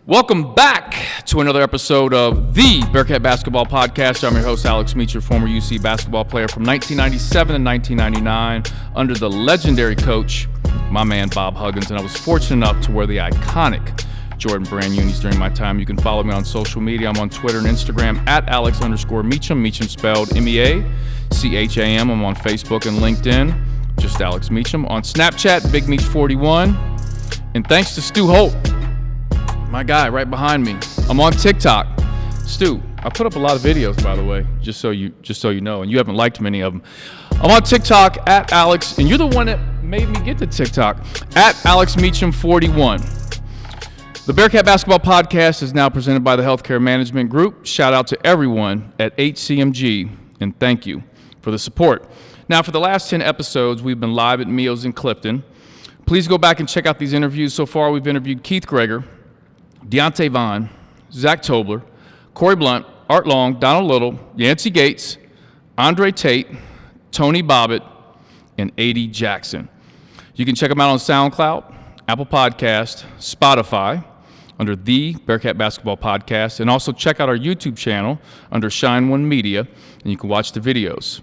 Welcome back to another episode of the Bearcat Basketball Podcast. I'm your host, Alex Meacham, former UC basketball player from 1997 and 1999 under the legendary coach, my man Bob Huggins, and I was fortunate enough to wear the iconic Jordan Brand unis during my time. You can follow me on social media. I'm on Twitter and Instagram at Alex_Meacham, Meacham spelled M-E-A-C-H-A-M. I'm on Facebook and LinkedIn, just Alex Meacham. On Snapchat, BigMeach41. And thanks to Stu Holt, my guy right behind me. I'm on TikTok. Stu, I put up a lot of videos, by the way, just so you know, and you haven't liked many of them. I'm on TikTok at Alex, and you're the one that made me get to TikTok, at AlexMeacham41. The Bearcat Basketball Podcast is now presented by the Healthcare Management Group. Shout out to everyone at HCMG, and thank you for the support. Now, for the last 10 episodes, we've been live at Mio's in Clifton. Please go back and check out these interviews. So far, we've interviewed Keith Greger, Deontay Vaughn, Zach Tobler, Corey Blunt, Art Long, Donald Little, Yancey Gates, Andre Tate, Tony Bobbitt, and A.D. Jackson. You can check them out on SoundCloud, Apple Podcast, Spotify, under the Bearcat Basketball Podcast, and also check out our YouTube channel under Shine One Media, and you can watch the videos.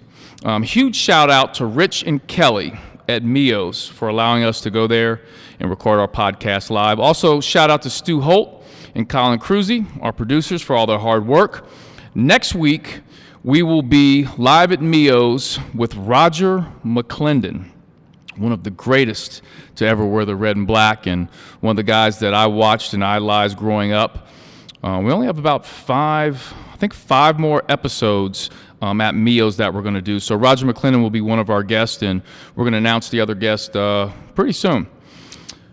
Huge shout out to Rich and Kelly at Mio's for allowing us to go there and record our podcast live. Also, shout out to Stu Holt and Colin Cruzy, our producers, for all their hard work. Next week, we will be live at Mio's with Roger McClendon, one of the greatest to ever wear the red and black, and one of the guys that I watched and idolized growing up. We only have about five more episodes at Mio's that we're going to do. So Roger McClendon will be one of our guests, and we're going to announce the other guest pretty soon.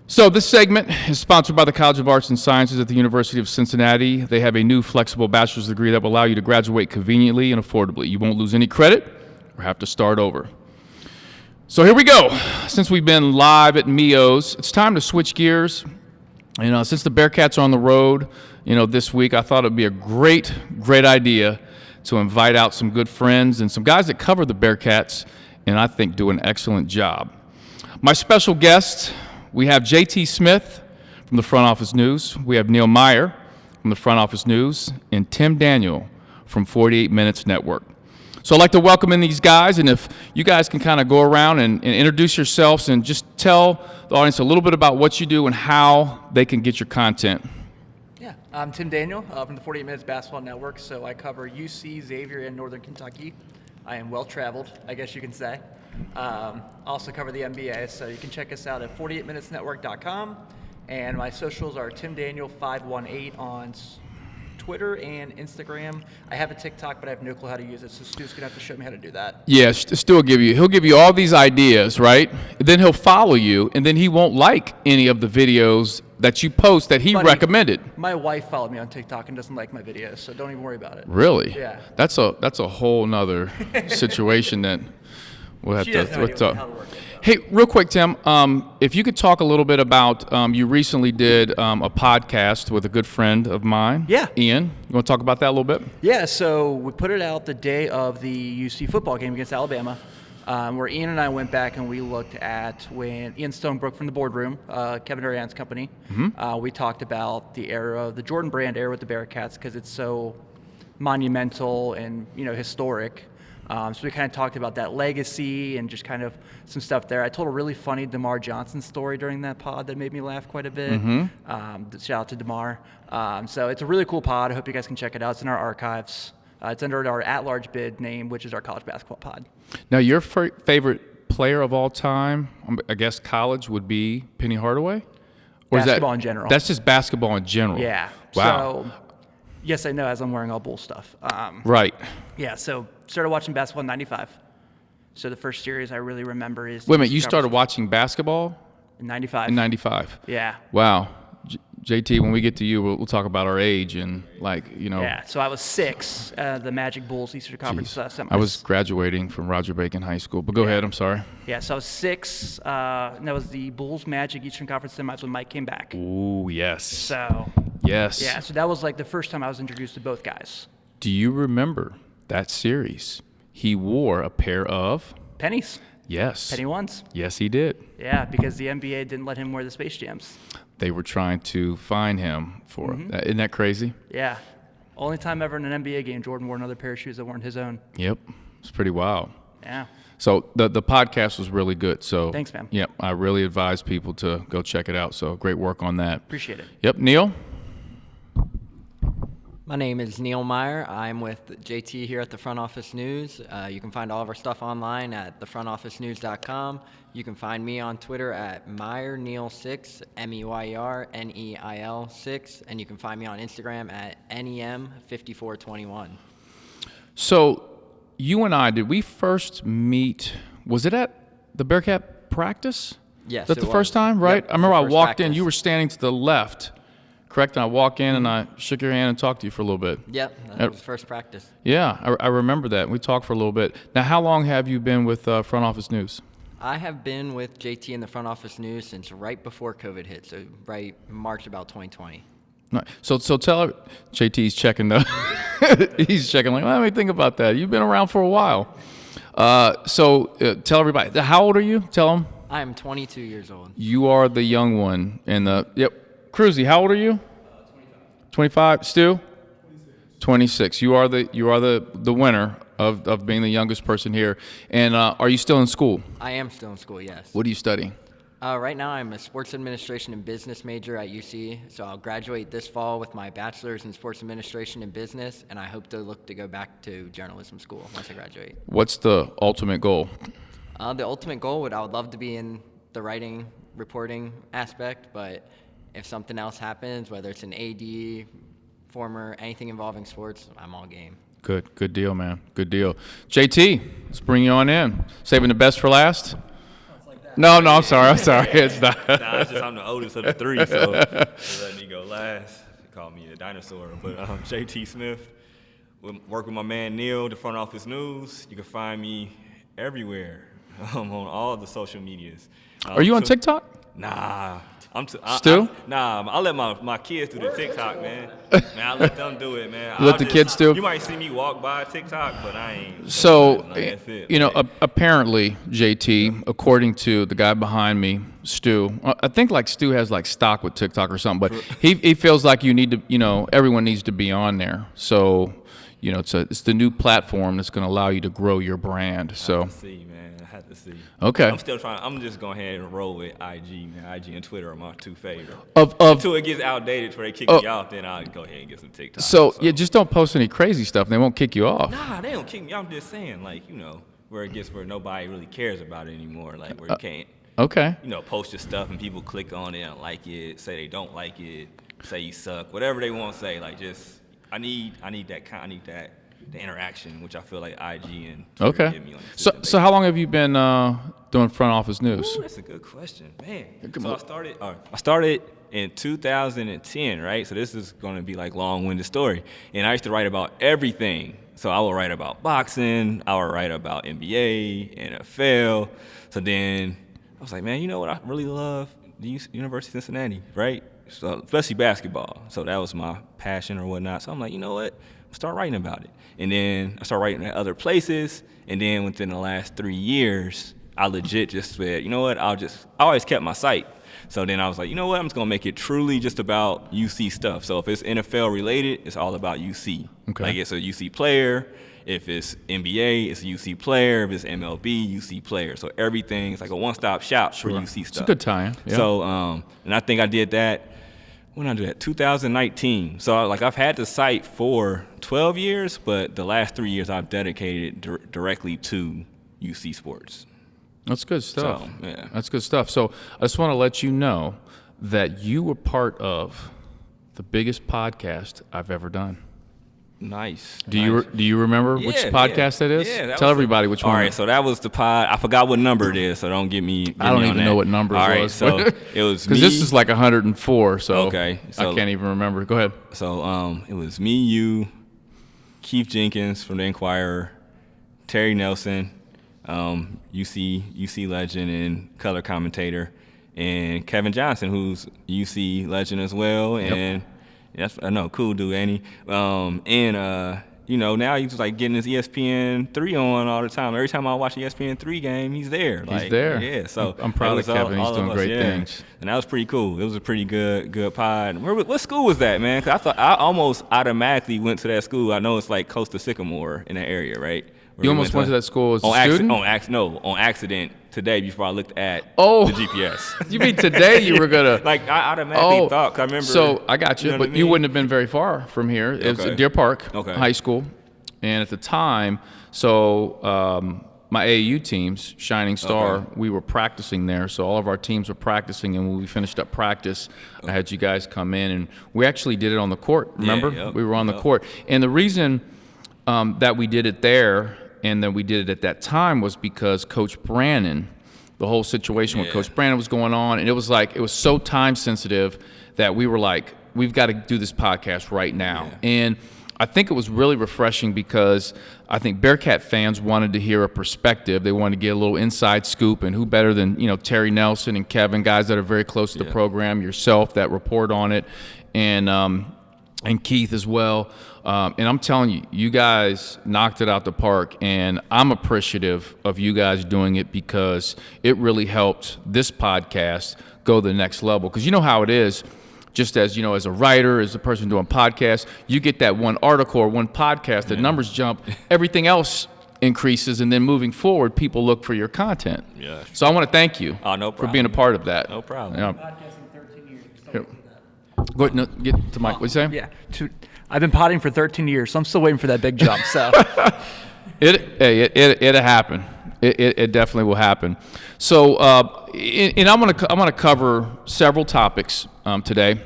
So this segment is sponsored by the College of Arts and Sciences at the University of Cincinnati. They have a new flexible bachelor's degree that will allow you to graduate conveniently and affordably. You won't lose any credit or have to start over. So here we go. Since we've been live at Mio's, it's time to switch gears. Since the Bearcats are on the road, this week, I thought it would be a great idea to invite out some good friends and some guys that cover the Bearcats and I think do an excellent job. My special guests, we have J.T. Smith from the Front Office News. We have Neil Meyer from the Front Office News and Tim Daniel from 48 Minutes Network. So I'd like to welcome in these guys, and if you guys can kind of go around and introduce yourselves and just tell the audience a little bit about what you do and how they can get your content. Yeah, I'm Tim Daniel from the 48 Minutes Basketball Network, so I cover UC, Xavier, and Northern Kentucky. I am well-traveled, I guess you can say. Also cover the NBA, so you can check us out at 48minutesnetwork.com, and my socials are TimDaniel518 on Twitter and Instagram. I have a TikTok, but I have no clue how to use it, so Stu's gonna have to show me how to do that. Yeah, Stu will he'll give you all these ideas, right? Then he'll follow you, and then he won't like any of the videos that you post that he recommended. My wife followed me on TikTok and doesn't like my videos, so don't even worry about it. Really? Yeah. That's a whole nother situation that we'll have to talk. Hey, real quick, Tim, if you could talk a little bit about, you recently did a podcast with a good friend of mine, Yeah. Ian. You want to talk about that a little bit? Yeah, so we put it out the day of the UC football game against Alabama, where Ian and I went back and we looked at when Ian Stonebrook from the boardroom, Kevin Durant's company, we talked about the era, the Jordan Brand era with the Bearcats, because it's so monumental and historic. So we kind of talked about that legacy and just kind of some stuff there. I told a really funny DeMar Johnson story during that pod that made me laugh quite a bit. Shout out to DeMar. So it's a really cool pod. I hope you guys can check it out. It's in our archives. It's under our at-large bid name, which is our college basketball pod. Now, your favorite player of all time, I guess college, would be Penny Hardaway? Or basketball in general. That's just basketball in general? Yeah. Wow. So, yes, I know, as I'm wearing all Bull stuff. Right. Yeah, so started watching basketball in 95. So the first series I really remember is... Wait a minute, you started watching basketball? In 95. In 95. Yeah. Wow. JT, when we get to you, we'll talk about our age and Yeah, so I was 6, the Magic Bulls Eastern Conference semis. I was graduating from Roger Bacon High School, but go ahead, I'm sorry. Yeah, so I was 6, and that was the Bulls Magic Eastern Conference semis when Mike came back. Ooh, yes. So... Yes. Yeah, so that was the first time I was introduced to both guys. Do you remember that series? He wore a pair of... Pennies. Yes. Penny ones. Yes, he did. Yeah, because the NBA didn't let him wear the Space Jams. They were trying to fine him for Isn't that crazy? Yeah. Only time ever in an NBA game Jordan wore another pair of shoes that weren't his own. Yep. It's pretty wild. Yeah. So the podcast was really good. So thanks, man. Yep. I really advise people to go check it out. So great work on that. Appreciate it. Yep. Neil? My name is Neil Meyer. I'm with JT here at the Front Office News. You can find all of our stuff online at thefrontofficenews.com. You can find me on Twitter at MeyerNeil6, MEYRNEIL 6, and you can find me on Instagram at NEM5421. So you and I, did we first meet, was it at the Bearcat practice? Yes, That's it the was. first time, right? Yep, I remember the I first walked in, practice. you were standing to the left, correct? And I walked in and I shook your hand and talked to you for a little bit. Yep, that was first practice. Yeah, I remember that. We talked for a little bit. Now, how long have you been with Front Office News? I have been with JT in the Front Office News since right before COVID hit, so right March about 2020. Right. So tell her, JT's checking the, he's checking like, let me think about that. You've been around for a while. Tell everybody, how old are you? Tell them. I am 22 years old. You are the young one in the, yep. Cruzy, how old are you? 25. Stu? 26. You are the winner of being the youngest person here. And are you still in school? I am still in school, yes. What are you studying? Right now, I'm a sports administration and business major at UC, so I'll graduate this fall with my bachelor's in sports administration and business, and I hope to look to go back to journalism school once I graduate. What's the ultimate goal? The ultimate goal I would love to be in the writing, reporting aspect, but if something else happens, whether it's an AD, former, anything involving sports, I'm all game. Good deal, man. Good deal. JT, let's bring you on in. Saving the best for last? No, I'm sorry. It's not. Nah, it's just I'm the oldest of the three, so they let me go last. They call me a dinosaur. But JT Smith, work with my man Neil, the Front Office News. You can find me everywhere on all the social medias. Are you on TikTok? Nah. Stu? I let my kids do the TikTok, man. I let them do it, man. You let the kids do? You might see me walk by TikTok, but I ain't. So, That's it. apparently, JT, according to the guy behind me, Stu, I think like Stu has like stock with TikTok or something, but he feels like you need to, everyone needs to be on there. So, it's the new platform that's going to allow you to grow your brand. So. I have to see, man. I have to see. Okay. I'm still trying. I'm just going ahead and roll with IG, man. IG and Twitter are my two favorite. Until it gets outdated where they kick me off, then I'll go ahead and get some TikTok. So, just don't post any crazy stuff. And they won't kick you off. Nah, they don't kick me. I'm just saying, where it gets where nobody really cares about it anymore. Like where you can't, Okay. post your stuff and people click on it and like it, say they don't like it, say you suck, whatever they want to say. Like I need that the interaction, which I feel like IG and Twitter give me on a consistent So how long have you been doing Front Office News? Ooh, that's a good question, man. So I started in 2010, right? So this is going to be like long-winded story. And I used to write about everything. So I would write about boxing, I would write about NBA, NFL. So then I was like, man, you know what I really love? The University of Cincinnati, right? So especially basketball. So that was my passion or whatnot. So I'm like, you know what? Start writing about it. And then I started writing at other places. And then within the last 3 years, I legit just said, you know what? I always kept my site. So then I was like, you know what? I'm just going to make it truly just about UC stuff. So if it's NFL related, it's all about UC. Okay. Like it's a UC player. If it's NBA, it's a UC player. If it's MLB, UC player. So everything's like a one-stop shop for UC stuff. It's a good tie-in. Yeah. So, and I think I did that. When I did that, 2019. So I've had the site for 12 years, but the last 3 years I've dedicated directly to UC sports. That's good stuff. So, yeah. That's good stuff. So I just want to let you know that you were part of the biggest podcast I've ever done. Nice. Do you remember which podcast that is? Yeah, Tell everybody which one. All right, so that was the pod. I forgot what number it is, so don't get me. I don't even know what number it was. All right, so it was me. Because this is like 104, so okay, so I can't even remember. Go ahead. So it was me, you, Keith Jenkins from the Inquirer, Terry Nelson, UC legend and color commentator, and Kevin Johnson, who's UC legend as well, and. Yes, I know, cool dude, Annie. And now he's like getting his ESPN3 on all the time. Every time I watch an ESPN3 game, he's there. He's there. Yeah, so I'm proud of Kevin. He's doing great things. And that was pretty cool. It was a pretty good pod. What school was that, man? 'Cause I almost automatically went to that school. I know it's like close to Sycamore in that area, right? You almost went to that school as a student? On accident today before I looked at the GPS. You mean today you were going to? Like, I automatically thought, 'cause I remember. So, I got you, but you wouldn't have been very far from here. It was Deer Park High School. And at the time, my AAU teams, Shining Star, we were practicing there. So all of our teams were practicing, and when we finished up practice, I had you guys come in, and we actually did it on the court, remember? We were on the court. And the reason that we did it there and then we did it at that time was because Coach Brannon, the whole situation with Coach Brannon was going on, and it was so time sensitive that we were like, we've got to do this podcast right now. And I think it was really refreshing because I think Bearcat fans wanted to hear a perspective. They wanted to get a little inside scoop, and who better than Terry Nelson and Kevin, guys that are very close to the program, yourself that report on it, and Keith as well. And I'm telling you, you guys knocked it out the park, and I'm appreciative of you guys doing it because it really helped this podcast go to the next level. Because you know how it is. Just as, as a writer, as a person doing podcasts, you get that one article or one podcast, the numbers jump, everything else increases, and then moving forward, people look for your content. Yeah. So I want to thank you for being a part of that. No problem. Podcasting 13 years. Go ahead, no, get to Mike. What you saying? Yeah. I've been potting for 13 years, so I'm still waiting for that big jump. So It'll happen. It definitely will happen. So, and I'm gonna cover several topics today.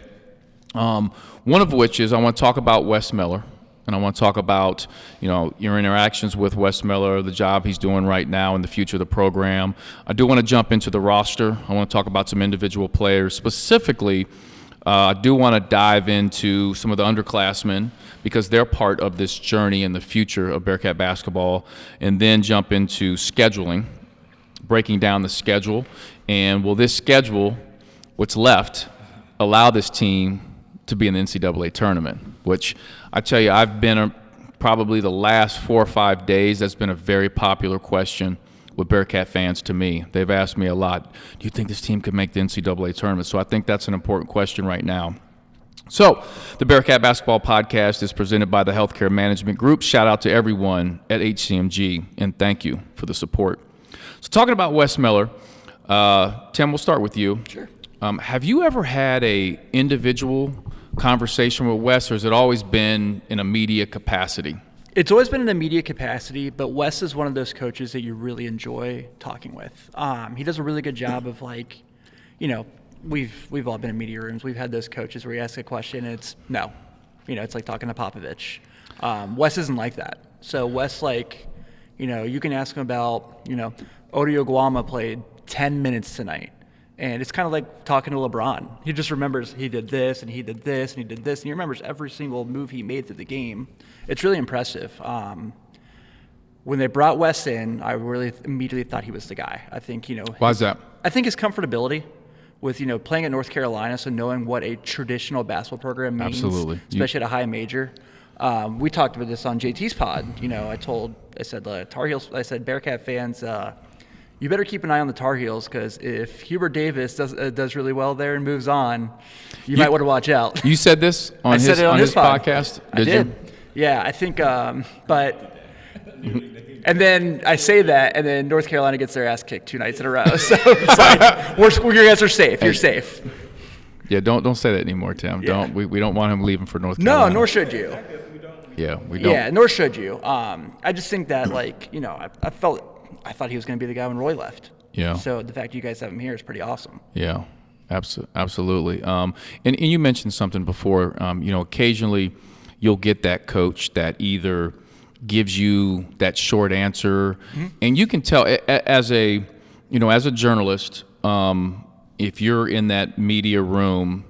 One of which is I want to talk about Wes Miller, and I want to talk about your interactions with Wes Miller, the job he's doing right now, and the future of the program. I do want to jump into the roster. I want to talk about some individual players. Specifically, I do want to dive into some of the underclassmen because they're part of this journey in the future of Bearcat basketball, and then jump into scheduling, breaking down the schedule, and will this schedule, what's left, allow this team to be in the NCAA tournament, which I tell you, I've been probably the last 4 or 5 days, that's been a very popular question with Bearcat fans to me. They've asked me a lot, do you think this team could make the NCAA tournament? So I think that's an important question right now. So the Bearcat Basketball Podcast is presented by the Healthcare Management Group. Shout out to everyone at HCMG, and thank you for the support. So talking about Wes Miller, Tim, we'll start with you. Sure. Have you ever had a individual conversation with Wes, or has it always been in a media capacity? It's always been in a media capacity, but Wes is one of those coaches that you really enjoy talking with. He does a really good job of we've all been in media rooms. We've had those coaches where you ask a question and it's no. It's like talking to Popovich. Wes isn't like that. So Wes, you can ask him about, Odio Guama played 10 minutes tonight. And it's kind of like talking to LeBron. He just remembers he did this and he did this and he did this, and he remembers every single move he made through the game. It's really impressive. When they brought Wes in, I really immediately thought he was the guy. I think, Why is that? I think his comfortability with, playing at North Carolina, so knowing what a traditional basketball program means, Absolutely. Especially at a high major. We talked about this on JT's pod. I said Tar Heels. I said Bearcat fans, you better keep an eye on the Tar Heels because if Hubert Davis does really well there and moves on, you might want to watch out. You said this on his podcast? I did. Yeah, I think, but. And then I say that, and then North Carolina gets their ass kicked 2 nights in a row. So it's like, your guys are safe. You're safe. Yeah, don't say that anymore, Tim. Yeah. We don't want him leaving for North Carolina. No, nor should you. Yeah, we don't. Yeah, nor should you. I just think that, I thought he was going to be the guy when Roy left. Yeah. So the fact you guys have him here is pretty awesome. Yeah, absolutely. And you mentioned something before. Occasionally you'll get that coach that either gives you that short answer, and you can tell as a journalist, if you're in that media room,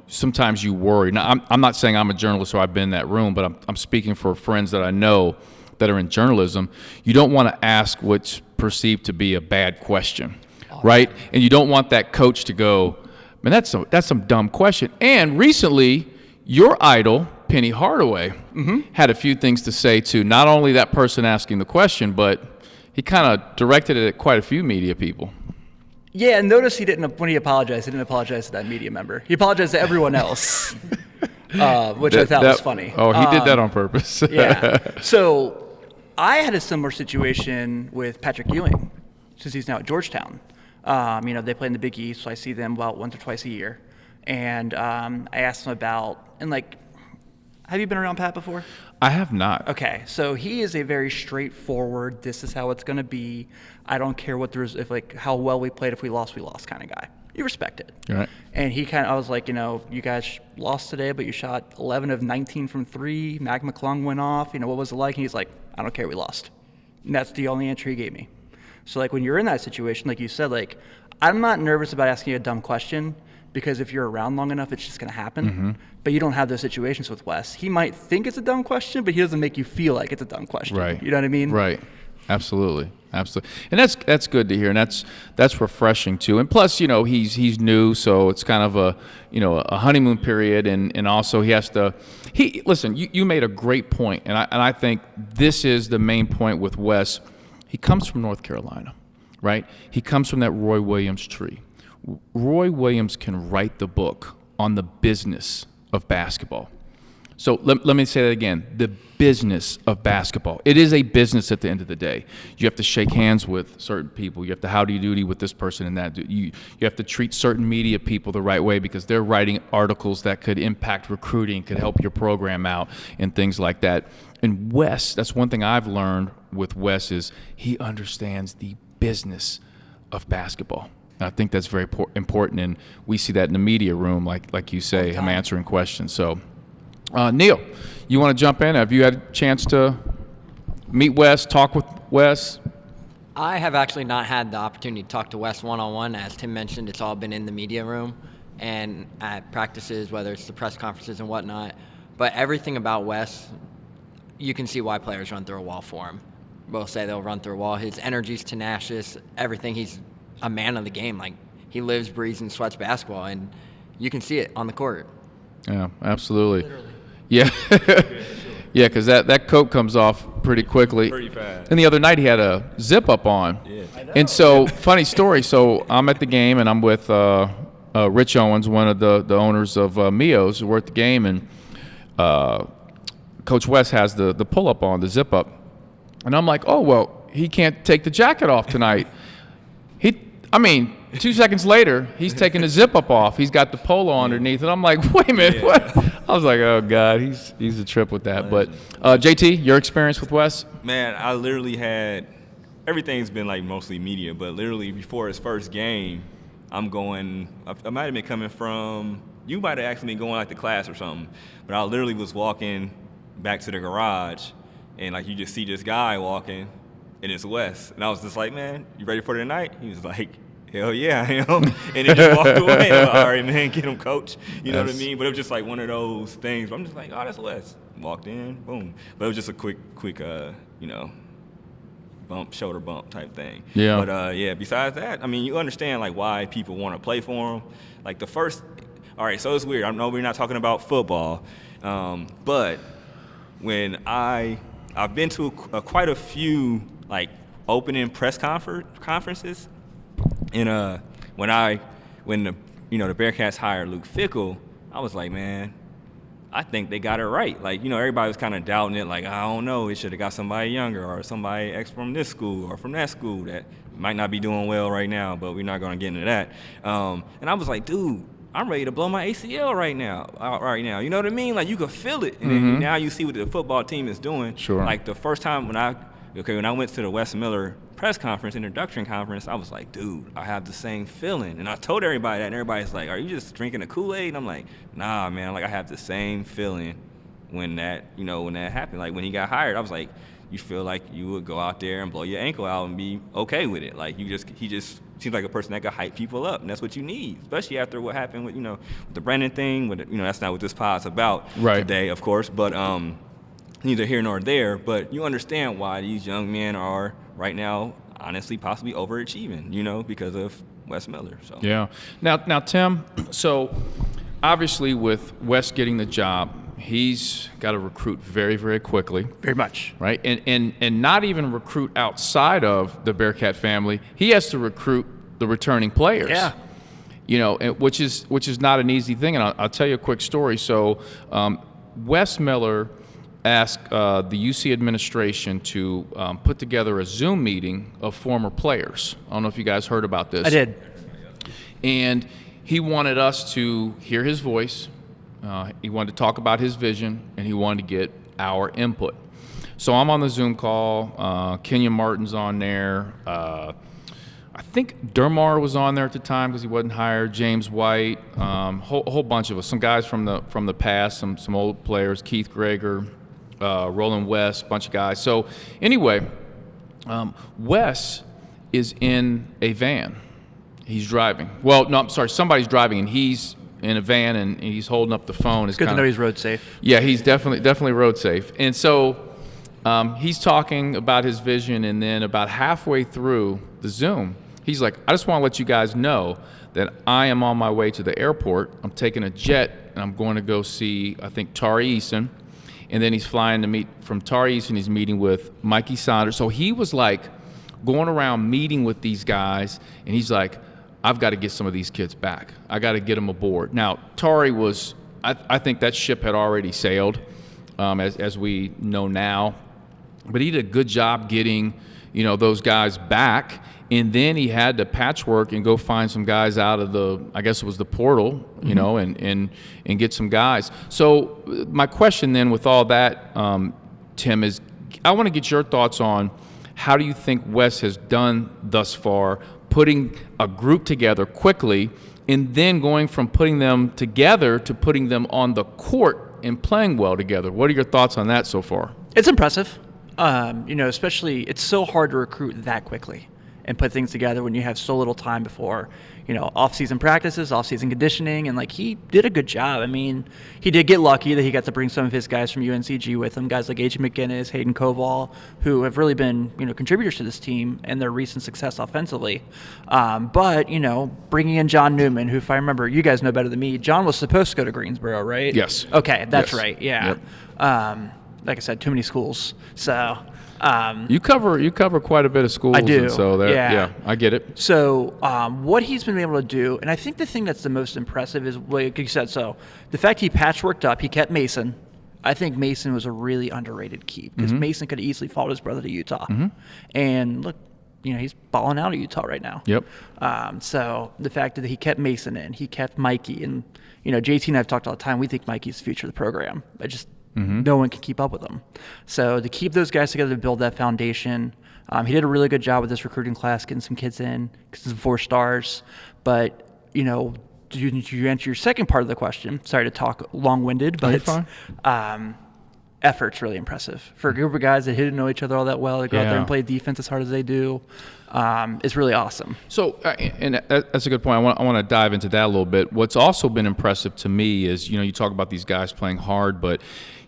sometimes you worry. Now, I'm not saying I'm a journalist or I've been in that room, but I'm speaking for friends that I know that are in journalism. You don't want to ask what's perceived to be a bad question, right? And you don't want that coach to go, man, that's some dumb question. And recently, your idol, Penny Hardaway had a few things to say to not only that person asking the question, but he kind of directed it at quite a few media people. Yeah, and notice when he apologized, he didn't apologize to that media member. He apologized to everyone else, which I thought was funny. Oh, he did that on purpose. Yeah. So I had a similar situation with Patrick Ewing, since he's now at Georgetown. They play in the Big East, so I see them about once or twice a year. And I asked him about, have you been around Pat before? I have not. Okay, so he is a very straightforward, this is how it's going to be. I don't care how well we played. If we lost kind of guy. You respect it. Right. And I was like, you guys lost today, but you shot 11 of 19 from 3. Mac McClung went off. What was it like? And he's like, I don't care, we lost. And that's the only answer he gave me. So, when you're in that situation, like you said, I'm not nervous about asking you a dumb question, because if you're around long enough, it's just going to happen. But you don't have those situations with Wes. He might think it's a dumb question, but he doesn't make you feel like it's a dumb question. Right. You know what I mean? Right. Absolutely. And that's good to hear, and that's refreshing too. And plus, he's new, so it's kind of a honeymoon period, and also he has to. Listen, you made a great point, and I think this is the main point with Wes. He comes from North Carolina, right? He comes from that Roy Williams tree. Roy Williams can write the book on the business of basketball. So let me say that again, the business of basketball. It is a business at the end of the day. You have to shake hands with certain people. You have to howdy doody with this person and that. You have to treat certain media people the right way, because they're writing articles that could impact recruiting, could help your program out, and things like that. And Wes, that's one thing I've learned with Wes, is he understands the business of basketball. I think that's very important, and we see that in the media room, like you say, him answering questions. So, Neil, you want to jump in? Have you had a chance to meet Wes, talk with Wes? I have actually not had the opportunity to talk to Wes one-on-one. As Tim mentioned, it's all been in the media room and at practices, whether it's the press conferences and whatnot. But everything about Wes, you can see why players run through a wall for him. We'll say they'll run through a wall. His energy's tenacious, everything. He's a man of the game. He lives, breathes, and sweats basketball, and you can see it on the court. Yeah, absolutely. Literally. Yeah. Yeah, because that coat comes off pretty quickly. Pretty fast. And the other night he had a zip-up on. Yeah. And so, funny story, so I'm at the game, and I'm with Rich Owens, one of the owners of Mio's. We're at the game, and Coach Wes has the pull-up on, the zip-up. And I'm like, oh, well, he can't take the jacket off tonight. 2 seconds later, he's taking the zip-up off. He's got the polo underneath, and I'm like, wait a minute, what? I was like, oh, God, he's a trip with that. But, JT, your experience with Wes? Man, I literally had – everything's been, mostly media, but literally before his first game, I might have been coming from – you might have actually been going, to class or something. But I literally was walking back to the garage, and, you just see this guy walking, and it's Wes. And I was just like, man, you ready for tonight? He was like, hell yeah, I am. And he just walked away. I'm like, all right, man, get him, coach. You know what I mean? But it was just one of those things. But I'm just like, oh, that's Wes. Walked in, boom. But it was just a quick, shoulder bump type thing. Yeah. But, besides that, you understand, why people want to play for him. All right, so it's weird. I know we're not talking about football. But when I've been to quite a few, opening press conferences. And when the Bearcats hired Luke Fickell, I was like, man, I think they got it right. Everybody was kind of doubting it, I don't know, it should have got somebody younger or somebody from this school or from that school that might not be doing well right now, but we're not going to get into that. And I was like, dude, I'm ready to blow my ACL right now. You know what I mean? You could feel it. And then now you see what the football team is doing. Sure. The first time when I went to the Wes Miller press conference, introduction conference, I was like, dude, I have the same feeling. And I told everybody that, and everybody's like, are you just drinking the Kool-Aid? And I'm like, nah, man, I have the same feeling when that happened. When he got hired, I was like, you feel like you would go out there and blow your ankle out and be okay with it. He just seems like a person that could hype people up, and that's what you need, especially after what happened with, with the Brennan thing. That's not what this pod's about today, of course, but neither here nor there. But you understand why these young men are right now, honestly, possibly overachieving, because of Wes Miller. So yeah. Now, Tim. So obviously, with Wes getting the job, he's got to recruit very, very quickly. Very much. Right? And not even recruit outside of the Bearcat family. He has to recruit the returning players. Yeah. You know, which is not an easy thing. And I'll tell you a quick story. So Wes Miller asked the UC administration to put together a Zoom meeting of former players. I don't know if you guys heard about this. I did. And he wanted us to hear his voice. He wanted to talk about his vision, and he wanted to get our input. So I'm on the Zoom call. Kenyon Martin's on there. I think Dermar was on there at the time because he wasn't hired. James White, whole bunch of us. Some guys from the past, some old players. Keith Greger, Roland West, bunch of guys. So anyway, Wes is in a van. He's driving. Well, no, I'm sorry. Somebody's driving, and he's in a van, and he's holding up the phone. It's good to know he's road safe. Yeah, he's definitely road safe. And so he's talking about his vision, and then about halfway through the Zoom, he's like, I just want to let you guys know that I am on my way to the airport. I'm taking a jet, and I'm going to go see, I think, Tari Eason. And then he's flying to meet from Tari Eason. He's meeting with Mikey Saunders. So he was like going around meeting with these guys, and he's like, I've got to get some of these kids back. I got to get them aboard. Now, Tari was, I think that ship had already sailed, as we know now. But he did a good job getting, those guys back. And then he had to patchwork and go find some guys out of the, I guess it was the portal, and get some guys. So my question then with all that, Tim, is I want to get your thoughts on how do you think Wes has done thus far, putting a group together quickly, and then going from putting them together to putting them on the court and playing well together. What are your thoughts on that so far? It's impressive. Especially it's so hard to recruit that quickly and put things together when you have so little time before, off-season practices, off-season conditioning, and he did a good job. I mean, he did get lucky that he got to bring some of his guys from UNCG with him, guys like A.J. McGinnis, Hayden Koval, who have really been, contributors to this team and their recent success offensively. But, bringing in John Newman, who, if I remember, you guys know better than me, John was supposed to go to Greensboro, right? Yes. Okay, that's yes. right, yeah. Yep. Like I said, too many schools, so... you cover quite a bit of schools. I do. And so yeah, I get it. So what he's been able to do, and I think the thing that's the most impressive is, like you said, so the fact he patchworked up, he kept Mason. I think Mason was a really underrated keep because Mason could have easily followed his brother to Utah. And look, he's balling out at Utah right now. Yep. So the fact that he kept Mason in, he kept Mikey, and JT and I've talked all the time. We think Mikey's the future of the program. No one can keep up with him. So to keep those guys together to build that foundation, he did a really good job with this recruiting class, getting some kids in because it's 4 stars. But, to answer your second part of the question, sorry to talk long-winded, but effort's really impressive. For a group of guys that didn't know each other all that well, to go out there and play defense as hard as they do, is really awesome. So, and that's a good point. I want to dive into that a little bit. What's also been impressive to me is, you talk about these guys playing hard, but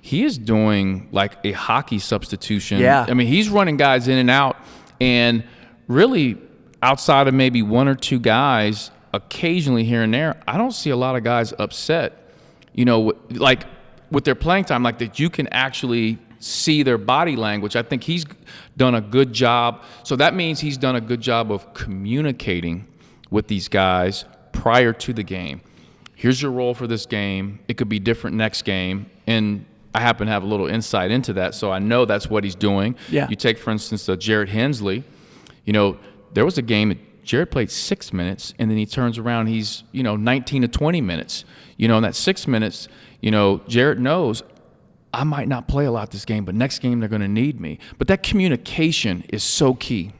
he is doing like a hockey substitution. Yeah. I mean, he's running guys in and out, and really outside of maybe 1 or 2 guys, occasionally here and there, I don't see a lot of guys upset, like with their playing time, like that you can actually see their body language. I think he's done a good job. So that means he's done a good job of communicating with these guys prior to the game. Here's your role for this game. It could be different next game. And I happen to have a little insight into that, so I know that's what he's doing. Yeah. You take, for instance, Jarrett Hensley. There was a game that Jarrett played 6 minutes, and then he turns around, he's, 19 to 20 minutes. In that 6 minutes, Jarrett knows I might not play a lot this game, but next game they're going to need me. But that communication is so key.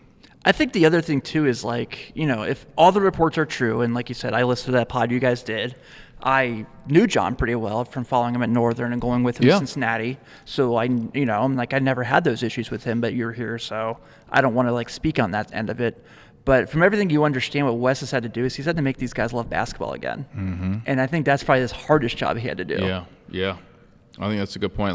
I think the other thing, too, is if all the reports are true, and like you said, I listened to that pod you guys did, I knew John pretty well from following him at Northern and going with him to Cincinnati. So I'm I never had those issues with him, but you're here, so I don't want to speak on that end of it. But from everything you understand, what Wes has had to do is he's had to make these guys love basketball again. And I think that's probably his hardest job he had to do. Yeah. I think that's a good point.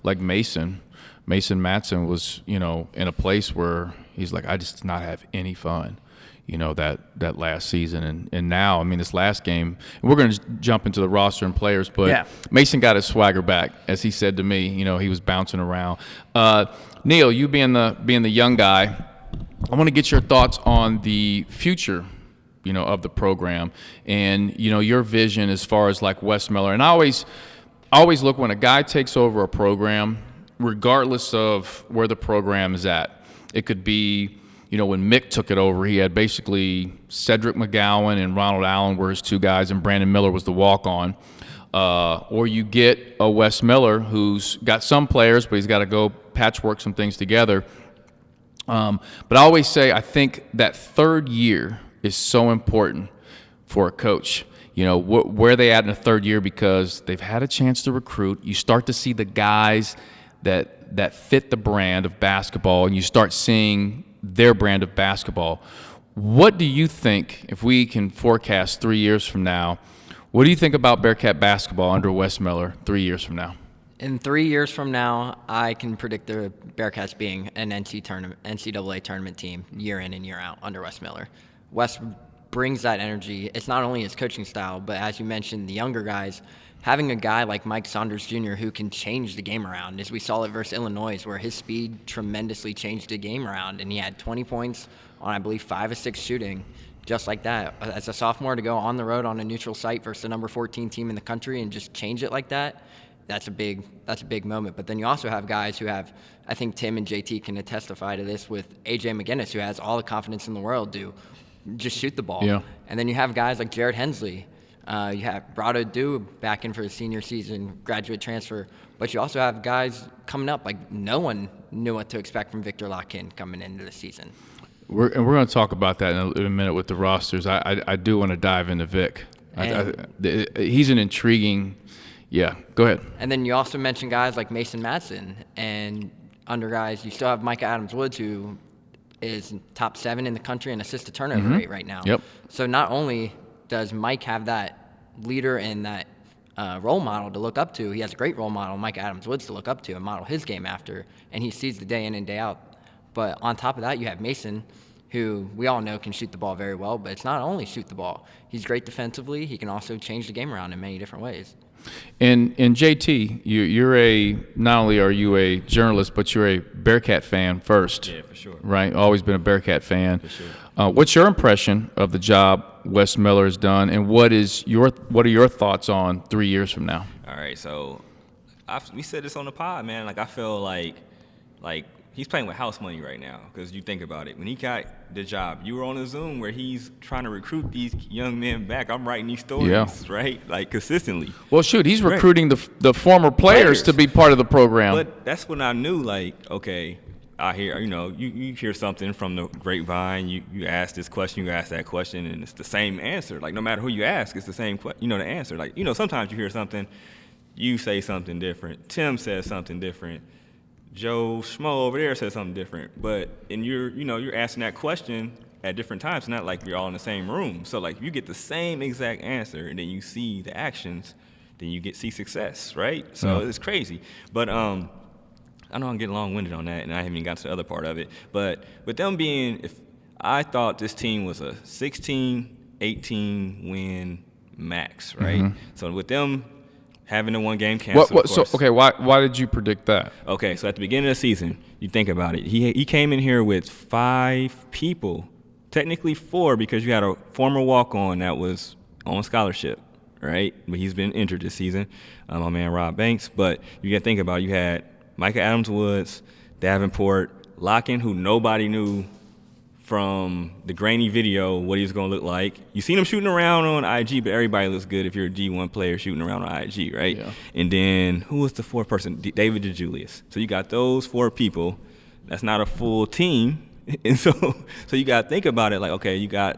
Like Matson Matson was, in a place where he's like, I just did not have any fun. that last season. And now, I mean, this last game, we're going to jump into the roster and players, but Mason got his swagger back, as he said to me. He was bouncing around. Neil, you being the young guy, I want to get your thoughts on the future, of the program, and your vision as far as like Wes Miller. And I always look when a guy takes over a program, regardless of where the program is at. It could be, when Mick took it over, he had basically Cedric McGowan and Ronald Allen were his two guys, and Brandon Miller was the walk-on. Or you get a Wes Miller who's got some players, but he's got to go patchwork some things together. But I always say I think that third year is so important for a coach. Where they at in the third year, because they've had a chance to recruit. You start to see the guys that fit the brand of basketball, and you start seeing their brand of basketball. What do you think, if we can forecast 3 years from now, what do you think about Bearcat basketball under Wes Miller 3 years from now? In 3 years from now, I can predict the Bearcats being an NCAA tournament team year in and year out under Wes Miller. Wes brings that energy. It's not only his coaching style, but as you mentioned, the younger guys, having a guy like Mikey Saunders Jr. who can change the game around, as we saw it versus Illinois, where his speed tremendously changed the game around, and he had 20 points on, I believe, 5 of 6 shooting, just like that. As a sophomore, to go on the road on a neutral site versus the number 14 team in the country and just change it like that, that's a big moment. But then you also have guys who have, I think Tim and JT can testify to this, with AJ McGinnis, who has all the confidence in the world to just shoot the ball. Yeah. And then you have guys like Jared Hensley. You have Brado Dew back in for his senior season, graduate transfer. But you also have guys coming up, like no one knew what to expect from Victor Lockkin coming into the season. We're going to talk about that in a minute with the rosters. I do want to dive into Vic. He's an intriguing – yeah, go ahead. And then you also mentioned guys like Matson, and under guys, you still have Micah Adams-Woods, who is top 7 in the country in assist-to-turnover rate right now. Yep. So not only does Mike have that leader and that role model to look up to, he has a great role model, Mike Adams-Woods, to look up to and model his game after, and he sees the day in and day out. But on top of that, you have Mason, who we all know can shoot the ball very well, but it's not only shoot the ball. He's great defensively. He can also change the game around in many different ways. And JT, you're not only are you a journalist, but you're a Bearcat fan first. Yeah, for sure. Right? Always been a Bearcat fan. For sure. What's your impression of the job Wes Miller has done, and what are your thoughts on 3 years from now? All right, so we said this on the pod, man. Like, I feel like he's playing with house money right now, because you think about it. When he got the job, you were on a Zoom where he's trying to recruit these young men back. I'm writing these stories, right? Like, consistently. Well, shoot, he's recruiting the former players to be part of the program. But that's when I knew, like, okay, I hear, you hear something from the grapevine, you ask this question, you ask that question, and it's the same answer. Like, no matter who you ask, it's the same the answer. Like, sometimes you hear something, you say something different. Tim says something different. Joe Schmo over there says something different, and you're asking that question at different times. It's not like you're all in the same room. So like you get the same exact answer, and then you see the actions, then you see success, right? So it's crazy. But I know I'm getting long-winded on that, and I haven't even got to the other part of it. But with them if I thought this team was a 16, 18 win max, right? Mm-hmm. So with them having the one game canceled, of course. So, okay, why did you predict that? Okay, so at the beginning of the season, you think about it. He came in here with 5 people, technically 4 because you had a former walk-on that was on scholarship, right? But he's been injured this season, my man Rob Banks. But you got to think about it. You had Micah Adams-Woods, Davenport, Lockkin, who nobody knew from the grainy video what he was going to look like. You seen him shooting around on IG, but everybody looks good if you're a D1 player shooting around on IG, right? Yeah. And then who was the 4th person? David DeJulius. So you got those 4 people. That's not a full team. And so you got to think about it like, okay, I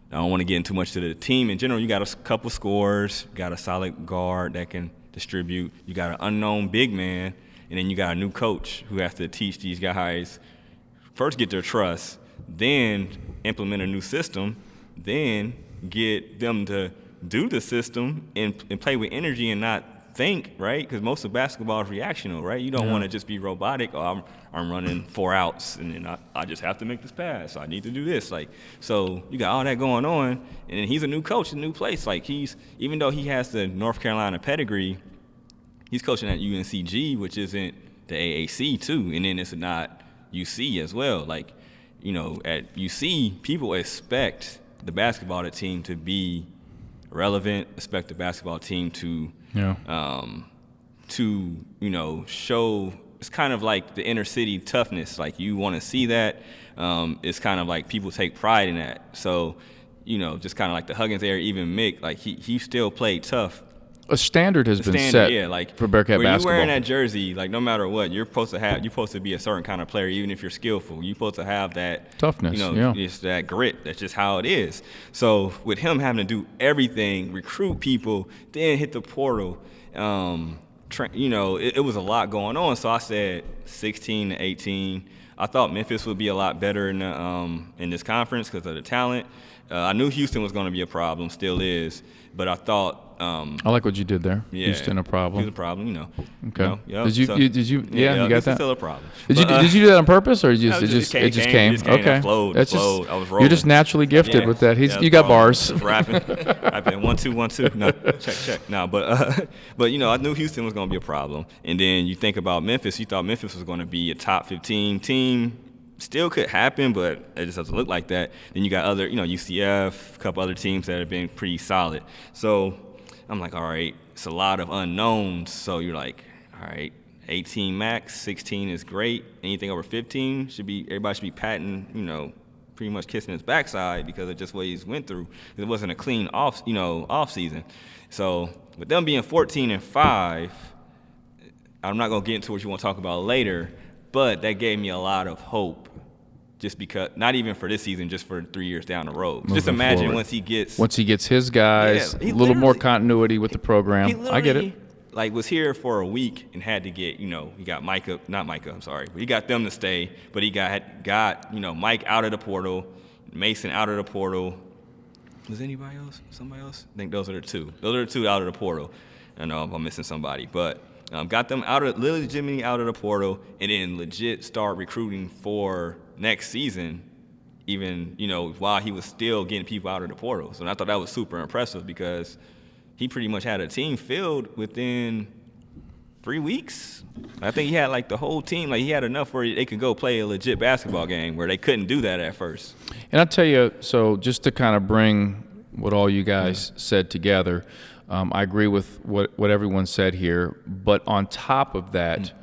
don't want to get into too much to the team in general. You got a couple scorers, you got a solid guard that can distribute, you got an unknown big man, and then you got a new coach who has to teach these guys, first get their trust, then implement a new system, then get them to do the system and play with energy and not think, right? Because most of basketball is reactional, right? You don't want to just be robotic. Oh, I'm running 4 outs, and then I just have to make this pass. So I need to do this. Like, so you got all that going on, and then he's a new coach in a new place. Like, even though he has the North Carolina pedigree, he's coaching at UNCG, which isn't the AAC too, and then it's not UC as well. Like, you know, at UC, people expect the basketball team to be relevant, expect the basketball team to you know, show. It's kind of like the inner city toughness. Like, you want to see that. It's kind of like people take pride in that. So, you know, just kind of like the Huggins era, even Mick, like he still played tough. A standard has been set for Bearcat basketball. When you're wearing that jersey, like, no matter what, you're supposed to be a certain kind of player, even if you're skillful. You're supposed to have that toughness, you know, it's that grit. That's just how it is. So with him having to do everything, recruit people, then hit the portal, you know, it was a lot going on. So I said 16 to 18. I thought Memphis would be a lot better in this conference because of the talent. I knew Houston was going to be a problem, still is, but I thought. I like what you did there. Yeah, Houston, a problem. He's a problem, you know. Okay. You know, yep. Did you? Yeah, you got that. Still a problem. Did you do that on purpose, or it just came? Okay. I flowed. I was rolling. You're just naturally gifted with that. You got bars. Rapping. 1 2 1 2. No, check. No, but you know, I knew Houston was going to be a problem, and then you think about Memphis. You thought Memphis was going to be a top 15 team. Still could happen, but it just doesn't look like that. Then you got other, you know, UCF, a couple other teams that have been pretty solid. So I'm like, all right, it's a lot of unknowns. So you're like, all right, 18 max, 16 is great. Anything over 15 everybody should be patting, you know, pretty much kissing his backside because of just what he's went through. It wasn't a clean off season. So with them being 14-5, I'm not gonna get into what you want to talk about later, but that gave me a lot of hope. Just because, not even for this season, just for 3 years down the road. Moving just imagine forward. Once he gets his guys, a little more continuity with the program. I get it. Like, was here for a week and had to get, you know, he got but he got them to stay, but he got you know, Mike out of the portal, Mason out of the portal. Was anybody else? Somebody else? I think those are the two. Those are the two out of the portal. I know I'm missing somebody, but got them legitimately out of the portal, and then legit start recruiting for next season, even, you know, while he was still getting people out of the portal. So I thought that was super impressive because he pretty much had a team filled within 3 weeks. I think he had like the whole team, like he had enough where they could go play a legit basketball game where they couldn't do that at first. And I'll tell you, so just to kind of bring what all you guys said together, I agree with what everyone said here, but on top of that,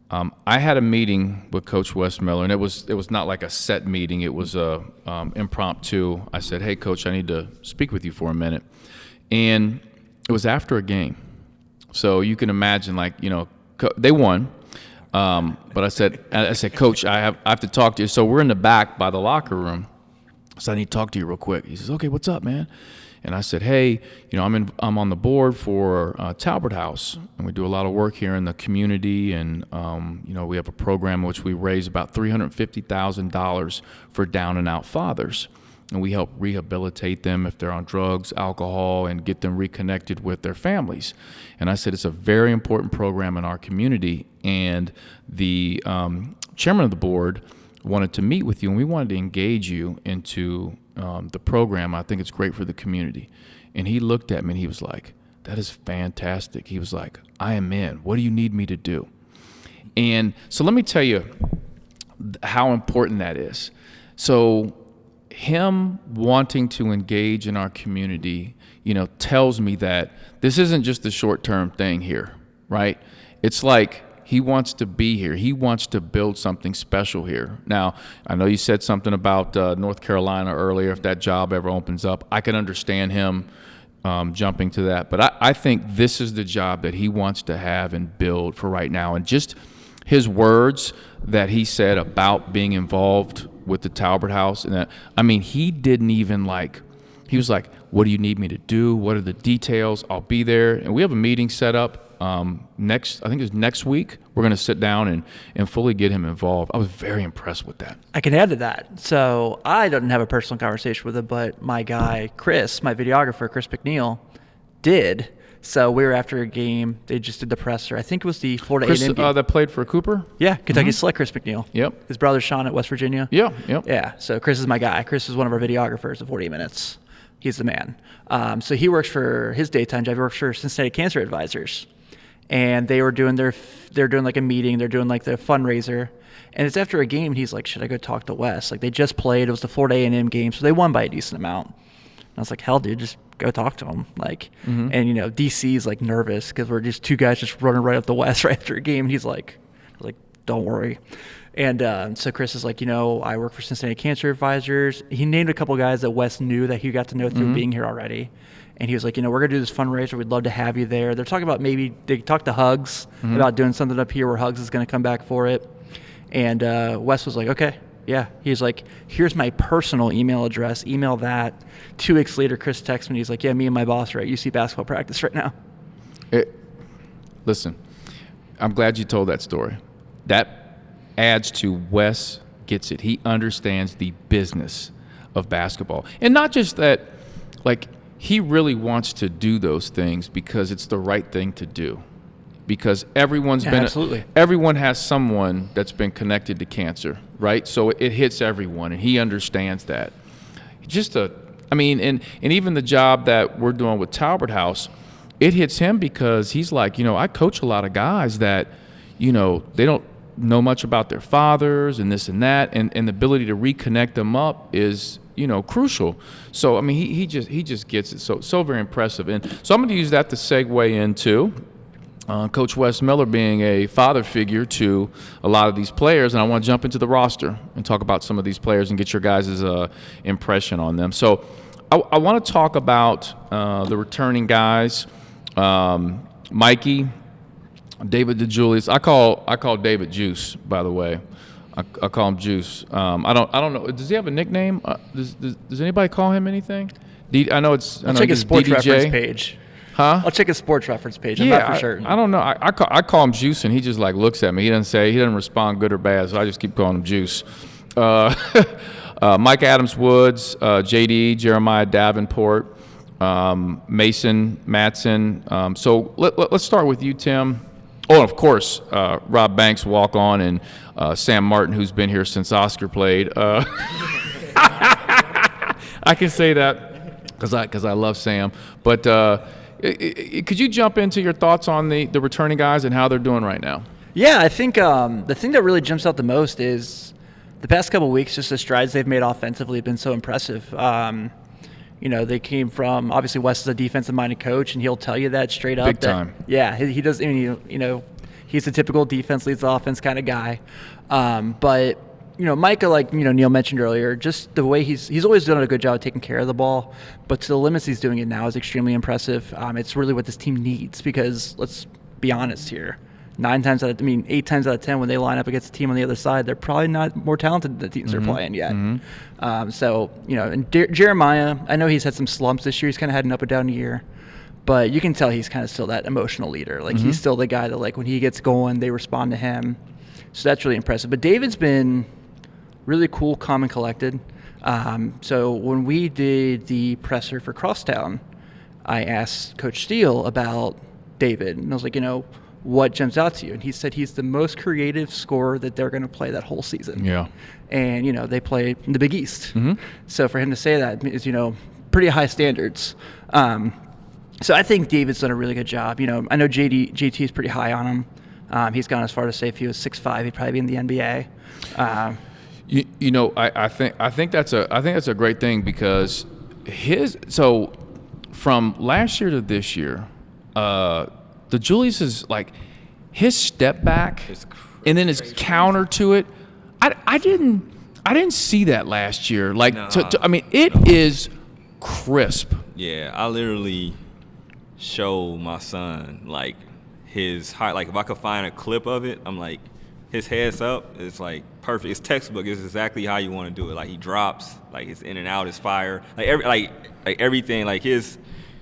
I had a meeting with Coach Wes Miller, and it was not like a set meeting. It was a impromptu. I said, "Hey, Coach, I need to speak with you for a minute," and it was after a game. So you can imagine, like, you know, they won, but I said, "Coach, I have to talk to you." So we're in the back by the locker room. So I need to talk to you real quick. He says, "Okay, what's up, man?" And I said, "Hey, you know, I'm on the board for Talbot House, and we do a lot of work here in the community, and you know, we have a program in which we raise about $350,000 for down and out fathers, and we help rehabilitate them if they're on drugs, alcohol, and get them reconnected with their families." And I said, "It's a very important program in our community, and the chairman of the board wanted to meet with you, and we wanted to engage you into the program. I think it's great for the community." And he looked at me and he was like, "That is fantastic." He was like, "I am in. What do you need me to do?" And so let me tell you how important that is. So him wanting to engage in our community, you know, tells me that this isn't just a short-term thing here, right? It's like he wants to be here. He wants to build something special here. Now, I know you said something about North Carolina earlier. If that job ever opens up, I can understand him jumping to that. But I think this is the job that he wants to have and build for right now. And just his words that he said about being involved with the Talbot House, and that, I mean, he didn't even he was like, "What do you need me to do? What are the details? I'll be there." And we have a meeting set up. I think it's next week. We're going to sit down and fully get him involved. I was very impressed with that. I can add to that. So I didn't have a personal conversation with him, but my guy, Chris, my videographer, Chris McNeil, did. So we were after a game. They just did the presser. I think it was the Florida Chris, A&M game. that played for Cooper? Yeah, Kentucky Select Chris McNeil. Yep. His brother Sean at West Virginia. Yeah, yep. Yeah, so Chris is my guy. Chris is one of our videographers of 48 Minutes. He's the man. So he works for his daytime job. He works for Cincinnati Cancer Advisors. And they were doing they're doing like a meeting. They're doing like the fundraiser. And it's after a game, and he's like, should I go talk to Wes? Like, they just played. It was the Florida A&M game, so they won by a decent amount. And I was like, hell, dude, just go talk to him. Like, and, you know, DC's like nervous because we're just two guys just running right up the West right after a game. And he's like, don't worry. And so Chris is like, you know, I work for Cincinnati Cancer Advisors. He named a couple guys that Wes knew that he got to know through being here already. And he was like, you know, we're going to do this fundraiser. We'd love to have you there. They're talking about they talked to Hugs about doing something up here where Hugs is going to come back for it. And Wes was like, okay, yeah. He's like, here's my personal email address. Email that. 2 weeks later, Chris texts me. He's like, yeah, me and my boss are at UC basketball practice right now. Listen, I'm glad you told that story. That adds to Wes gets it. He understands the business of basketball. And not just that, like, he really wants to do those things because it's the right thing to do. Because everyone has someone that's been connected to cancer, right? So it hits everyone, and he understands that. And even the job that we're doing with Talbot House, it hits him because he's like, you know, I coach a lot of guys that, you know, they don't know much about their fathers and this and that, and the ability to reconnect them up is, you know, crucial. So I mean, he just gets it. So very impressive. And so I'm going to use that to segue into Coach Wes Miller being a father figure to a lot of these players, and I want to jump into the roster and talk about some of these players and get your guys' impression on them. So I want to talk about the returning guys, Mikey, David DeJulius. I call David Juice, by the way. I call him Juice. I don't know. Does he have a nickname? Does anybody call him anything? I'll check his sports reference page. Huh? I'll check his sports reference page. I'm not for sure. I don't know. I call him Juice, and he just like looks at me. He doesn't respond good or bad, so I just keep calling him Juice. Mike Adams Woods, JD, Jeremiah Davenport, Mason, Matson. So let's start with you, Tim. Oh, and of course, Rob Banks, walk on, and Sam Martin, who's been here since Oscar played. I can say that because I love Sam. But could you jump into your thoughts on the returning guys and how they're doing right now? Yeah, I think the thing that really jumps out the most is the past couple of weeks, just the strides they've made offensively have been so impressive. You know, they came from, obviously Wes is a defensive-minded coach, and he'll tell you that straight up. Big time. Yeah, he does. I mean, you know, he's a typical defense leads the offense kind of guy. But you know, Micah, like, you know, Neil mentioned earlier, just the way he's always done a good job of taking care of the ball, but to the limits he's doing it now is extremely impressive. It's really what this team needs because let's be honest here. 8 times out of 10 when they line up against a team on the other side, they're probably not more talented than the teams they're playing yet. So, you know, and Jeremiah, I know he's had some slumps this year. He's kind of had an up and down year, but you can tell he's kind of still that emotional leader. Like, he's still the guy that, like, when he gets going, they respond to him. So that's really impressive. But David's been really cool, calm, and collected. So when we did the presser for Crosstown, I asked Coach Steele about David, and I was like, you know, what jumps out to you? And he said he's the most creative scorer that they're going to play that whole season. Yeah. And, you know, they play in the Big East. So for him to say that is, you know, pretty high standards. So I think David's done a really good job. You know, I know JT is pretty high on him. He's gone as far to say if he was 6'5", he'd probably be in the NBA. You know, I think that's a great thing because so from last year to this year, the Julius is like his step back and then his counter to it. I didn't see that last year. Like, I mean, it is crisp. Yeah, I literally show my son like his heart. Like, if I could find a clip of it, I'm like, his head's up. It's like perfect. It's textbook. It's exactly how you want to do it. Like, he drops. Like, his in and out is fire. Like everything. Like his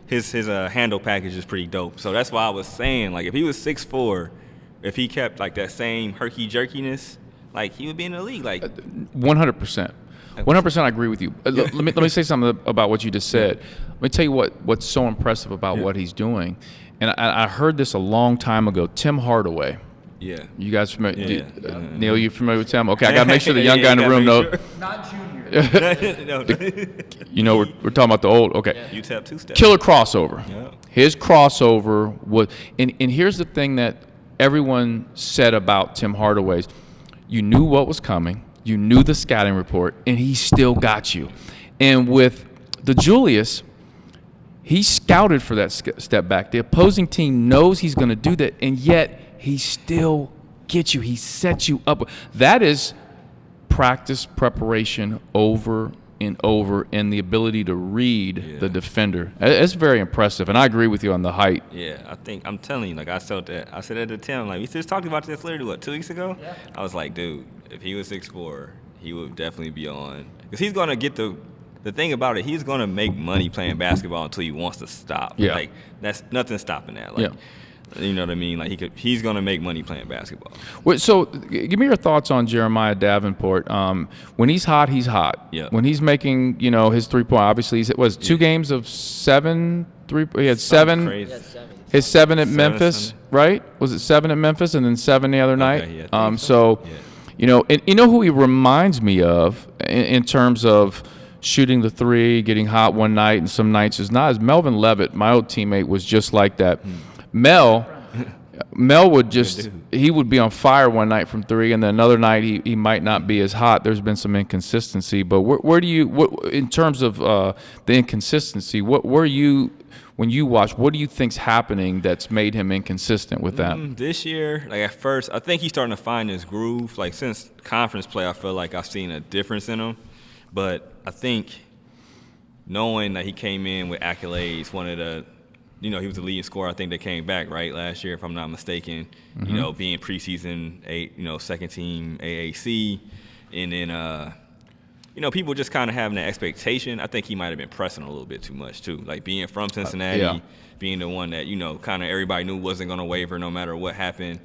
handle package is pretty dope. So that's why I was saying, like, if he was 6'4", if he kept like that same herky jerkiness, like, he would be in the league. Like 100%. 100%, I agree with you. Let me say something about what you just said. Let me tell you what's so impressive about what he's doing and I heard this a long time ago. Tim Hardaway. Yeah. You guys familiar? Yeah. Neil, you familiar with Tim? Okay, I got to make sure the young guy in the room knows. Sure. Not junior. You know, we're talking about the old. Okay. You tap two-step. Killer crossover. Yeah. His crossover was, and here's the thing that everyone said about Tim Hardaway's. You knew what was coming. You knew the scouting report, and he still got you. And with the Julius, he scouted for that step back. The opposing team knows he's going to do that, and yet he still gets you. He sets you up. That is practice, preparation over and over, and the ability to read the defender. It's very impressive, and I agree with you on the height. Yeah, I'm telling you, like I said that to Tim, like we just talked about this literally 2 weeks ago. Yeah. I was like, dude, if he was 6'4", he would definitely be on, because he's gonna get the thing about it. He's gonna make money playing basketball until he wants to stop. Yeah. Like that's nothing stopping that. Like, you know what I mean? Like he's gonna make money playing basketball. Well, so give me your thoughts on Jeremiah Davenport. When he's hot, he's hot. Yeah. When he's making, his 3-point, obviously he was 2 games of 7 3. He had 7. Crazy. His 7 at Memphis, right? Was it 7 at Memphis and then 7 the other night? Yeah, and you know who he reminds me of in terms of shooting the 3, getting hot one night and some nights is not, as Melvin Levitt, my old teammate, was just like that. Mel would he would be on fire one night from 3, and then another night he might not be as hot. There's been some inconsistency, but where do you, in terms of the inconsistency, when you watch, what do you think's happening that's made him inconsistent with that? This year, like at first, I think he's starting to find his groove. Like since conference play, I feel like I've seen a difference in him. But I think knowing that he came in with accolades, one of the, he was the leading scorer, I think, that came back, right, last year, if I'm not mistaken, being preseason, second team AAC. And then, people just kind of having that expectation. I think he might have been pressing a little bit too much, too. Like being from Cincinnati, being the one that, kind of everybody knew wasn't going to waver no matter what happened.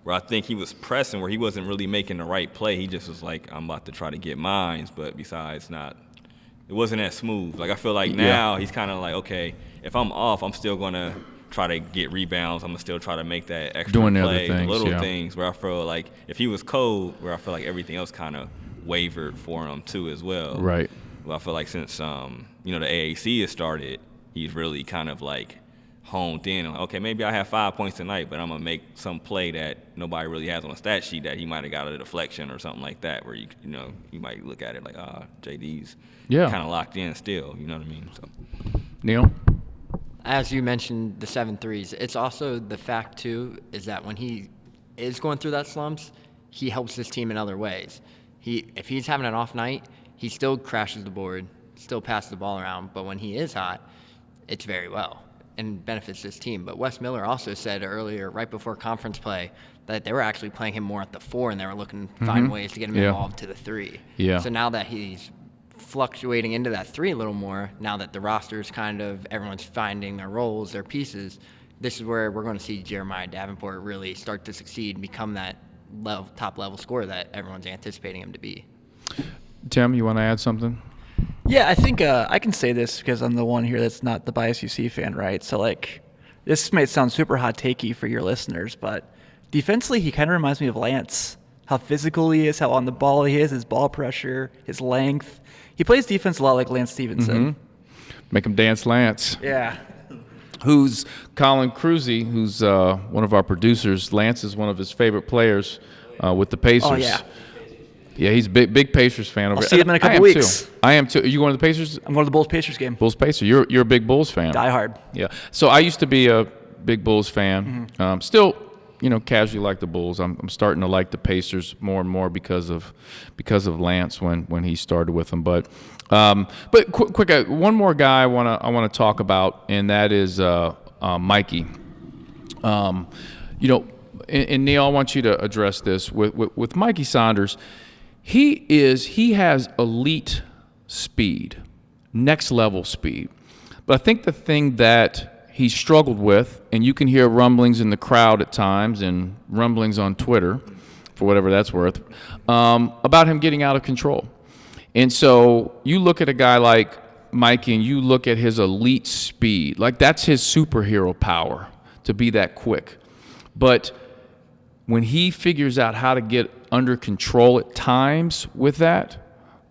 Where I think he was pressing, where he wasn't really making the right play. He just was like, I'm about to try to get mines, but besides it wasn't that smooth. Like I feel like now he's kind of like, okay, if I'm off, I'm still going to try to get rebounds. I'm going to still try to make that extra play, the little things where I feel like if he was cold, where I feel like everything else kind of wavered for him too as well. Right. Well, I feel like since, the AAC has started, he's really kind of like honed in on, okay, maybe I have 5 points tonight, but I'm going to make some play that nobody really has on a stat sheet that he might have got a deflection or something like that, where you might look at it like, JD's kind of locked in still, you know what I mean? So, Neil? As you mentioned, the 7 threes, it's also the fact, too, is that when he is going through that slumps, he helps his team in other ways. If he's having an off night, he still crashes the board, still passes the ball around, but when he is hot, it's very well and benefits his team. But Wes Miller also said earlier, right before conference play, that they were actually playing him more at the 4, and they were looking to find ways to get him involved to the 3. Yeah. So now that he's fluctuating into that 3 a little more, now that the roster's everyone's finding their roles, their pieces, this is where we're going to see Jeremiah Davenport really start to succeed and become that top-level scorer that everyone's anticipating him to be. Tim, you want to add something? Yeah, I think I can say this because I'm the one here that's not the biased UC fan, right? So, this might sound super hot takey for your listeners, but defensively, he kind of reminds me of Lance. How physical he is, how on the ball he is, his ball pressure, his length. He plays defense a lot like Lance Stevenson. Make him dance, Lance. Yeah. Who's Colin Cruzy, who's one of our producers. Lance is one of his favorite players with the Pacers. Oh, yeah. Yeah, he's a big Pacers fan. I'll see him in a couple weeks. I am too. Are you going to the Pacers? I'm going to the Bulls-Pacers game. Bulls-Pacers. You're a big Bulls fan. Die hard. Yeah. So I used to be a big Bulls fan. Still, casually like the Bulls. I'm starting to like the Pacers more and more because of Lance when he started with them. But quick, one more guy I want to talk about, and that is Mikey. And Neil, I want you to address this with Mikey Saunders. He has elite speed, next level speed. But I think the thing that he struggled with, and you can hear rumblings in the crowd at times and rumblings on Twitter, for whatever that's worth, about him getting out of control. And so you look at a guy like Mikey, and you look at his elite speed, like that's his superhero power to be that quick. But when he figures out how to get under control at times with that,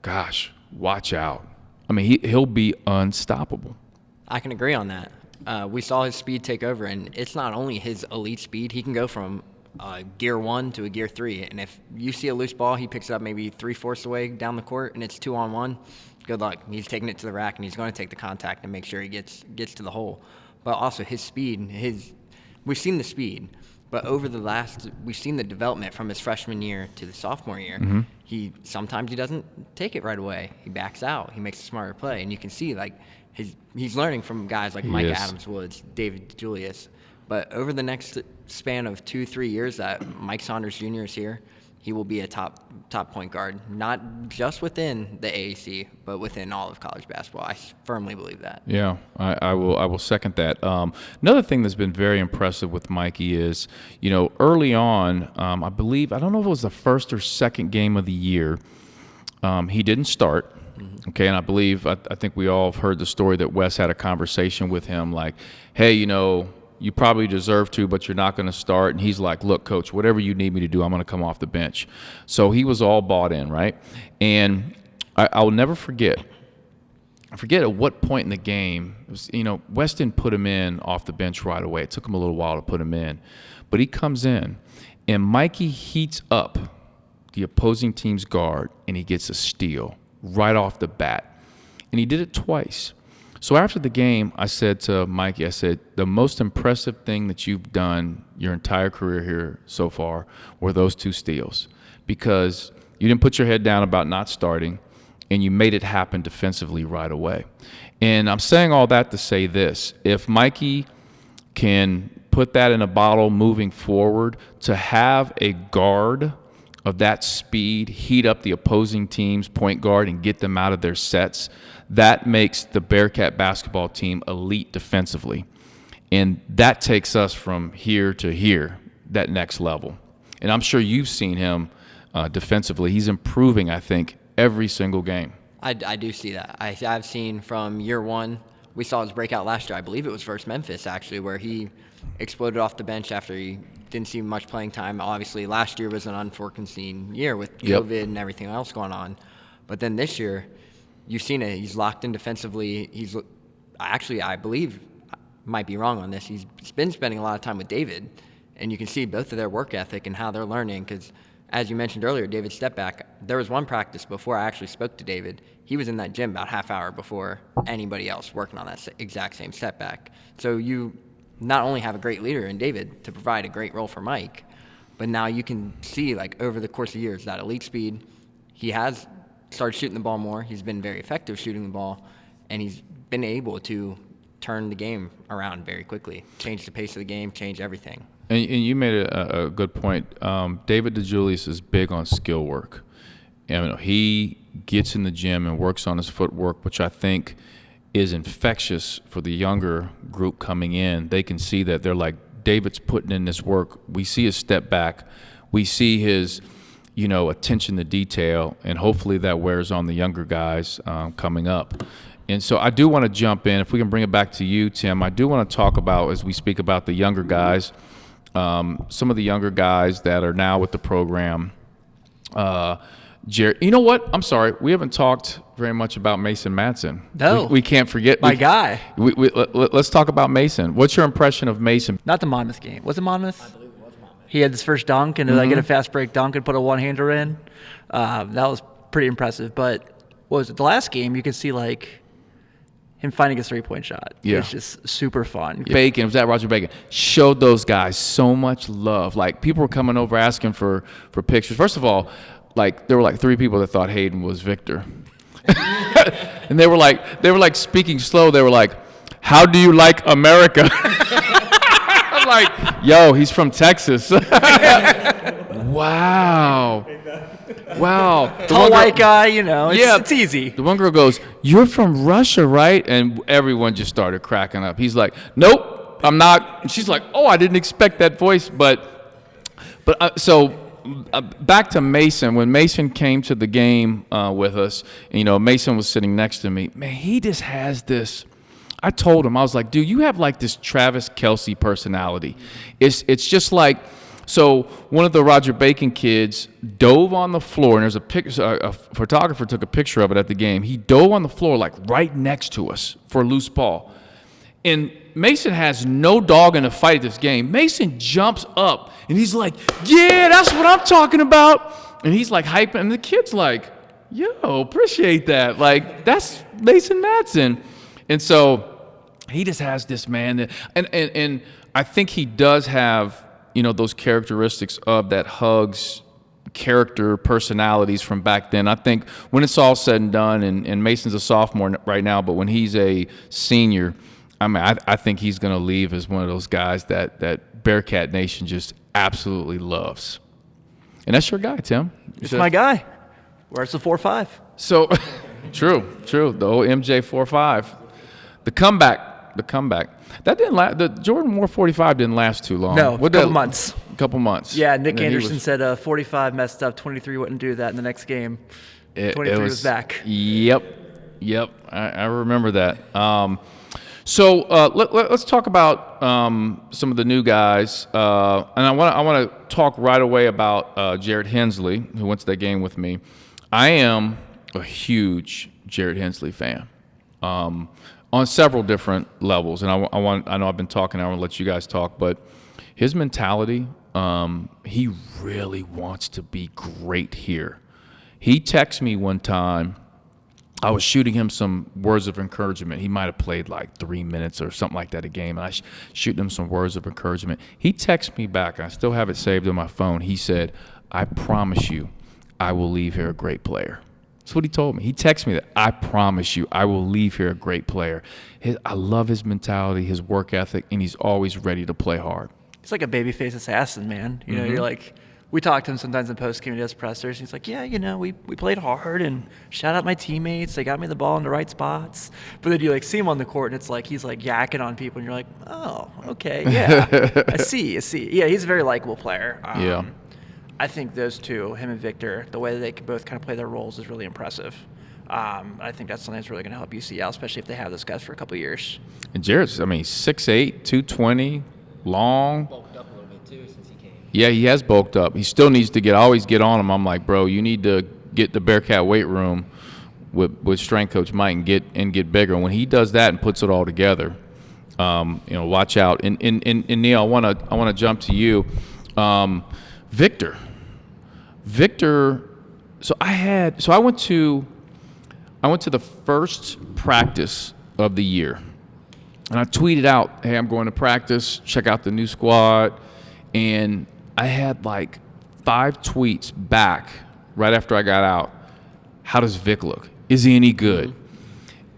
gosh, watch out. I mean, he'll be unstoppable. I can agree on that. We saw his speed take over, and it's not only his elite speed. He can go from gear 1 to a gear 3, and if you see a loose ball, he picks it up maybe 3/4 away down the court, and it's 2-on-1. Good luck. He's taking it to the rack, and he's going to take the contact and make sure he gets to the hole. But also his speed, we've seen the speed, but we've seen the development from his freshman year to the sophomore year. Mm-hmm. Sometimes he doesn't take it right away. He backs out. He makes a smarter play, and you can see like he's learning from guys like Mike Adams-Woods, David DeJulius. But over the next span of 2-3 years that Mike Saunders Jr. is here, he will be a top point guard, not just within the AAC, but within all of college basketball. I firmly believe that. Yeah, I will second that. Another thing that's been very impressive with Mikey is, early on, I don't know if it was the first or second game of the year, he didn't start. Mm-hmm. Okay, and I think we all have heard the story that Wes had a conversation with him like, hey, you probably deserve to, but you're not going to start. And he's like, look, coach, whatever you need me to do, I'm going to come off the bench. So he was all bought in, right? And I'll never forget. I forget at what point in the game, Wes didn't put him in off the bench right away. It took him a little while to put him in. But he comes in, and Mikey heats up the opposing team's guard, and he gets a steal right off the bat. And he did it twice. So after the game, I said to Mikey, the most impressive thing that you've done your entire career here so far were those 2 steals, because you didn't put your head down about not starting, and you made it happen defensively right away. And I'm saying all that to say this. If Mikey can put that in a bottle moving forward, to have a guard of that speed heat up the opposing team's point guard and get them out of their sets, that makes the Bearcat basketball team elite defensively. And that takes us from here to here, that next level. And I'm sure you've seen him defensively. He's improving, I think, every single game. I do see that. I've seen from year 1, we saw his breakout last year. I believe it was versus Memphis, actually, where he exploded off the bench after he didn't see much playing time. Obviously, last year was an unforeseen year with COVID and everything else going on. But then this year, you've seen it. He's locked in defensively. I believe, might be wrong on this, he's been spending a lot of time with David. And you can see both of their work ethic and how they're learning. Because, as you mentioned earlier, David stepped back. There was one practice before I actually spoke to David. He was in that gym about half hour before anybody else working on that exact same step back. So you not only have a great leader in David to provide a great role for Mike, but now you can see, like, over the course of years, that elite speed. He has started shooting the ball more. He's been very effective shooting the ball, and he's been able to turn the game around very quickly, change the pace of the game, change everything. And you made a good point. David DeJulius is big on skill work. And he gets in the gym and works on his footwork, which I think is infectious for the younger group coming in. They can see that they're like, David's putting in this work. We see his step back. We see his, attention to detail, and hopefully that wears on the younger guys coming up. And so I do want to jump in. If we can bring it back to you, Tim, I do want to talk about, as we speak about the younger guys, some of the younger guys that are now with the program. Jared, you know what? I'm sorry. We haven't talked very much about Mason Matson. No. We can't forget. My guy. Let's talk about Mason. What's your impression of Mason? Not the Monmouth game. Was it Monmouth? I believe it was Monmouth. He had his first dunk, and get a fast break dunk and put a one-hander in. That was pretty impressive. But what was it? The last game, you could see, him finding a three-point shot. Yeah. It was just super fun. Bacon, was that Roger Bacon? Showed those guys so much love. People were coming over asking for pictures. First of all, there were 3 people that thought Hayden was Victor. And they were speaking slow. They were like, "How do you like America?" I'm like, "Yo, he's from Texas." Wow. Tall white guy, it's easy. The one girl goes, "You're from Russia, right?" And everyone just started cracking up. He's like, "Nope, I'm not." And she's like, "Oh, I didn't expect that voice." So back to Mason. When Mason came to the game with us, Mason was sitting next to me. Man, he just has this. I told him, I was like, dude, you have like this Travis Kelce personality. It's just like. So one of the Roger Bacon kids dove on the floor, and there's a photographer took a picture of it at the game. He dove on the floor like right next to us for a loose ball. And Mason has no dog in the fight at this game. Mason jumps up, and he's like, yeah, that's what I'm talking about. And he's like hyping, and the kid's like, yo, appreciate that. Like, that's Mason Matson. And so he just has this, man. And I think he does have, those characteristics of that Hugs character personalities from back then. I think when it's all said and done, and Mason's a sophomore right now, but when he's a senior, I think he's going to leave as one of those guys that Bearcat Nation just absolutely loves. And that's your guy, Tim. It's my guy. Where's the 4-5? So, true. The old MJ 4-5. The comeback. That didn't last. The Jordan Moore 45 didn't last too long. No, a couple months. Yeah, Nick Anderson said 45 messed up. 23 wouldn't do that in the next game. 23 was back. Yep. I remember that. So let's talk about some of the new guys, and I want to talk right away about Jared Hensley, who went to that game with me. I am a huge Jared Hensley fan. On several different levels, and I know I've been talking. I want to let you guys talk, but his mentality, he really wants to be great here. He texted me one time. I was shooting him some words of encouragement. He might have played like 3 minutes or something like that a game, and I shooting him some words of encouragement. He texted me back. I still have it saved on my phone. He said, "I promise you, I will leave here a great player." That's what he told me. He texted me that, "I promise you, I will leave here a great player." I love his mentality, his work ethic, and he's always ready to play hard. He's like a babyface assassin, man. You're like, we talk to him sometimes in post-game, he does pressers. He's like, yeah, we played hard, and shout out my teammates. They got me the ball in the right spots. But then you like see him on the court, and it's like he's like yakking on people, and you're like, oh, okay, yeah, I see. Yeah, he's a very likable player. Yeah. I think those two, him and Victor, the way that they can both kind of play their roles is really impressive. I think that's something that's really going to help UC out, especially if they have those guys for a couple of years. And Jared's, 6'8", 220, long. Bulked up a little bit too since he came. Yeah, he has bulked up. He still needs to always get on him. I'm like, bro, you need to get the Bearcat weight room with strength coach Mike and get bigger. And when he does that and puts it all together, watch out. And Neil, I want to jump to you, Victor. So I went to the first practice of the year, and I tweeted out, "Hey, I'm going to practice. Check out the new squad." And I had like 5 tweets back right after I got out. How does Vic look? Is he any good?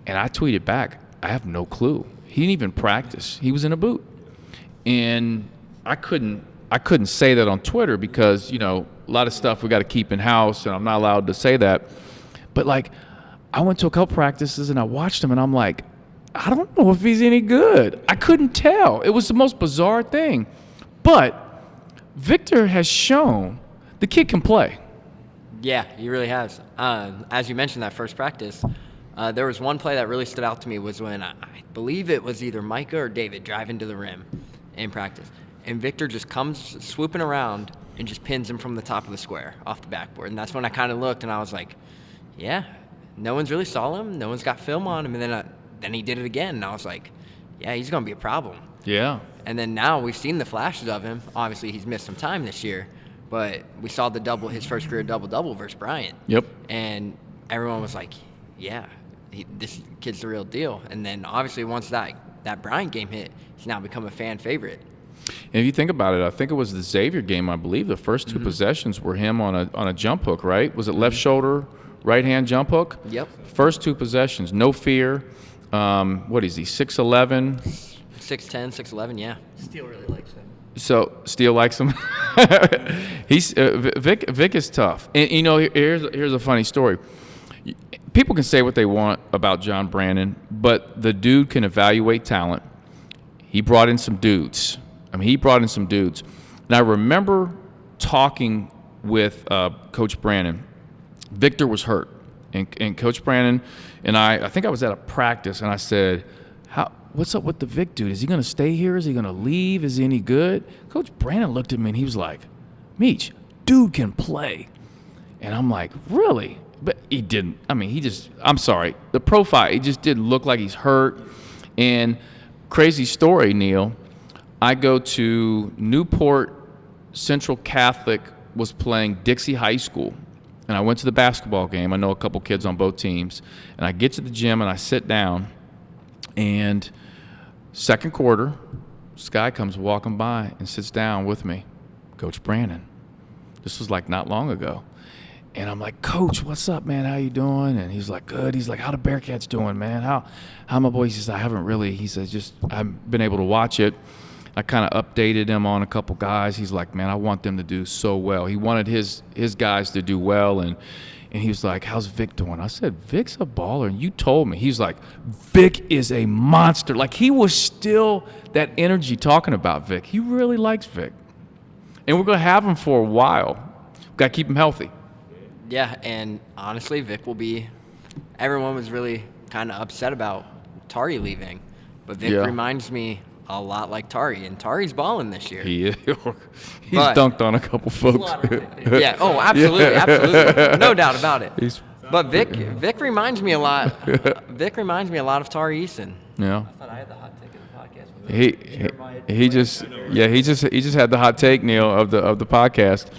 And I tweeted back, I have no clue. He didn't even practice. He was in a boot, and I couldn't say that on Twitter because a lot of stuff we got to keep in house, and I'm not allowed to say that. But like, I went to a couple practices and I watched him, and I'm like, I don't know if he's any good. I couldn't tell. It was the most bizarre thing. But Victor has shown the kid can play. Yeah, he really has. As you mentioned, that first practice, there was one play that really stood out to me was when I believe it was either Micah or David driving to the rim in practice. And Victor just comes swooping around and just pins him from the top of the square off the backboard. And that's when I kind of looked and I was like, yeah, no one's really saw him. No one's got film on him. And then he did it again. And I was like, yeah, he's going to be a problem. Yeah. And then now we've seen the flashes of him. Obviously, he's missed some time this year. But we saw his first career double-double versus Bryant. Yep. And everyone was like, yeah, this kid's the real deal. And then obviously once that Bryant game hit, he's now become a fan favorite. And if you think about it, I think it was the Xavier game, I believe. The first 2 possessions were him on a jump hook, right? Was it left shoulder, right-hand jump hook? Yep. First 2 possessions, no fear. What is he, 6'11"? 6'10", 6'11", yeah. Steele really likes him. So Steele likes him. He's Vic is tough. And here's a funny story. People can say what they want about John Brandon, but the dude can evaluate talent. He brought in some dudes. And I remember talking with Coach Brandon. Victor was hurt, and Coach Brandon and I think I was at a practice, and I said, what's up with the Vic dude? Is he going to stay here? Is he going to leave? Is he any good? Coach Brandon looked at me, and he was like, Meach, dude can play. And I'm like, really? But he didn't. I mean, I'm sorry. The profile, he just didn't look like he's hurt. And crazy story, Neil, I go to Newport Central Catholic was playing Dixie High School. And I went to the basketball game. I know a couple kids on both teams. And I get to the gym, and I sit down. And second quarter, this guy comes walking by and sits down with me, Coach Brandon. This was like not long ago. And I'm like, Coach, what's up, man? How you doing? And he's like, good. He's like, how the Bearcats doing, man? How my boys? He says, I haven't really. He says, I haven't been able to watch it. I kind of updated him on a couple guys. He's like, man, I want them to do so well. He wanted his guys to do well. And he was like, how's Vic doing? I said, Vic's a baller. And you told me. He's like, Vic is a monster. Like, he was still that energy talking about Vic. He really likes Vic. And we're going to have him for a while. Got to keep him healthy. Yeah, and honestly, Vic will be – everyone was really kind of upset about Tari leaving. But Vic reminds me a lot like Tari, and Tari's balling this year. He's dunked on a couple folks. Yeah, oh, absolutely, absolutely. No doubt about it. But Vic reminds me a lot. Vic reminds me a lot of Tari Eason. Yeah. I thought I had the hot take of the podcast. He just had the hot take, Neil, of the podcast.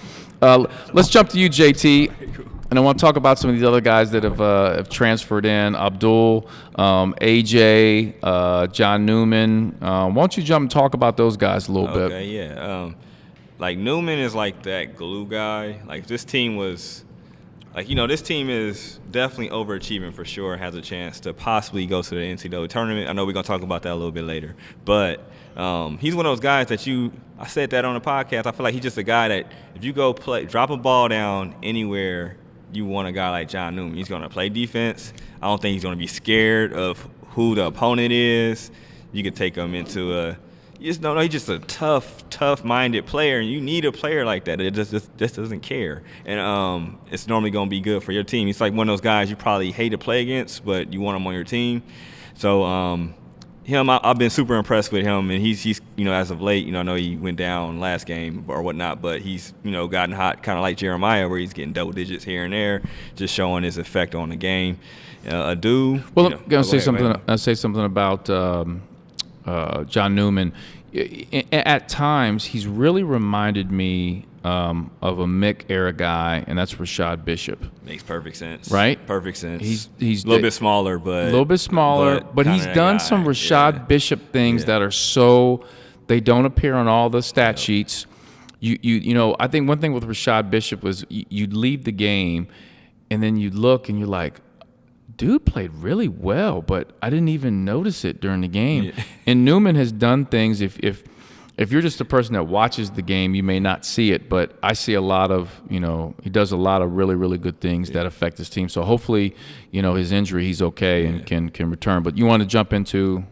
Let's jump to you, JT, and I want to talk about some of these other guys that have transferred in. Abdul, AJ, John Newman. Why don't you jump and talk about those guys a little bit? Okay, yeah. Like Newman is like that glue guy. Like this team was, this team is definitely overachieving for sure. Has a chance to possibly go to the NCAA tournament. I know we're gonna talk about that a little bit later, but he's one of those guys that I said that on the podcast. I feel like he's just a guy that if you go drop a ball down anywhere, you want a guy like John Newman. He's going to play defense. I don't think he's going to be scared of who the opponent is. You could take him into he's just a tough-minded player, and you need a player like that. It just doesn't care. And it's normally going to be good for your team. He's like one of those guys you probably hate to play against, but you want him on your team. So I've been super impressed with him, and he's as of late, I know he went down last game or whatnot, but he's gotten hot, kind of like Jeremiah, where he's getting double digits here and there, just showing his effect on the game. Adu. Well, I'm gonna say something. I'll say something about John Newman. At times, he's really reminded me of a Mick era guy, and that's Rashad Bishop. Makes perfect sense. Right? Perfect sense. He's a little bit smaller, but he's done some Rashad Bishop things that are so they don't appear on all the stat sheets. I think one thing with Rashad Bishop was you'd leave the game, and then you'd look and you're like, dude played really well, but I didn't even notice it during the game. Yeah. And Newman has done things. If you're just a person that watches the game, you may not see it, but I see a lot of, he does a lot of really, really good things that affect his team. So hopefully, his injury, he's okay and can return. But you want to jump into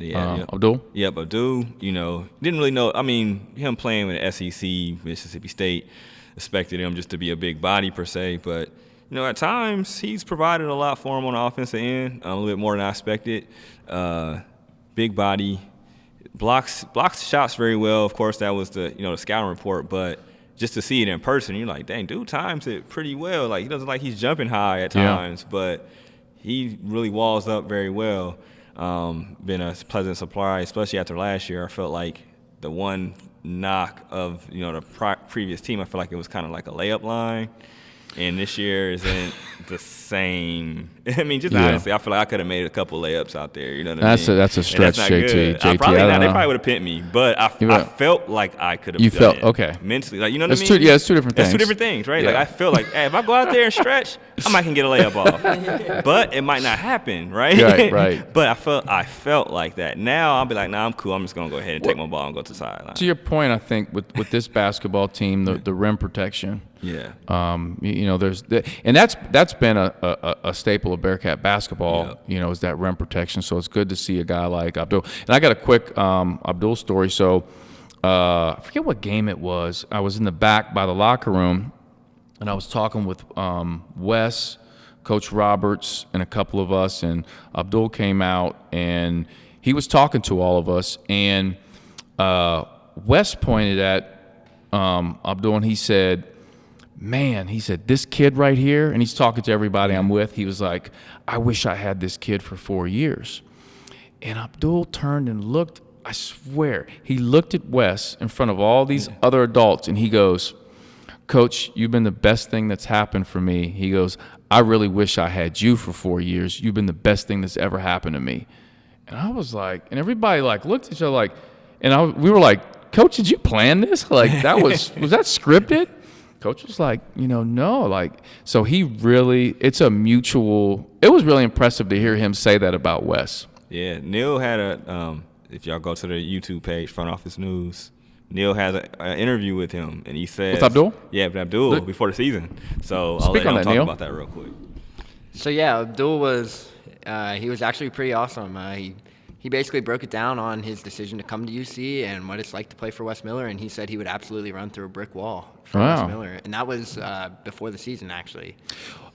Abdul? Yep, Abdul, didn't really know. I mean, him playing with SEC, Mississippi State, expected him just to be a big body per se, but at times he's provided a lot for him on the offensive end, a little bit more than I expected. Big body. Blocks shots very well. Of course, that was the the scouting report, but just to see it in person, you're like, dang, dude times it pretty well. Like he doesn't like he's jumping high at times, but he really walls up very well. Been a pleasant surprise, especially after last year. I felt like the one knock of the previous team, I feel like it was kind of like a layup line. And this year isn't the same. I mean, just honestly, I feel like I could have made a couple layups out there. You know what I mean? That's a stretch, JT. They probably would have pinned me, but I felt like I could have. You felt okay mentally, like what I mean? It's two different things. It's two different things, right? Yeah. Like I feel like, hey, if I go out there and stretch, I might can get a layup off, but it might not happen, right? Right. But I felt like that. Now I'll be like, nah, I'm cool. I'm just gonna go ahead and take my ball and go to the sideline. To your point, I think with this basketball team, the rim protection. Yeah. There's and that's been a staple of Bearcat basketball. Yeah. Is that rim protection. So it's good to see a guy like Abdul. And I got a quick Abdul story. So I forget what game it was. I was in the back by the locker room, and I was talking with Wes, Coach Roberts, and a couple of us, and Abdul came out, and he was talking to all of us, and Wes pointed at Abdul, and he said, man, he said, this kid right here, and he's talking to everybody I'm with, he was like, I wish I had this kid for 4 years. And Abdul turned and looked, I swear, he looked at Wes in front of all these other adults, and he goes, Coach, you've been the best thing that's happened for me. He goes, I really wish I had you for 4 years. You've been the best thing that's ever happened to me. And I was like, and everybody like looked at each other like, and we were like, Coach, did you plan this? Like, that was that scripted? Coach was like, no. Like, so he really, it was really impressive to hear him say that about Wes. Yeah, Neil had if y'all go to the YouTube page, Front Office News, Neil has an interview with him, and he says, with Abdul? Yeah, with Abdul before the season. So I'll Speak let on him that, talk Neil. about that real quick. So yeah, Abdul was he was actually pretty awesome. He basically broke it down on his decision to come to UC and what it's like to play for Wes Miller, and he said he would absolutely run through a brick wall for Wes Miller, and that was before the season actually.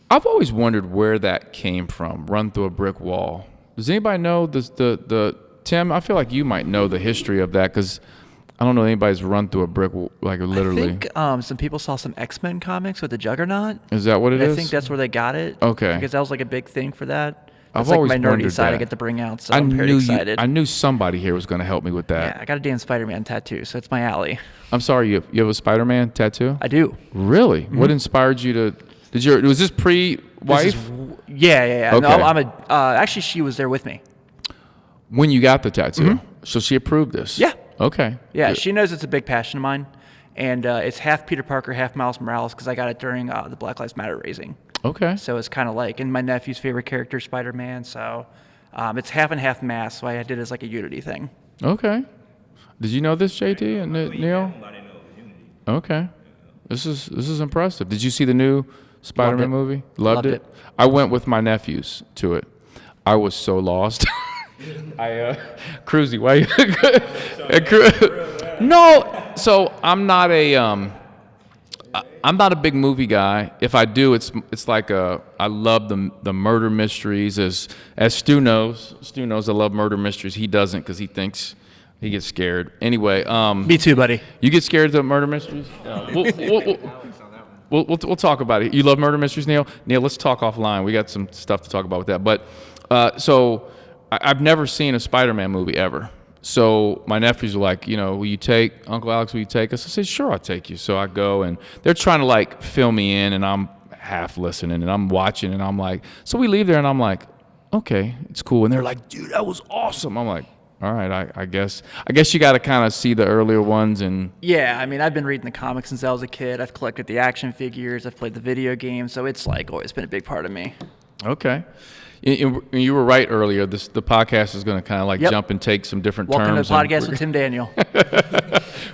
I've always wondered where that came from, run through a brick wall. Does anybody know the Tim, I feel like you might know the history of that, because I don't know anybody's run through a brick wall, like literally. I think some people saw some X-Men comics with the Juggernaut. Is that what it is? I think that's where they got it. Okay. Because that was like a big thing for that. I've It's like always my nerdy wondered side that. I get to bring out, so I'm pretty excited. I knew somebody here was going to help me with that. Yeah, I got a damn Spider-Man tattoo, so it's my alley. I'm sorry, you have a Spider-Man tattoo? I do. Really? What inspired you to? Was this pre-wife? Yeah. Okay. No, actually, she was there with me. When you got the tattoo, so she approved this. Yeah. Okay. Yeah, Good. she knows it's a big passion of mine, and it's half Peter Parker, half Miles Morales, because I got it during the Black Lives Matter raising. Okay. So it's kind of like, and my nephew's favorite character is Spider-Man, so it's half and half mask, so I did it as like a unity thing. Okay. Did you know this, JT and Neil? Okay. This is impressive. Did you see the new Spider-Man movie? Loved it. I went with my nephews to it. I was so lost. Cruzy, why? No, so I'm not a big movie guy. If I do, it's like I love the murder mysteries. As Stu knows. Stu knows I love murder mysteries. He doesn't, because he thinks he gets scared. Anyway, Me too, buddy. you get scared of murder mysteries? We'll talk about it. You love murder mysteries, Neil? Neil, let's talk offline. We got some stuff to talk about with that. But so I've never seen a Spider-Man movie ever. So my nephews are like, will you take, Uncle Alex, will you take us? I said, sure, I'll take you. So I go, and they're trying to like fill me in, and I'm half listening, and I'm watching, and I'm like, so we leave there, and I'm like, okay, it's cool. And they're like, dude, that was awesome. I'm like, all right, I guess you got to kind of see the earlier ones. And Yeah, I mean, I've been reading the comics since I was a kid. I've collected the action figures. I've played the video games, so it's like always been a big part of me. okay. You were right earlier. The podcast is going to kind of like Yep. jump and take some different Welcome terms. to the and podcast with Tim Daniel.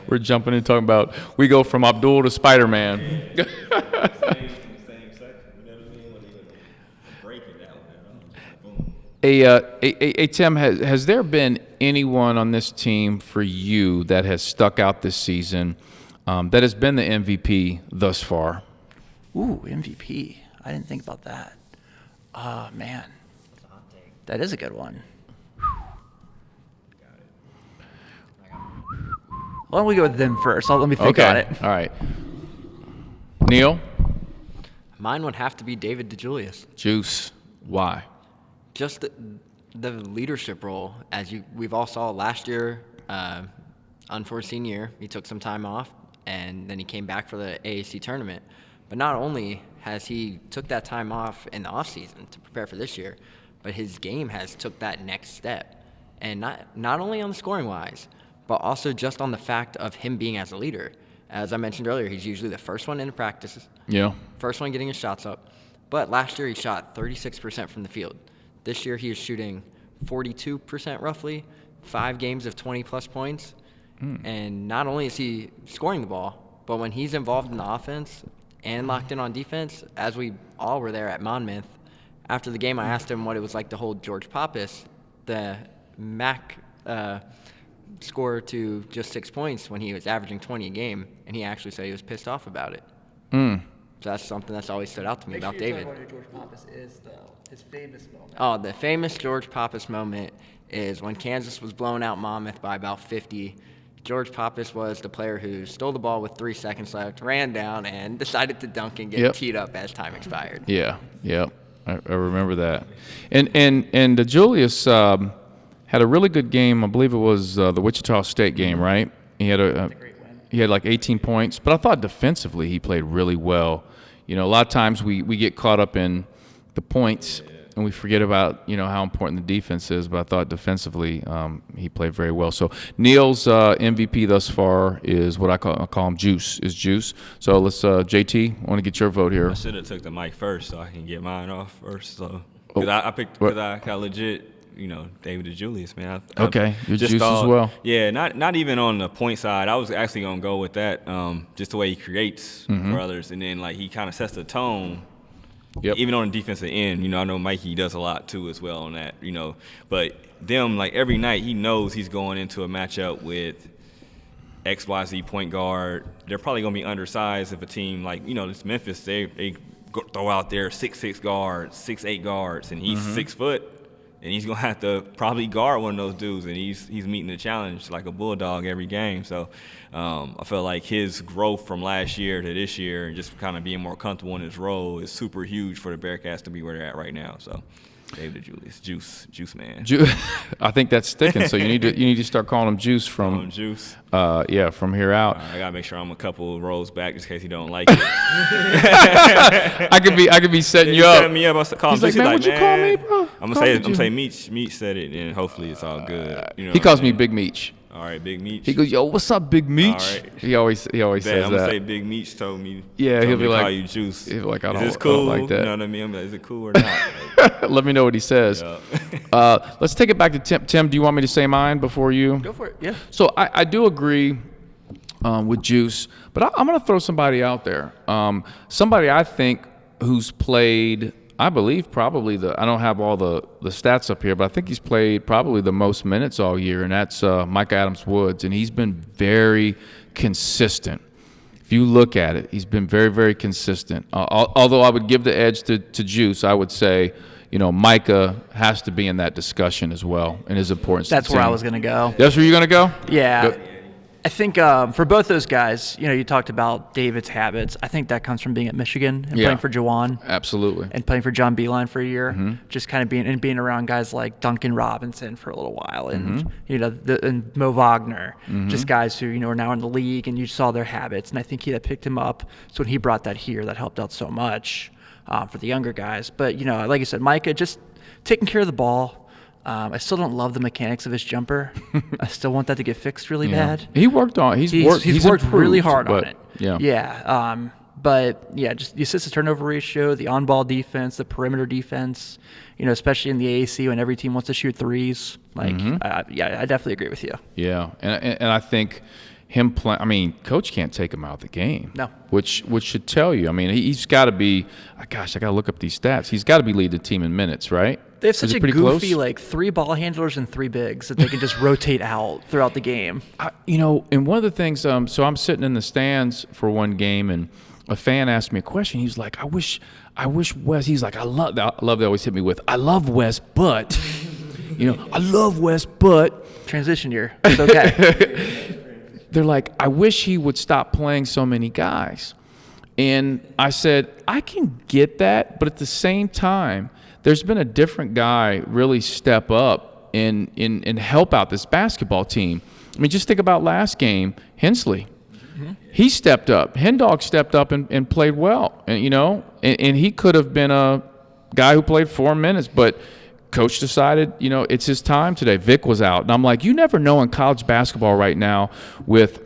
We're jumping and talking about, we go from Abdul to Spider-Man. Hey, Tim, has there been anyone on this team for you that has stuck out this season that has been the MVP thus far? Ooh, MVP. I didn't think about that. Oh, man. That is a good one. Why don't we go with them first? Let me think on it. All right. Neil? Mine would have to be David DeJulius. Juice. Why? Just the leadership role, as we've all saw last year, unforeseen year. He took some time off, and then he came back for the AAC tournament. But not only has he took that time off in the offseason to prepare for this year, but his game has took that next step. And not only on the scoring wise, but also just on the fact of him being as a leader. As I mentioned earlier, he's usually the first one into practices, Yeah. first one getting his shots up. But last year he shot 36% from the field. This year he is shooting 42% roughly, 5 games of 20-plus points. And not only is he scoring the ball, but when he's involved in the offense and locked in on defense, as we all were there at Monmouth, after the game I asked him what it was like to hold George Pappas, the MAC score to just 6 points when he was averaging 20 a game, and he actually said he was pissed off about it. So that's something that's always stood out to me about David. George Pappas is, though, his famous moment. Oh, the famous George Pappas moment is when Kansas was blowing out Monmouth by about 50. George Pappas was the player who stole the ball with 3 seconds left, ran down, and decided to dunk and get teed up as time expired. Yeah, I remember that. And Julius had a really good game. I believe it was the Wichita State game, right? He had like 18 points, but I thought defensively he played really well. A lot of times we get caught up in the points and we forget about how important the defense is. But I thought defensively he played very well. So Neil's MVP thus far is what I call him Juice. So let's JT. I want to get your vote here. I should have took the mic first so I can get mine off first. So because I picked because I got legit. David DeJulius, man. Okay, your Juice as well. Yeah, not even on the point side. I was actually gonna go with that. Just the way he creates for others, and then like he kind of sets the tone. Yep. Even on the defensive end, I know Mikey does a lot too as well on that. But them like every night he knows he's going into a matchup with XYZ point guard. They're probably gonna be undersized if a team like this Memphis they throw out there 6'6" guards, 6'8" guards, and he's 6 foot. And he's gonna have to probably guard one of those dudes, and he's meeting the challenge like a bulldog every game. So I feel like his growth from last year to this year, and just kind of being more comfortable in his role, is super huge for the Bearcats to be where they're at right now. So David DeJulius, Juice man. I think that's sticking. So you need to start calling him Juice from Juice. From here out. I gotta make sure I'm a couple of rows back just in case he don't like it. I could be setting you up. Setting me up. I call him He's like, man, what'd you call me, bro? I'm gonna say Meach. Meach said it, and hopefully it's all good. He calls me Big Meach. All right, Big Meach. He goes, yo, what's up, Big Meach? All right. He always says that. I'm gonna say Big Meach told me. Yeah, he'll be like, call you Juice. He'll be like, I is don't, this cool? I don't like that. You know what I mean? I'm like, is it cool or not? Let me know what he says. Yeah. Let's take it back to Tim. Tim, do you want me to say mine before you? Go for it, yeah. So I do agree with Juice, but I'm going to throw somebody out there. Somebody I think who's played, I believe probably I don't have all the stats up here, but I think he's played probably the most minutes all year, and that's Mike Adams-Woods, and he's been very consistent. If you look at it, he's been very, very consistent. Although I would give the edge to Juice, I would say, Micah has to be in that discussion as well and his importance. That's where I was going to go. That's where you're going to go? Yeah. Go. I think for both those guys, you talked about David's habits. I think that comes from being at Michigan and playing for Juwan. Absolutely. And playing for John Beilein for a year. Just kind of being around guys like Duncan Robinson for a little while, and and Mo Wagner, just guys who are now in the league, and you saw their habits. And I think that picked him up. So when he brought that here, that helped out so much for the younger guys. But like I said, Micah just taking care of the ball. I still don't love the mechanics of his jumper. I still want that to get fixed really bad. He worked on. He's worked improved, really hard on it. Yeah. Yeah. But yeah, just the assist to turnover ratio, the on-ball defense, the perimeter defense. Especially in the AAC when every team wants to shoot threes. I definitely agree with you. Yeah, and I think him playing. I mean, coach can't take him out of the game. No. Which should tell you. I mean, he's got to be. Gosh, I got to look up these stats. He's got to be leading the team in minutes, right? They have such a goofy, close? 3 ball handlers and 3 bigs that they can just rotate out throughout the game. And one of the things, so I'm sitting in the stands for one game, and a fan asked me a question. He was like, I wish Wes, he's like, I love they always hit me with, I love Wes, but, I love Wes, but. Transition year. It's okay. They're like, I wish he would stop playing so many guys. And I said, I can get that, but at the same time, there's been a different guy really step up and help out this basketball team. I mean, just think about last game, Hensley. He stepped up. Hendog stepped up and played well. And he could have been a guy who played 4 minutes, but coach decided, it's his time today. Vic was out. And I'm like, you never know in college basketball right now with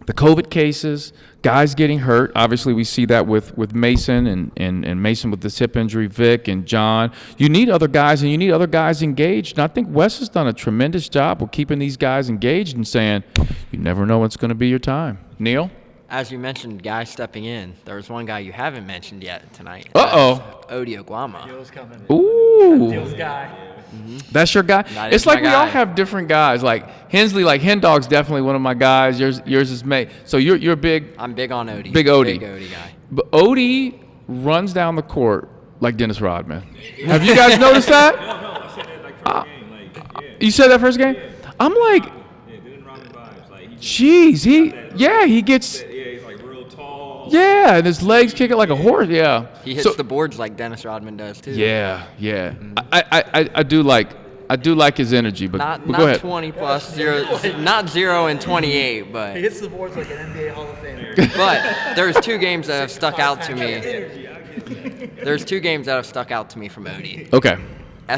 the COVID cases, guys getting hurt. Obviously, we see that with Mason and Mason with this hip injury, Vic and John. You need other guys, and you need other guys engaged. And I think Wes has done a tremendous job with keeping these guys engaged and saying, you never know what's going to be your time. Neil? As you mentioned, guys stepping in, there was one guy you haven't mentioned yet tonight. Uh-oh. Odi Oguama. Deal's coming. Ooh. Deal's guy. That's your guy? That It's is like my we all guy. have different guys. Like Hensley, like Hen Dog's definitely one of my guys. Yours is May. So you're big. I'm big on Odie. Big Odie. Big Odie guy. But Odie runs down the court like Dennis Rodman. Have you guys noticed that? No, I said that like first game. Like, yeah. You said that first game? I'm like, Yeah, didn't Robin vibes. Like, he just, jeez, he gets, yeah, he's like real tall. yeah, and his legs kick it like a horse, yeah. He hits the boards like Dennis Rodman does too. Yeah. I do like his energy, but Not go ahead. 20 plus 0, not 0 and 28, but hits the boards like an NBA Hall of Famer. but there's 2 games that have stuck out to me. There's 2 games that have stuck out to me from Odie. Okay.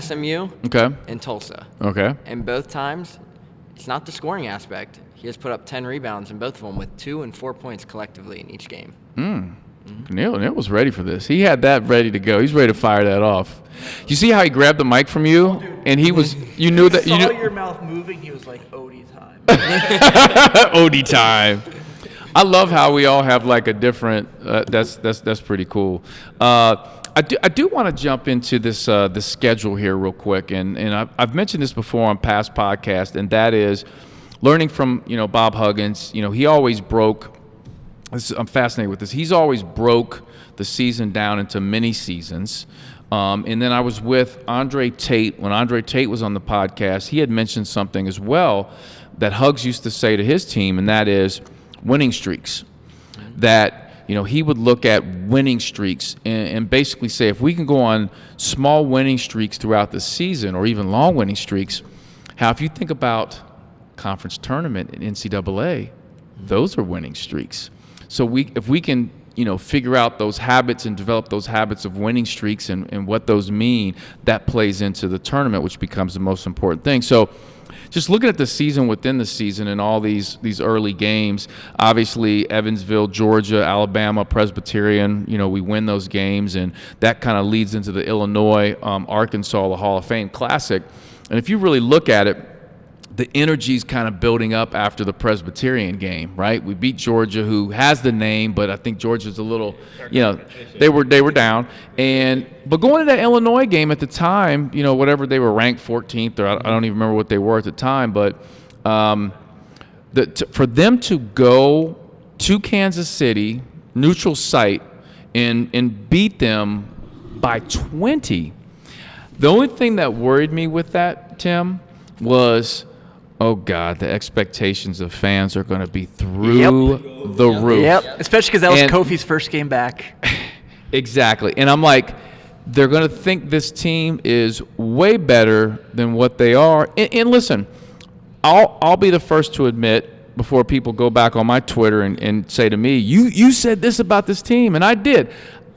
SMU Okay. and Tulsa. Okay. And both times, it's not the scoring aspect. He has put up 10 rebounds in both of them with 2 and 4 points collectively in each game. Neil was ready for this. He had that ready to go. He's ready to fire that off. You see how he grabbed the mic from you, and he was. You knew that. Saw You knew. your mouth moving. He was like, Odie time. Odie time. I love how we all have like a different. That's pretty cool. I do want to jump into this schedule here real quick, and I've mentioned this before on past podcasts, and that is learning from Bob Huggins. He always broke. I'm fascinated with this. He's always broke the season down into mini seasons. And then I was with Andre Tate. When Andre Tate was on the podcast, he had mentioned something as well that Huggs used to say to his team, and that is winning streaks. That he would look at winning streaks and basically say, if we can go on small winning streaks throughout the season or even long winning streaks, how if you think about conference tournament in NCAA, those are winning streaks. So if we can figure out those habits and develop those habits of winning streaks and what those mean, that plays into the tournament, which becomes the most important thing. So just looking at the season within the season and all these early games, obviously Evansville, Georgia, Alabama, Presbyterian, we win those games, and that kind of leads into the Illinois, Arkansas, the Hall of Fame Classic. And if you really look at it, the energy's kind of building up after the Presbyterian game, right? We beat Georgia, who has the name, but I think Georgia's a little, they were down. But going to that Illinois game at the time, whatever, they were ranked 14th, or I don't even remember what they were at the time, but for them to go to Kansas City, neutral site, and beat them by 20, the only thing that worried me with that, Tim, was, oh God, the expectations of fans are going to be through the roof. Yep, especially because that was Kofi's first game back. Exactly. And I'm like, they're going to think this team is way better than what they are. And listen, I'll be the first to admit, before people go back on my Twitter and say to me, you said this about this team, and I did.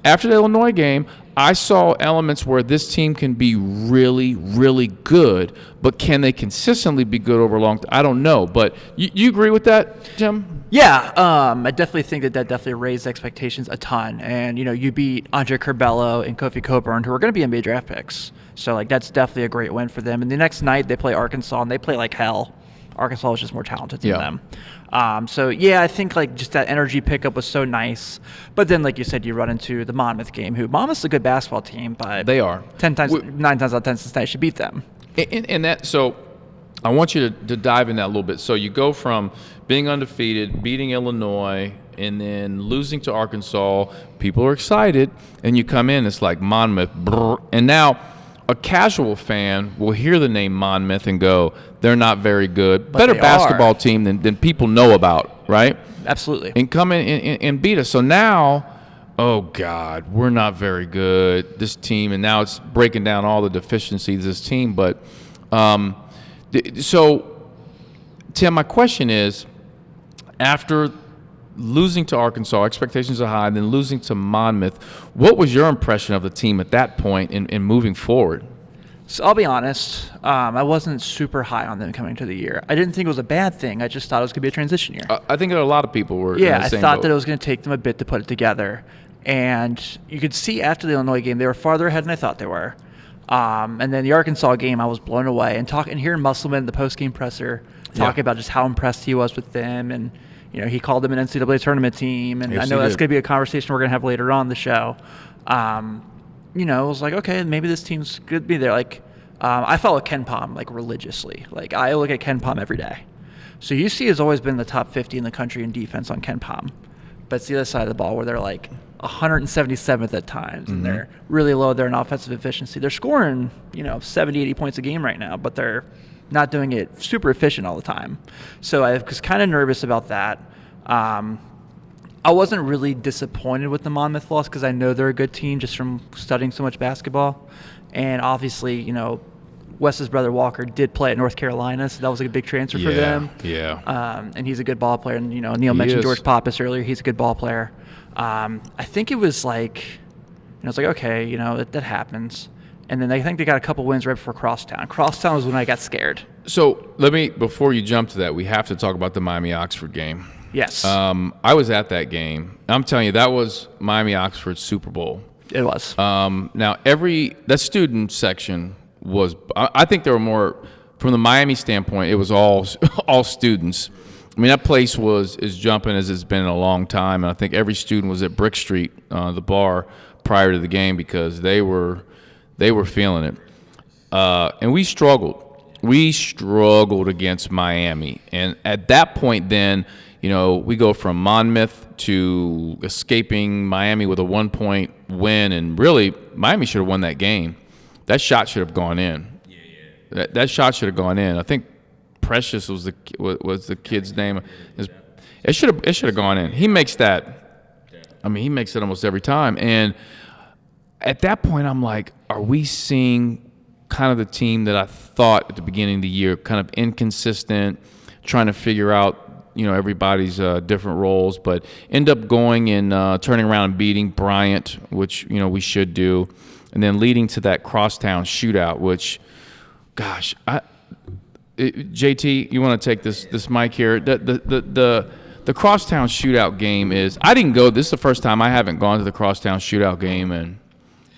After the Illinois game, I saw elements where this team can be really, really good, but can they consistently be good over a long time? I don't know. But you agree with that, Tim? Yeah, I definitely think that definitely raised expectations a ton. And, you beat Andre Curbelo and Kofi Coburn, who are going to be NBA draft picks. So, that's definitely a great win for them. And the next night, they play Arkansas, and they play like hell. Arkansas is just more talented than them. I think just that energy pickup was so nice. But then, like you said, you run into the Monmouth game, who Monmouth's a good basketball team, but they are 9 times out of 10 Cincinnati should beat them. And that, so I want you to dive in that a little bit. So you go from being undefeated, beating Illinois, and then losing to Arkansas. People are excited, and you come in, it's like Monmouth, and now a casual fan will hear the name Monmouth and go, they're not very good. Better basketball team than people know about, right? Absolutely. And come in and beat us. So now, oh, God, we're not very good, this team. And now it's breaking down all the deficiencies of this team. But so, Tim, my question is, after losing to Arkansas, expectations are high, then losing to Monmouth, what was your impression of the team at that point in moving forward? So I'll be honest, I wasn't super high on them coming to the year. I didn't think it was a bad thing. I just thought it was going to be a transition year. I think that a lot of people were in Yeah, the I same thought boat. that it was going to take them a bit to put it together. And you could see after the Illinois game, they were farther ahead than I thought they were. And then the Arkansas game, I was blown away. And hearing Musselman in the post-game presser talking about just how impressed he was with them, and he called them an NCAA tournament team, and Yes, I know he that's did. going to be a conversation we're going to have later on the show. I was like, okay, maybe this team's good to be there. I follow Ken Pom like religiously. Like I look at Ken Pom every day. So UC has always been in the top 50 in the country in defense on Ken Pom, but it's the other side of the ball where they're like 177th at times, and they're really low there in offensive efficiency. They're scoring 70, 80 points a game right now, but they're not doing it super efficient all the time. So I was kind of nervous about that. I wasn't really disappointed with the Monmouth loss because I know they're a good team just from studying so much basketball. And obviously, Wes's brother Walker did play at North Carolina, so that was a big transfer for them. Yeah. And he's a good ball player. And, Neil mentioned George Pappas earlier. He's a good ball player. I think it was like, okay, that happens. And then I think they got a couple wins right before Crosstown. Crosstown was when I got scared. So before you jump to that, we have to talk about the Miami-Oxford game. Yes. I was at that game. I'm telling you, that was Miami-Oxford's Super Bowl. It was. Now, that student section was, I think there were more, from the Miami standpoint, it was all students. I mean, that place is jumping as it's been in a long time, and I think every student was at Brick Street, the bar, prior to the game because they were feeling it. And we struggled. We struggled against Miami. And at that point then, we go from Monmouth to escaping Miami with a 1-point win, and really, Miami should have won that game. That shot should have gone in. That shot should have gone in. I think Precious was the kid's name. It should have gone in. He makes that. I mean, he makes it almost every time. And at that point, I'm like, are we seeing kind of the team that I thought at the beginning of the year, kind of inconsistent, trying to figure out everybody's different roles, but end up going and turning around and beating Bryant, which we should do, and then leading to that Crosstown shootout, which, gosh, JT, you want to take this mic here? The Crosstown shootout game is, I didn't go. This is the first time I haven't gone to the Crosstown shootout game, and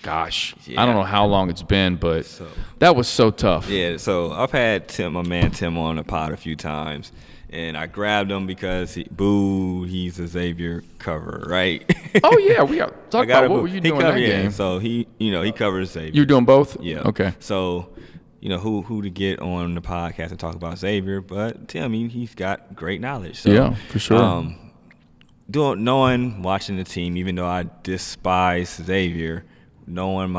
gosh, I don't know how long it's been, but that was so tough. Yeah, so I've had my man Tim on the pod a few times. And I grabbed him because he's a Xavier cover, right? Oh yeah, we got talk about what were you doing that game? So he covers Xavier. You're doing both? Yeah. Okay. So, who to get on the podcast and talk about Xavier? But Tim, he's got great knowledge. So, yeah, for sure. Watching the team, even though I despise Xavier, knowing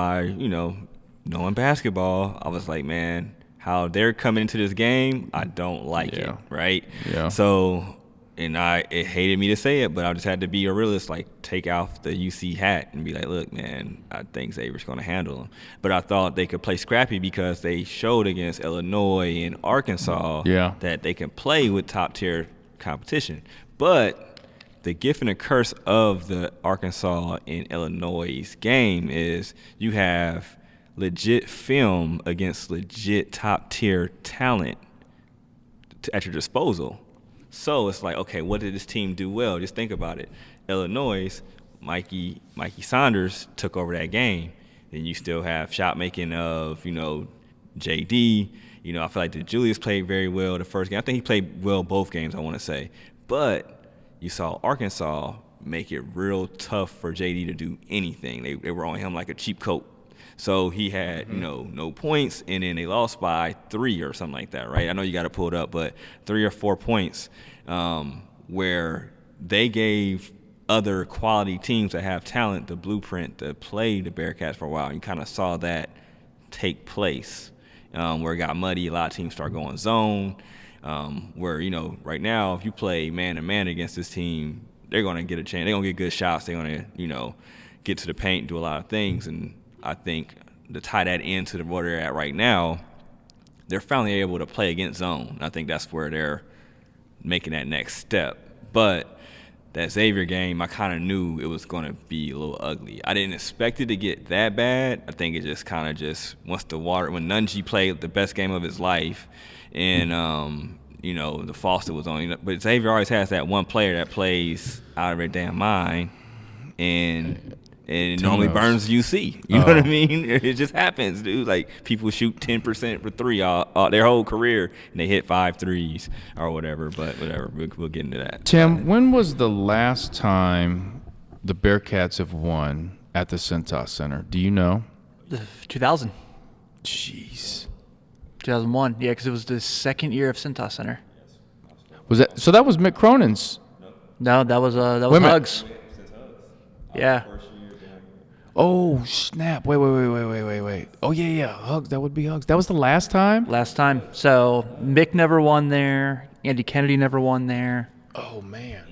basketball, I was like, man, how they're coming into this game, I don't like it, right? Yeah. So, and it hated me to say it, but I just had to be a realist, like take off the UC hat and be like, look, man, I think Xavier's going to handle them. But I thought they could play scrappy because they showed against Illinois and Arkansas that they can play with top-tier competition. But the gift and the curse of the Arkansas and Illinois game is you have legit film against legit top-tier talent at your disposal. So it's like, okay, what did this team do well? Just think about it. Illinois, Mikey Saunders took over that game. Then you still have shot making of, JD. I feel like Julius played very well the first game. I think he played well both games, I want to say. But you saw Arkansas make it real tough for JD to do anything. They were on him like a cheap coat. So he had, no points, and then they lost by 3 or something like that, right? I know you got to pull it up, but 3 or 4 points where they gave other quality teams that have talent the blueprint to play the Bearcats for a while. You kind of saw that take place where it got muddy. A lot of teams start going zone where, right now if you play man-to-man against this team, they're going to get a chance. They're going to get good shots. They're going to, get to the paint, do a lot of things, and I think to tie that into where they're at right now, they're finally able to play against zone. I think that's where they're making that next step. But that Xavier game, I kind of knew it was going to be a little ugly. I didn't expect it to get that bad. I think it just kind of when Nunji played the best game of his life, and the Foster was on. But Xavier always has that one player that plays out of their damn mind, and it normally burns UC. You know what I mean? It just happens, dude. Like, people shoot 10% for three their whole career, and they hit 5 threes or whatever. But whatever, we'll get into that. Tim, when was the last time the Bearcats have won at the Cintas Center? Do you know? 2000. Jeez. 2001. Yeah, because it was the second year of Cintas Center. Was that so? That was Mick Cronin's. No, that was Wait a minute. Hugs. Yeah. Oh snap! Wait. Oh yeah. Hugs. That would be Hugs. That was the last time. Last time. So Mick never won there. Andy Kennedy never won there. Oh man.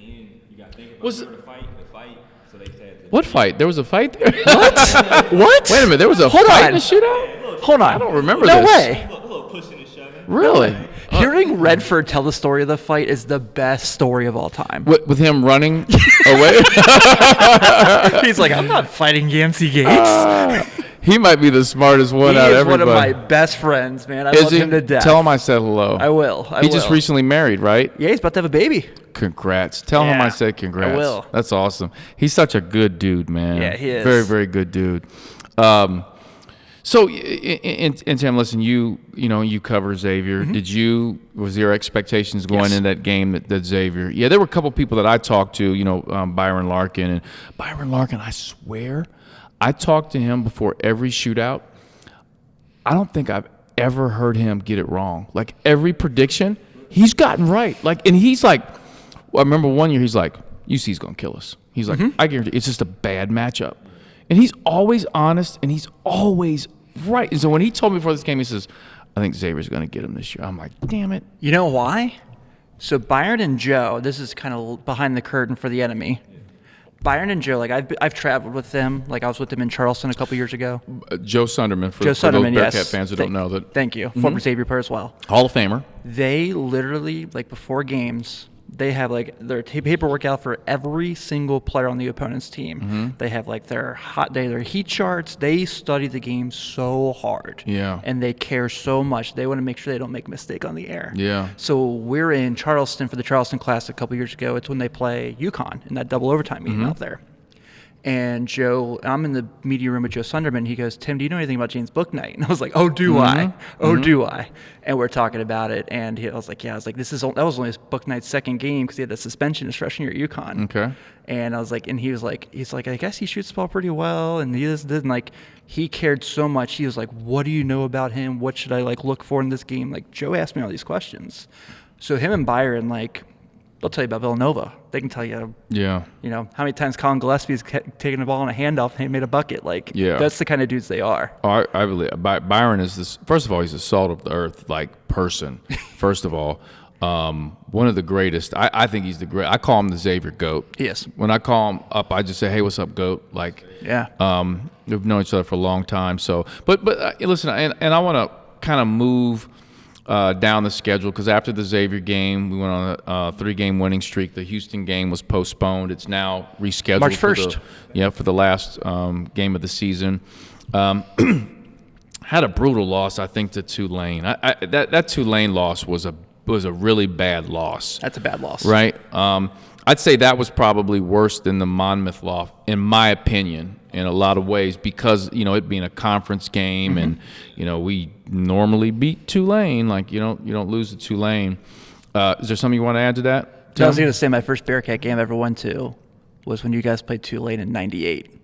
Was Was the fight? So they said What fight? There was a fight there. What? Wait a minute. There was a Hold fight on. in the shootout. Hold on. I don't remember No this. way. a little pushing and shoving. Really? Hearing Redford tell the story of the fight is the best story of all time. With him running away. He's like, I'm not fighting Yancey Gates. He might be the smartest one He out of is one everybody. of my best friends, man. I Is love he? him to death. Tell him I said hello. I will. He just recently married, right? Yeah, he's about to have a baby. Congrats. Tell him Yeah, I said congrats. I will. That's awesome. He's such a good dude, man. Yeah, he is. Very, very good dude. So, and Tim, listen, you cover Xavier. Was there expectations going Yes. in that game that Xavier? Yeah, there were a couple people that I talked to, Byron Larkin. And Byron Larkin, I swear, I talked to him before every shootout. I don't think I've ever heard him get it wrong. Like every prediction, he's gotten right. Like, and he's like, well, I remember one year he's like, UC's gonna kill us. He's like, I guarantee it's just a bad matchup. And he's always honest and he's always right. And so when he told me before this game, he says, I think Xavier's gonna get him this year. I'm like, damn it. You know why? So Byron and Joe, this is kind of behind the curtain for the enemy. Byron and Joe, like I've traveled with them. Like I was with them in Charleston a couple years ago. Joe Sunderman, for those Sunderman, Bearcat yes. fans who don't know that. Thank you. Former Xavier player as well. Hall of Famer. They literally, like before games, they have like their paperwork out for every single player on the opponent's team. They have like their heat charts. They study the game so hard. Yeah. And they care so much. They want to make sure they don't make a mistake on the air. Yeah. So we're in Charleston for the Charleston Classic a couple years ago. It's when they play UConn in that double overtime meeting out there. And Joe, I'm in the media room with Joe Sunderman. He goes, Tim, do you know anything about James Bouknight? And I was like, oh, do I? Oh, do I? And we're talking about it. And I was like, yeah. I was like, that was only his Bouknight's second game because he had a suspension his freshman year at UConn. Okay. And I was like, and he's like, I guess he shoots the ball pretty well. And he just didn't like, he cared so much. He was like, what do you know about him? What should I like look for in this game? Like Joe asked me all these questions. So him and Byron, like, they'll tell you about Villanova. They can tell you, Yeah. how many times Colin Gillespie's taken the ball on a handoff and he made a bucket. Like, Yeah. that's the kind of dudes they are. Oh, I believe Byron is this. First of all, he's a salt of the earth like person. First of all, one of the greatest. I think he's the great. I call him the Xavier GOAT. Yes. When I call him up, I just say, "Hey, what's up, GOAT?" Like, Yeah. we've known each other for a long time. So, but listen, and I want to kind of move down the schedule because after the Xavier game, we went on a 3-game winning streak. The Houston game was postponed. It's now rescheduled. March 1st. For the last game of the season. Had a brutal loss, I think, to Tulane. That Tulane loss was a really bad loss. That's a bad loss. Right? I'd say that was probably worse than the Monmouth loss, in my opinion, in a lot of ways, because, it being a conference game and, we normally beat Tulane. Like, you don't lose to Tulane. Is there something you want to add to that, Tim? I was going to say my first Bearcat game I ever went to was when you guys played Tulane in '98.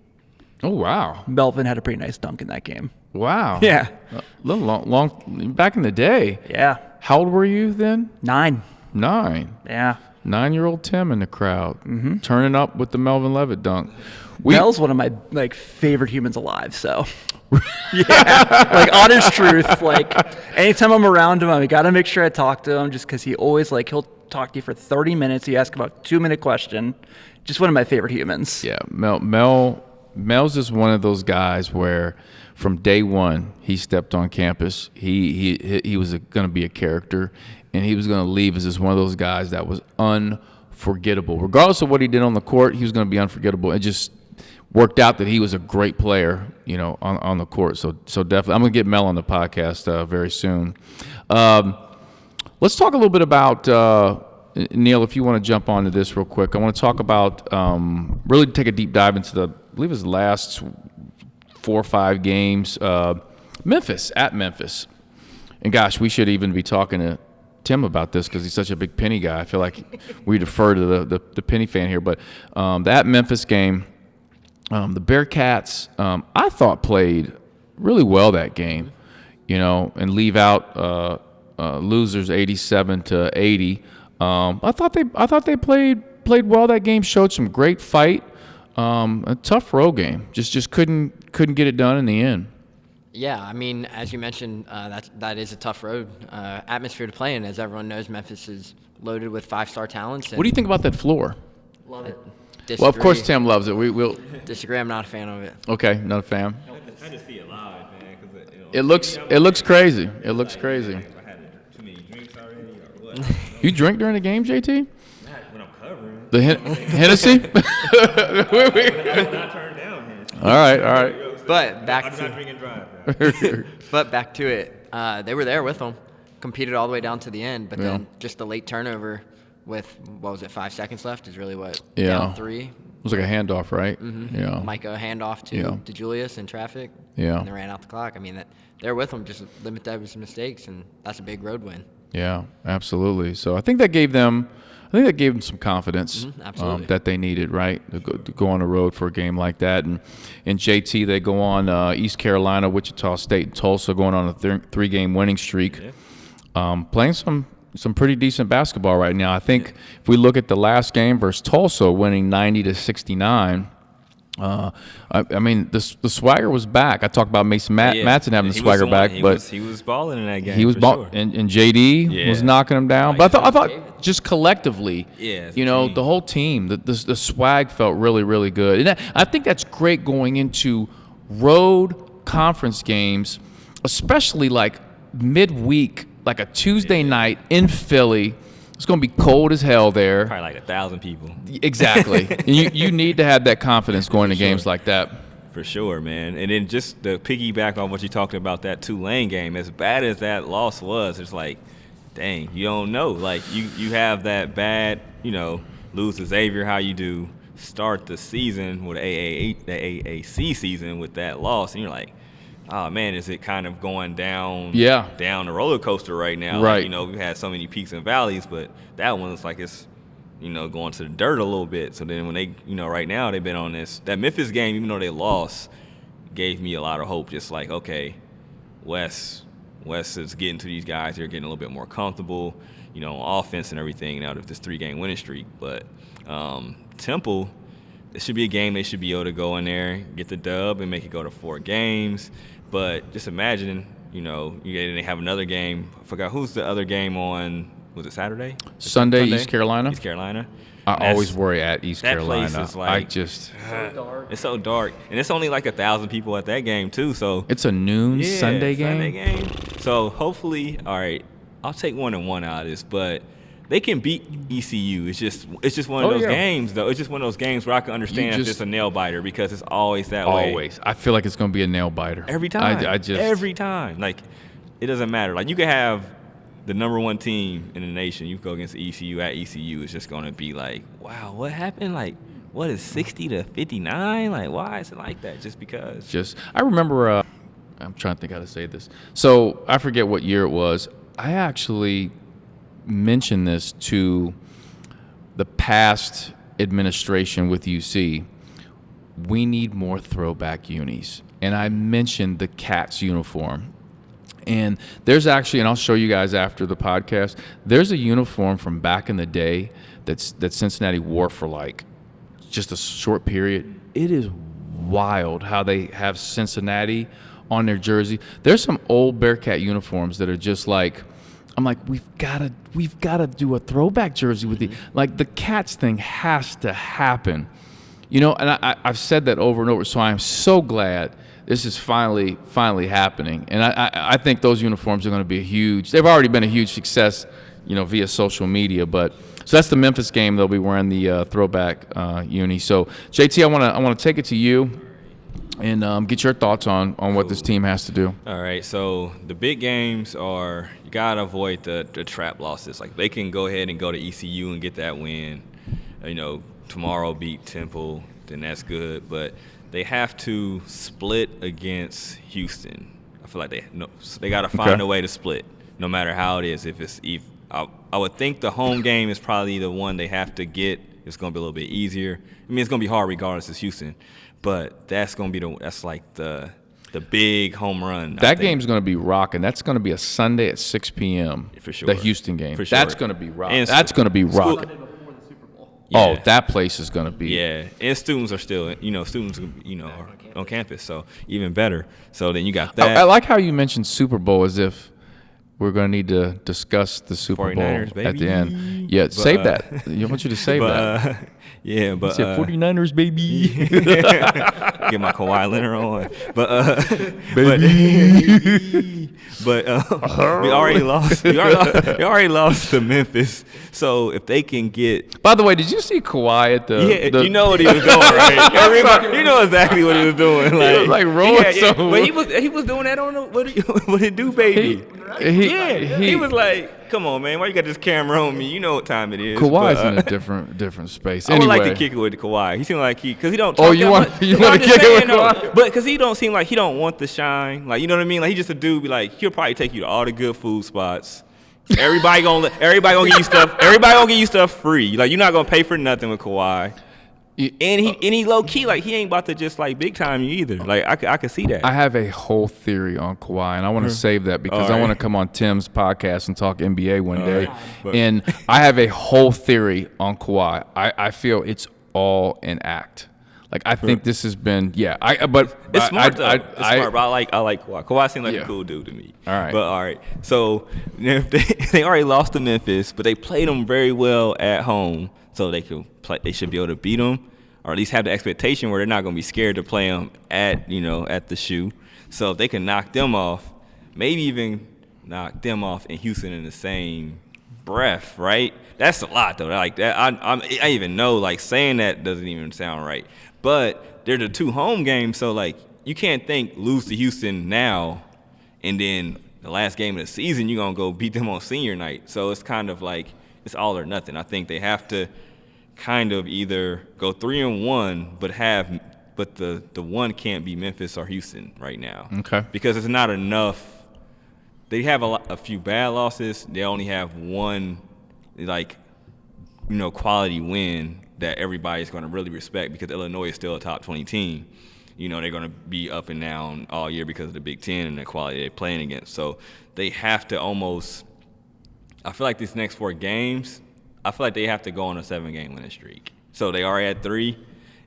Oh, wow. Melvin had a pretty nice dunk in that game. Wow. Yeah. A little long back in the day. Yeah. How old were you then? 9. 9. Yeah. 9-year-old Tim in the crowd, turning up with the Melvin Levitt dunk. Mel's one of my favorite humans alive. So, yeah, like honest truth. Like anytime I'm around him, I gotta make sure I talk to him, just because he always he'll talk to you for 30 minutes. He asks about a 2-minute question. Just one of my favorite humans. Yeah, Mel's just one of those guys where, from day one, he stepped on campus. He was going to be a character, and he was going to leave as just one of those guys that was unforgettable. Regardless of what he did on the court, he was going to be unforgettable. It just worked out that he was a great player, on the court. So definitely, I'm going to get Mel on the podcast very soon. Let's talk a little bit about Neil. If you want to jump onto this real quick, I want to talk about really take a deep dive into I believe it was the last 4 or 5 games. Memphis. And gosh, we should even be talking to Tim about this because he's such a big Penny guy. I feel like we defer to the Penny fan here. But that Memphis game, the Bearcats, I thought played really well that game. and leave out losers 87-80. I thought they played well that game. Showed some great fight. A tough road game. Just couldn't get it done in the end. Yeah, I mean, as you mentioned, that is a tough road atmosphere to play in. As everyone knows, Memphis is loaded with 5-star talents. What do you think about that floor? Love it. Well, of course, Tim loves it. We'll disagree. I'm not a fan of it. Okay, not a fan. I just see it live, man. It looks crazy. It looks crazy. I had too many drinks already, or what? You drink during the game, JT? Not when I'm covering. The Hennessy? I will not turn down Hennessy. All right. But back I'm to not drinking drive. But back to it. They were there with them, competed all the way down to the end. But Yeah. then just the late turnover with 5 seconds left is really what Yeah. down 3. It was like a handoff, right? Mm-hmm. Yeah. Micah handoff to Julius in traffic. Yeah. And they ran out the clock. I mean, they're with them, just limit those mistakes, and that's a big road win. Yeah, absolutely. So I think that gave them some confidence absolutely. that they needed, right, to go on the road for a game like that. And JT, they go on East Carolina, Wichita State, and Tulsa, going on a 3-game winning streak, playing some pretty decent basketball right now. I think if we look at the last game versus Tulsa, winning 90-69. I mean, the swagger was back. I talked about Matson having the swagger back, but he was balling in that game. he was sure. and JD was knocking him down. But I thought just collectively, the whole team, the swag felt really, really good. And I think that's great going into road conference games, especially like midweek, like a Tuesday night in Philly. It's going to be cold as hell there. Probably like 1,000 people. Exactly. And you need to have that confidence going to games like that. For sure, man. And then just to piggyback on what you talked about, that Tulane game, as bad as that loss was, it's like, dang, you don't know. Like, you have that bad, lose to Xavier, how you do, start the season with the AAC season with that loss, and you're like, oh man, is it kind of going down the roller coaster right now? Right. Like, we've had so many peaks and valleys, but that one looks like it's, going to the dirt a little bit. So then when they, right now they've been on this. That Memphis game, even though they lost, gave me a lot of hope. Just like, okay, Wes is getting to these guys. They're getting a little bit more comfortable, on offense and everything now with this 3-game winning streak. But Temple, it should be a game they should be able to go in there, get the dub, and make it go to 4 games. But just imagine, they have another game. I forgot who's the other game on. Was it Saturday? Sunday, East Carolina. East Carolina. I always worry at East Carolina. That place is like, it's so dark, and it's only like 1,000 people at that game too. So it's a noon Sunday game. So hopefully, all right, I'll take 1-1 out of this, but they can beat ECU. It's just one of those games, though. It's just one of those games where I can understand if it's a nail biter, because it's always that way. Always. I feel like it's going to be a nail biter. Every time. Every time. Like, it doesn't matter. Like, you could have the number 1 team in the nation. You go against ECU at ECU. It's just going to be like, wow, what happened? Like, what is 60-59? Like, why is it like that? Just because. I remember, I'm trying to think how to say this. So, I forget what year it was. I actually mention this to the past administration with UC. We need more throwback unis. And I mentioned the Cats uniform. And there's actually, and I'll show you guys after the podcast, there's a uniform from back in the day that Cincinnati wore for like just a short period. It is wild how they have Cincinnati on their jersey. There's some old Bearcat uniforms that are just like, I'm like, we've got to do a throwback jersey with the, like, the Cats thing has to happen, and I've said that over and over. So I'm so glad this is finally happening, and I think those uniforms are going to be they've already been a huge success, via social media. But so that's the Memphis game. They'll be wearing the throwback uni. So JT, I want to take it to you and get your thoughts on what this team has to do. All right, so the big games are, you got to avoid the trap losses. Like, they can go ahead and go to ECU and get that win. Tomorrow beat Temple, then that's good. But they have to split against Houston. I feel like they got to find a way to split, no matter how it is. I would think the home game is probably the one they have to get. It's going to be a little bit easier. I mean, it's going to be hard regardless. It's Houston. But that's going to be that's like the the big home run. That game's going to be rocking. That's going to be a Sunday at 6 p.m. For sure. The Houston game. For sure. That's going to be rocking. That's going to be rocking. Yeah. Oh, that place is going to be. Yeah, and students are still, are on campus, so even better. So then you got that. I like how you mentioned Super Bowl as if we're going to need to discuss the Super Bowl 49ers, baby. at the end. Yeah, save that. I want you to save that. Yeah, but Say 49ers, baby. Get my Kawhi Leonard on, but we already lost. We already lost to Memphis. So if they can get, By the way, did you see Kawhi at the? you know what he was doing, right? Everybody, you know exactly what he was doing. He was like rolling somewhere. But he was doing that on the what it do, baby. He was like, "Come on, man, why you got this camera on me? You know what time it is." Kawhi's in a different space. I would like Anyway. to kick it with Kawhi. He seemed like because he don't. Oh, Talk you that want much. you No, want I'm to just kick it with saying, though. Kawhi? But because he don't seem like he don't want the shine. Like, you know what I mean? Like, he just a dude. Be like, he'll probably take you to all the good food spots. Everybody gonna give you stuff. Everybody gonna give you stuff free. Like, you're not gonna pay for nothing with Kawhi. And he low key, like, he ain't about to just like big time you either. Like, I could see that. I have a whole theory on Kawhi, and I want to save that because I want to come on Tim's podcast and talk NBA one day. But- And I have a whole theory on Kawhi. I feel it's all an act. Like, I think this has been, but It's smart though. I Smart, but I like Kawhi. Kawhi seems like Yeah. a cool dude to me. All right. But all right. So if they already lost to Memphis, but they played them very well at home, so they should be able to beat them, or at least have the expectation where they're not going to be scared to play them at the shoe. So if they can knock them off, maybe even knock them off in Houston in the same breath, right? That's a lot though. Like that, I even know, like, saying that doesn't even sound right. But they're the two home games, so like you can't lose to Houston now, and then the last game of the season you're gonna go beat them on senior night. So it's kind of like it's all or nothing. I think they have to kind of either go 3-1, but the one can't be Memphis or Houston right now. Okay. Because it's not enough. They have a few bad losses. They only have one, quality win that everybody's going to really respect, because Illinois is still a top 20 team. They're going to be up and down all year because of the Big Ten and the quality they're playing against. So they have to almost – I feel like these next 4 games, I feel like they have to go on a 7-game winning streak. So they are at 3,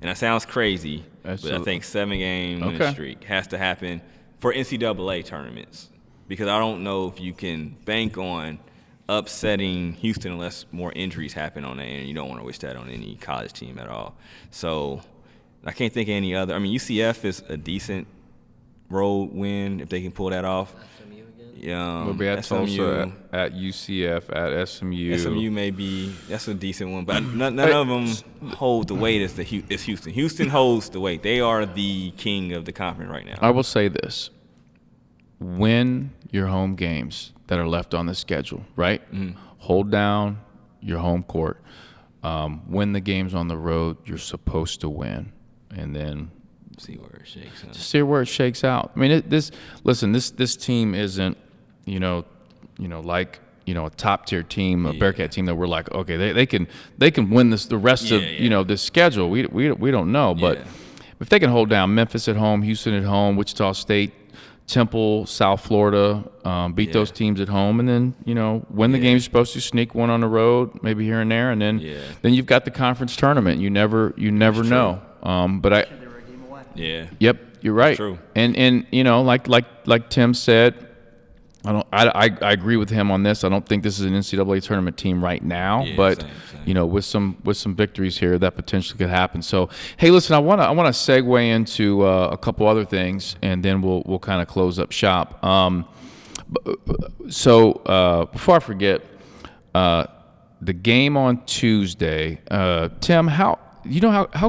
and that sounds crazy, but I think 7-game winning streak has to happen for NCAA tournaments, because I don't know if you can bank on upsetting Houston unless more injuries happen on that, and you don't want to wish that on any college team at all. So I can't think of any other. I mean, UCF is a decent road win if they can pull that off. SMU again? Yeah, We'll be at Tulsa, at UCF, at SMU. SMU may be, that's a decent one, but none of them hold the weight as Houston. Houston holds the weight. They are the king of the conference right now. I will say this. Win your home games that are left on the schedule, right? Mm-hmm. Hold down your home court. Win the games on the road you're supposed to win, and then see where it shakes out. See where it shakes out. I mean, this team isn't, like a top tier team, a Bearcat team that we're like, okay, they can win the rest of this schedule. We don't know, but if they can hold down Memphis at home, Houston at home, Wichita State, Temple, South Florida, beat those teams at home, and then win the games you're supposed to, sneak one on the road, maybe here and there, and then you've got the conference tournament. You never know. But Yep, you're right. True. And like Tim said, I agree with him on this. I don't think this is an NCAA tournament team right now, but same. With some victories here, that potentially could happen. So hey, listen, I want to segue into a couple other things, and then we'll kind of close up shop. So before I forget, the game on Tuesday, Tim, how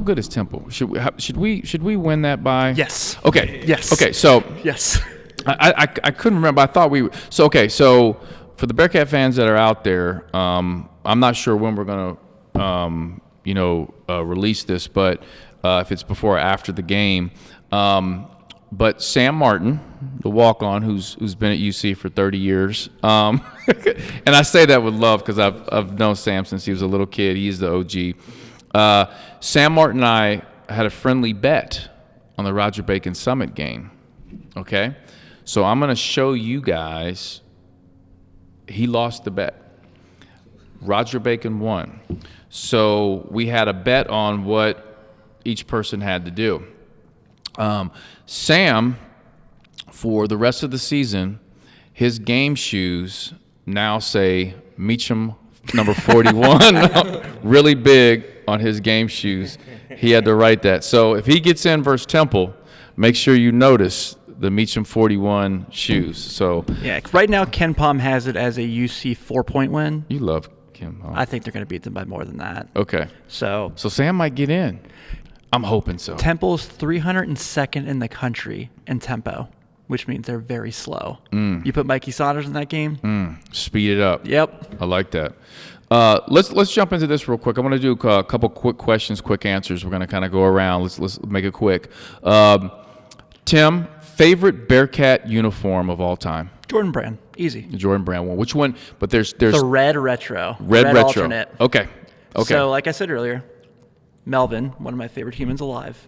good is Temple? Should we win that by? Yes. Okay. Yes. Okay. So Yes. I couldn't remember. I thought we were. So for the Bearcat fans that are out there, I'm not sure when we're gonna release this, but if it's before or after the game. But Sam Martin, the walk-on, who's been at UC for 30 years, and I say that with love because I've known Sam since he was a little kid. He's the OG. Sam Martin and I had a friendly bet on the Roger Bacon Summit game. Okay? So I'm going to show you guys. He lost the bet. Roger Bacon won. So we had a bet on what each person had to do. Sam, for the rest of the season, his game shoes now say Meacham number 41, really big on his game shoes. He had to write that. So if he gets in versus Temple, make sure you notice the Meacham 41 shoes. So Yeah, right now Ken Palm has it as a UC 4-point win. you love Kim. Huh? I think they're going to beat them by more than that. Okay. So So Sam might get in. I'm hoping so. Temple's 302nd in the country in tempo, which means they're very slow. You put Mikey Saunders in that game? Speed it up. Yep. I like that. Let's jump into this real quick. I want to do a couple quick questions, quick answers. We're going to kind of go around. Let's make it quick. Tim, favorite Bearcat uniform of all time? Jordan Brand, easy. The Jordan Brand one. Which one? But there's The red retro. red retro. Alternate. Okay. So like I said earlier, Melvin, one of my favorite humans alive.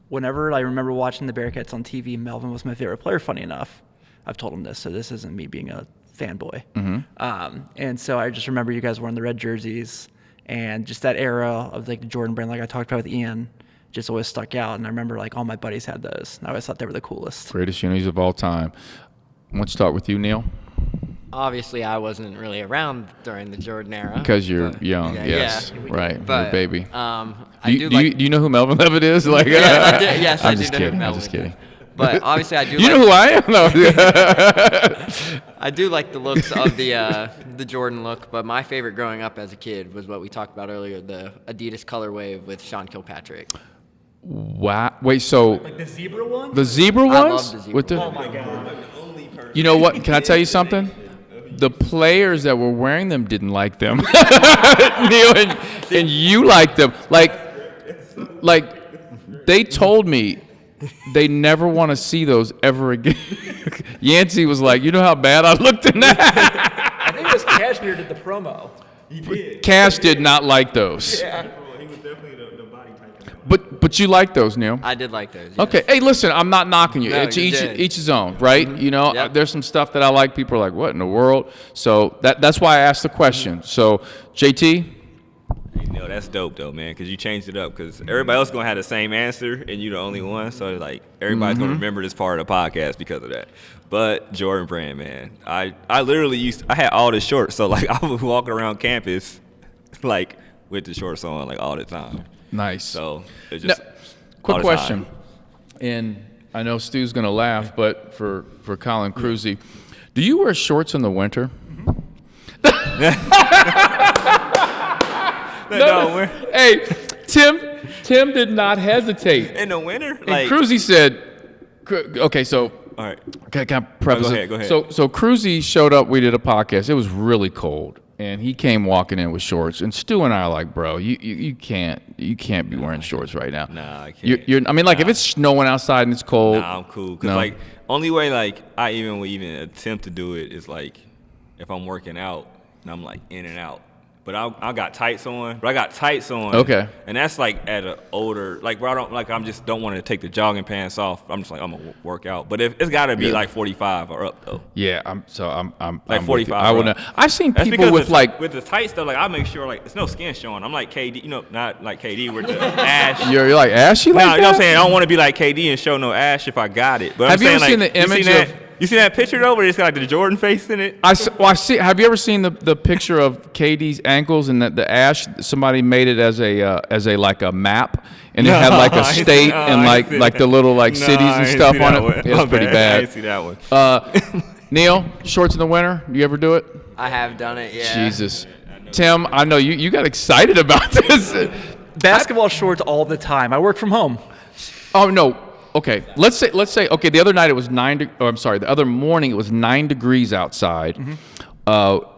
Whenever I remember watching the Bearcats on TV, Melvin was my favorite player, funny enough. I've told him this, so this isn't me being a fanboy. And so I just remember you guys wearing the red jerseys, and just that era of like the Jordan Brand, like I talked about with Ian, just always stuck out. And I remember like all my buddies had those, and I always thought they were the coolest. Greatest unis of all time. I want to start with you, Neil, Obviously, I wasn't really around during the Jordan era. because you're but- young. Yeah, Yes, yeah. right. You're a But baby. I Do do you know who Melvin Levitt is? Like, Yes, I do- yes, I I'm do just know who kidding. I'm Melvin just kidding. But obviously, I do. You know who I am? No. I do like the looks of the Jordan look, but my favorite growing up as a kid was what we talked about earlier, the Adidas colorway with Sean Kilpatrick. Wow. Wait. So The zebra one? the zebra I love ones the zebra with the. Oh my god. You know what? Can I tell you something? The players that were wearing them didn't like them. Neil, and you liked them. Like they told me they never want to see those ever again. Yancey was like, you know how bad I looked in that? I think it was Cashmere did the promo. Cash did not like those. He was definitely the body type. But you like those, Neil? I did like those. Yes. Okay. Hey, listen, I'm not knocking you. No, It's you each did. his own, right? You know, Yep. there's some stuff that I like. People are like, what in the world? So that's why I asked the question. So, JT? No, that's dope though, man, because you changed it up. Because everybody else gonna have the same answer, and you the only one. So like everybody's gonna remember this part of the podcast because of that. But Jordan Brand, man, I literally I had all the shorts, so like I was walking around campus, like with the shorts on, like all the time. Nice. So it's Now, just quick all the question, time. and I know Stu's gonna laugh, but for Colin Cruzy, do you wear shorts in the winter? No, Hey, Tim did not hesitate. in the winter, And like Cruzy said, okay, so all right. can I preface go it? ahead, go ahead. So Cruzy showed up. We did a podcast. It was really cold, and he came walking in with shorts. And Stu and I are like, bro, you can't be wearing shorts right now. Nah, I can't. I mean, like if it's snowing outside and it's cold. Nah, I'm cool. Cause No. like only way like I even would even attempt to do it is like if I'm working out and I'm like in and out. But I got tights on. But I got tights on. Okay. And that's like at an older like where I don't like I'm just don't want to take the jogging pants off. I'm just like I'm gonna work out. But if it's got to be like 45 or up though. Yeah, I'm Like I'm with you. 45 I or wouldn't. up. I've seen That's people because with like with the tights though. Like I make sure like it's no skin showing. I'm like KD. You know, not like KD with the ash. you're like ashy like No, that. you know what I'm saying? I don't want to be like KD and show no ash if I got it. But Have I'm you saying, ever like, seen the image that, of- You see that picture though, where it's got like the Jordan face in it? I see. Have you ever seen the picture of KD's ankles and the ash? Somebody made it as a like a map, and it had like a I ain't state see- and I ain't see like that. the little like No, cities I and ain't stuff see on that it. one. It was My pretty bad. I bad. didn't see that one. Neil, shorts in the winter. Do you ever do it? I have done it. Yeah. Jesus. Tim, I know you got excited about this. Basketball shorts all the time. I work from home. Oh no. Okay. Let's say okay, the other night it was the other morning it was 9 degrees outside.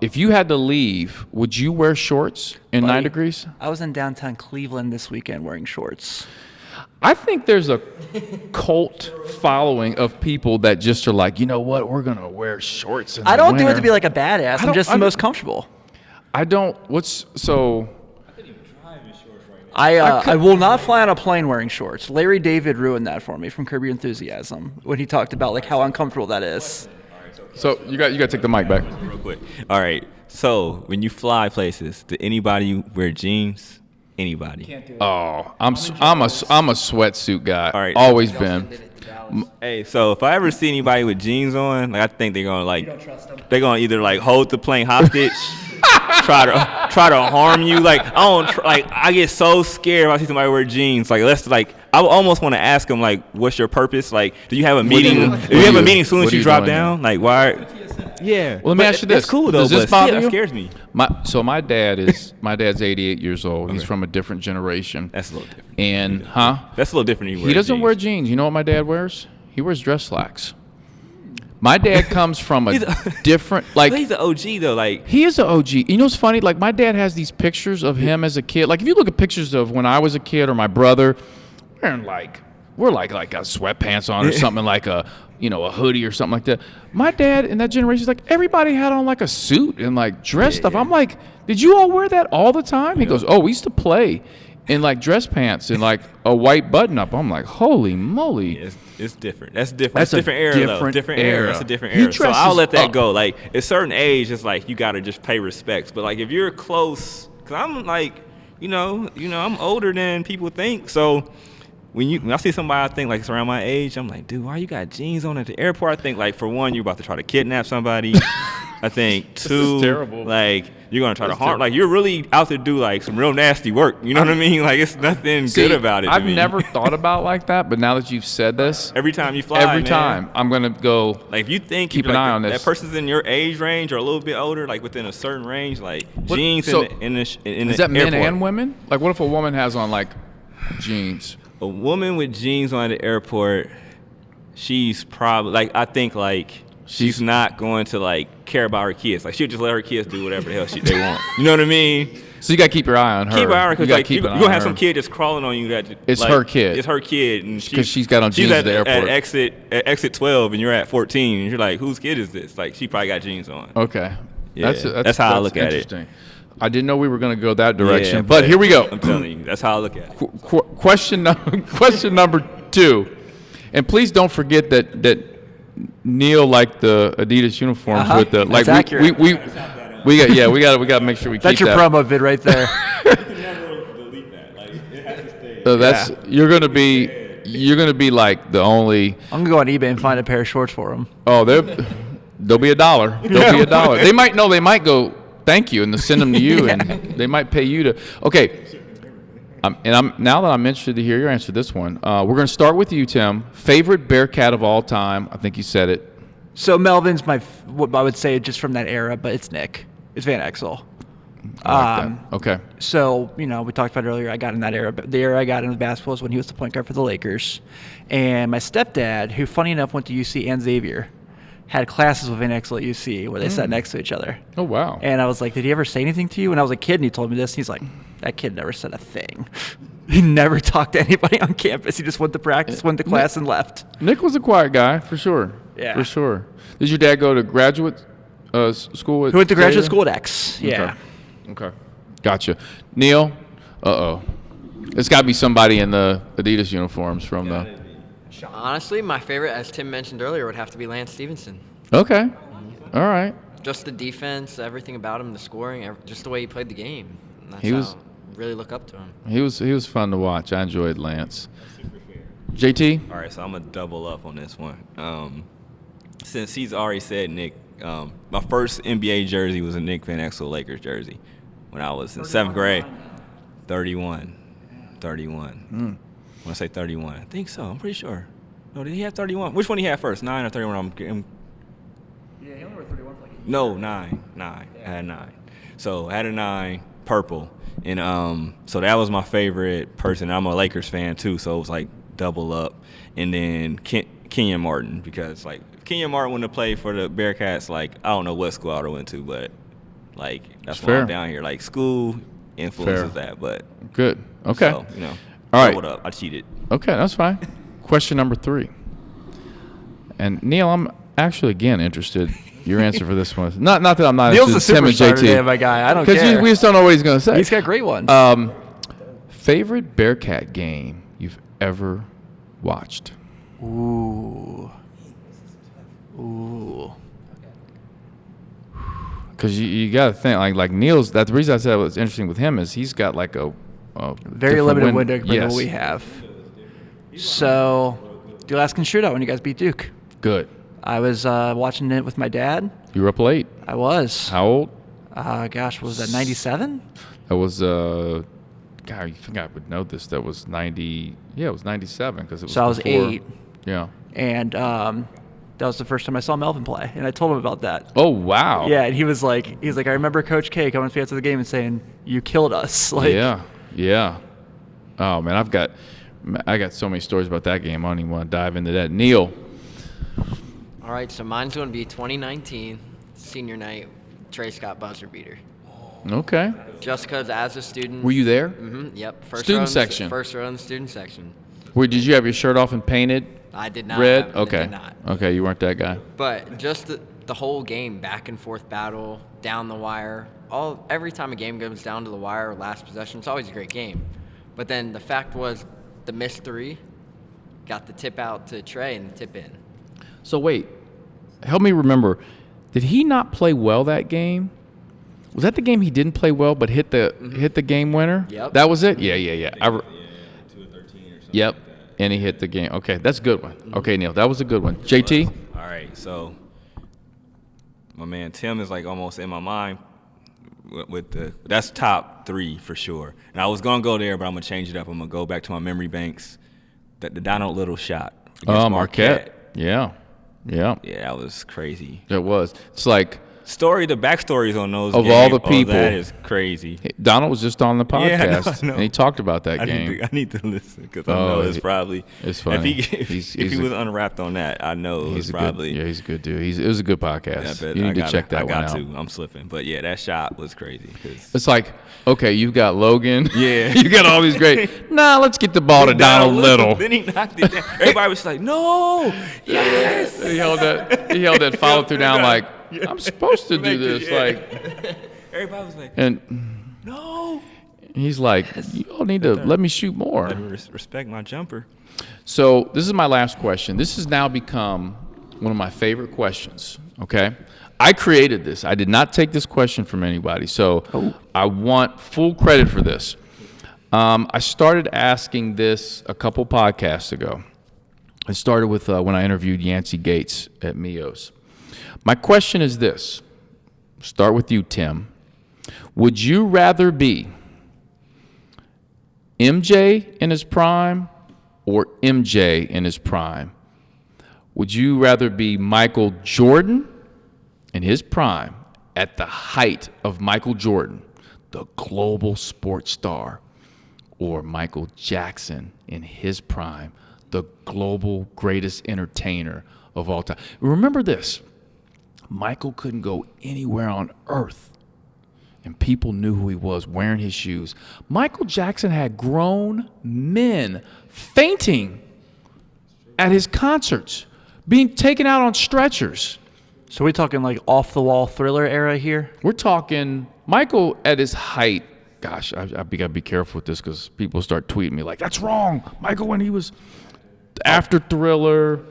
If you had to leave, would you wear shorts in 9 degrees? I was in downtown Cleveland this weekend wearing shorts. I think there's a cult following of people that just are like, you know what, we're gonna wear shorts in I the don't do it winter." to be like a badass. I'm don't- just I the don't- most comfortable. I don't. What's so? I will not fly on a plane wearing shorts. Larry David ruined that for me from Curb Your Enthusiasm when he talked about like how uncomfortable that is. So you got to take the mic back. Real quick. All right. So when you fly places, do anybody wear jeans? Anybody? Can't do it. Oh, I'm a sweatsuit guy. All right. Always been. Hey, so if I ever see anybody with jeans on, like I think they're gonna You don't trust them. they're gonna either like hold the plane hostage, try to harm you. Like I get so scared when I see somebody wear jeans. Like I almost want to ask them like, what's your purpose? Like, do you have a meeting? Do you have a meeting as soon as you drop down? Like, why? Yeah. Well, let me ask you this. It's cool though. Does this but bother still, you? It scares me. My dad's 88 years old. He's from a different generation. That's a little different. And That's a little different. he doesn't wear jeans. You know what my dad wears? He wears dress slacks. My dad comes from a different like. He's an OG though. Like he is an OG. You know what's funny? Like my dad has these pictures of him as a kid. Like if you look at pictures of when I was a kid or my brother, we're like got sweatpants on or something like a hoodie or something like that. My dad in that generation is like everybody had on like a suit and like dress stuff. I'm like, did you all wear that all the time? He goes, oh, we used to play in like dress pants and like a white button up. I'm like, holy moly. Yeah, it's different. That's different. That's That's a different era, though. different Different era. era. That's a different He era. So I'll dresses let that up. go. Like at a certain age, it's like you gotta just pay respects. But like if you're close, cause I'm like, I'm older than people think. So when I see somebody I think like it's around my age, I'm like, dude, why you got jeans on at the airport? I think like for one, you're about to try to kidnap somebody. I think two, is terrible. like you're gonna try to harm. Like you're really out to do like some real nasty work. You know what I mean? Like it's nothing good about it. To I've me. never thought about like that, but now that you've said this, Every time you fly, every man, time I'm gonna go. like if you think Keep like, an eye on that this. person's in your age range or a little bit older, like within a certain range, like jeans so in the Is that men airport. and women? Like what if a woman has on like jeans? A woman with jeans on at the airport, she's probably like I think like she's not going to like care about her kids. Like she'll just let her kids do whatever the hell they want. You know what I mean? So you gotta keep your eye on her. Keep an eye on her because You gotta like, keep you're an eye gonna on have her. some kid just crawling on you that It's like, her kid. It's her kid, and 'Cause she's got on jeans at the airport. At exit 12, and you're at 14, and you're like, whose kid is this? Like she probably got jeans on. Okay. Yeah, that's how I look at it. interesting. I didn't know we were going to go that direction, Yeah, but here we go. I'm telling you, that's how I look at it. Question number 2, and please don't forget that Neil liked the Adidas uniforms with the like. That's accurate. We got to make sure we That's keep your that. promo vid right there. So that's you're going to be like the only. I'm gonna go on eBay and find a pair of shorts for him. Oh, there'll be $1. There'll be $1. They might go thank you and they'll send them to you and they might pay you to. Okay. Now that I'm interested to hear your answer to this one, we're going to start with you, Tim. Favorite Bearcat of all time? I think you said it. So Melvin's what I would say just from that era, but it's Nick. It's Van Exel. I like that. Okay. So, we talked about it earlier. I got in that era. But the era I got in basketball was when he was the point guard for the Lakers. And my stepdad, who funny enough went to UC and Xavier, had classes with Van Exel at UC where they sat next to each other. Oh, wow. And I was like, did he ever say anything to you? When I was a kid and he told me this, he's like, that kid never said a thing. He never talked to anybody on campus. He just went to practice, went to class, and left. Nick was a quiet guy, for sure. Yeah. For sure. Did your dad go to graduate school? Who went to graduate school at X. Yeah. Okay. Gotcha. Neil? Uh-oh. It's got to be somebody in the Adidas uniforms from the... Honestly, my favorite, as Tim mentioned earlier, would have to be Lance Stevenson. Okay. All right. Just the defense, everything about him, the scoring, just the way he played the game. That's He was- how I really look up to him. He was fun to watch. I enjoyed Lance. JT? All right, so I'm gonna double up on this one. Since he's already said Nick, my first NBA jersey was a Nick Van Exel Lakers jersey when I was in 7th grade. 31. When I say 31, I think so. I'm pretty sure. No, did he have 31? Which one did he have first? 9 or 31? Yeah, he only wore 31 for like No, 9. I had 9. So I had a 9, purple. And so that was my favorite person. I'm a Lakers fan too, so it was like double up. And then Kenyon Martin, because like if Kenyon Martin wouldn't have played for the Bearcats, like I don't know what school I would have went to, but like that's why Fair. I'm down here. Like school influences Fair. that, but Good. Okay. so, All right. doubled up. I cheated. Okay, that's fine. Question number 3. And Neil, I'm actually again interested. Your answer for this one. Not that I'm not Neil's the interested in Tim superstar and today, JT. my guy. I don't Because care. we just don't know what he's going to say. He's got great ones. Favorite Bearcat game you've ever watched? Ooh. Because you got to think, like Neil's, that's the reason I said what's interesting with him is he's got like a Very different limited window compared to yes. what we have. So, the Alaskan shootout when you guys beat Duke. Good. I was watching it with my dad. You were up late. I was. How old? Gosh, was that 97? That was, God, you think I would know this. That was 90, yeah, it was 97 because it was So I was before- 8. Yeah. And that was the first time I saw Melvin play, and I told him about that. Oh, wow. Yeah, and he was like, I remember Coach K coming to me after the game and saying, "You killed us." Like, Yeah. Oh, man, I got so many stories about that game. I don't even want to dive into that. Neil. All right, so mine's going to be 2019, senior night, Trey Scott buzzer beater. Okay. Just because as a student. Were you there? Mm-hmm, yep. Student section. First row in the student section. Where did you have your shirt off and painted I did not. red? I Okay. did not. Okay, you weren't that guy. But just the whole game, back and forth battle, down the wire. Every time a game goes down to the wire, last possession, it's always a great game. But then the fact was, the missed 3 got the tip out to Trey and the tip in. So wait, help me remember. Did he not play well that game? Was that the game he didn't play well but hit the game winner? Yep. That was it? Yeah. 2 of 13 or something. Yep. Like that. And he hit the game. Okay, that's a good one. Okay, Neil, that was a good one. JT? All right, so my man Tim is like almost in my mind with that's top 3 for sure. And I was gonna go there, but I'm gonna change it up. I'm gonna go back to my memory banks. The Donald Little shot. against Marquette. Yeah. Yeah, that was crazy. It was. It's like The backstories on those Of games, all the people. that is crazy. Donald was just on the Yeah, podcast, I know. and he talked about that I game. need to listen because I know it's probably. it's funny. If he was unwrapped on that, I know it was probably. He's a good dude. It was a good podcast. Yeah, You need to check that one out. I'm slipping, but yeah, that shot was crazy. It's like, okay, you've got Logan. Yeah. You got all these great. Nah, let's get the ball to Donald Little. Then he knocked it down. Everybody was like, "No, yes!" He held that follow through down like, I'm supposed to do this. Yeah. Like, Everybody was like, and "No." he's like, you all need to let me shoot more. Let me respect my jumper. So this is my last question. This has now become one of my favorite questions, okay? I created this. I did not take this question from anybody, so I want full credit for this. I started asking this a couple podcasts ago. I started with when I interviewed Yancey Gates at Mios. My question is this. Start with you, Tim. Would you rather be MJ in his prime or MJ in his prime? Would you rather be Michael Jordan in his prime at the height of Michael Jordan, the global sports star, or Michael Jackson in his prime, the global greatest entertainer of all time? Remember this. Michael couldn't go anywhere on earth, and people knew who he was wearing his shoes. Michael Jackson had grown men fainting at his concerts, being taken out on stretchers. So we're talking like off-the-wall Thriller era here? We're talking Michael at his height. Gosh, I got to be careful with this because people start tweeting me like, that's wrong. Michael, when he was after Thriller,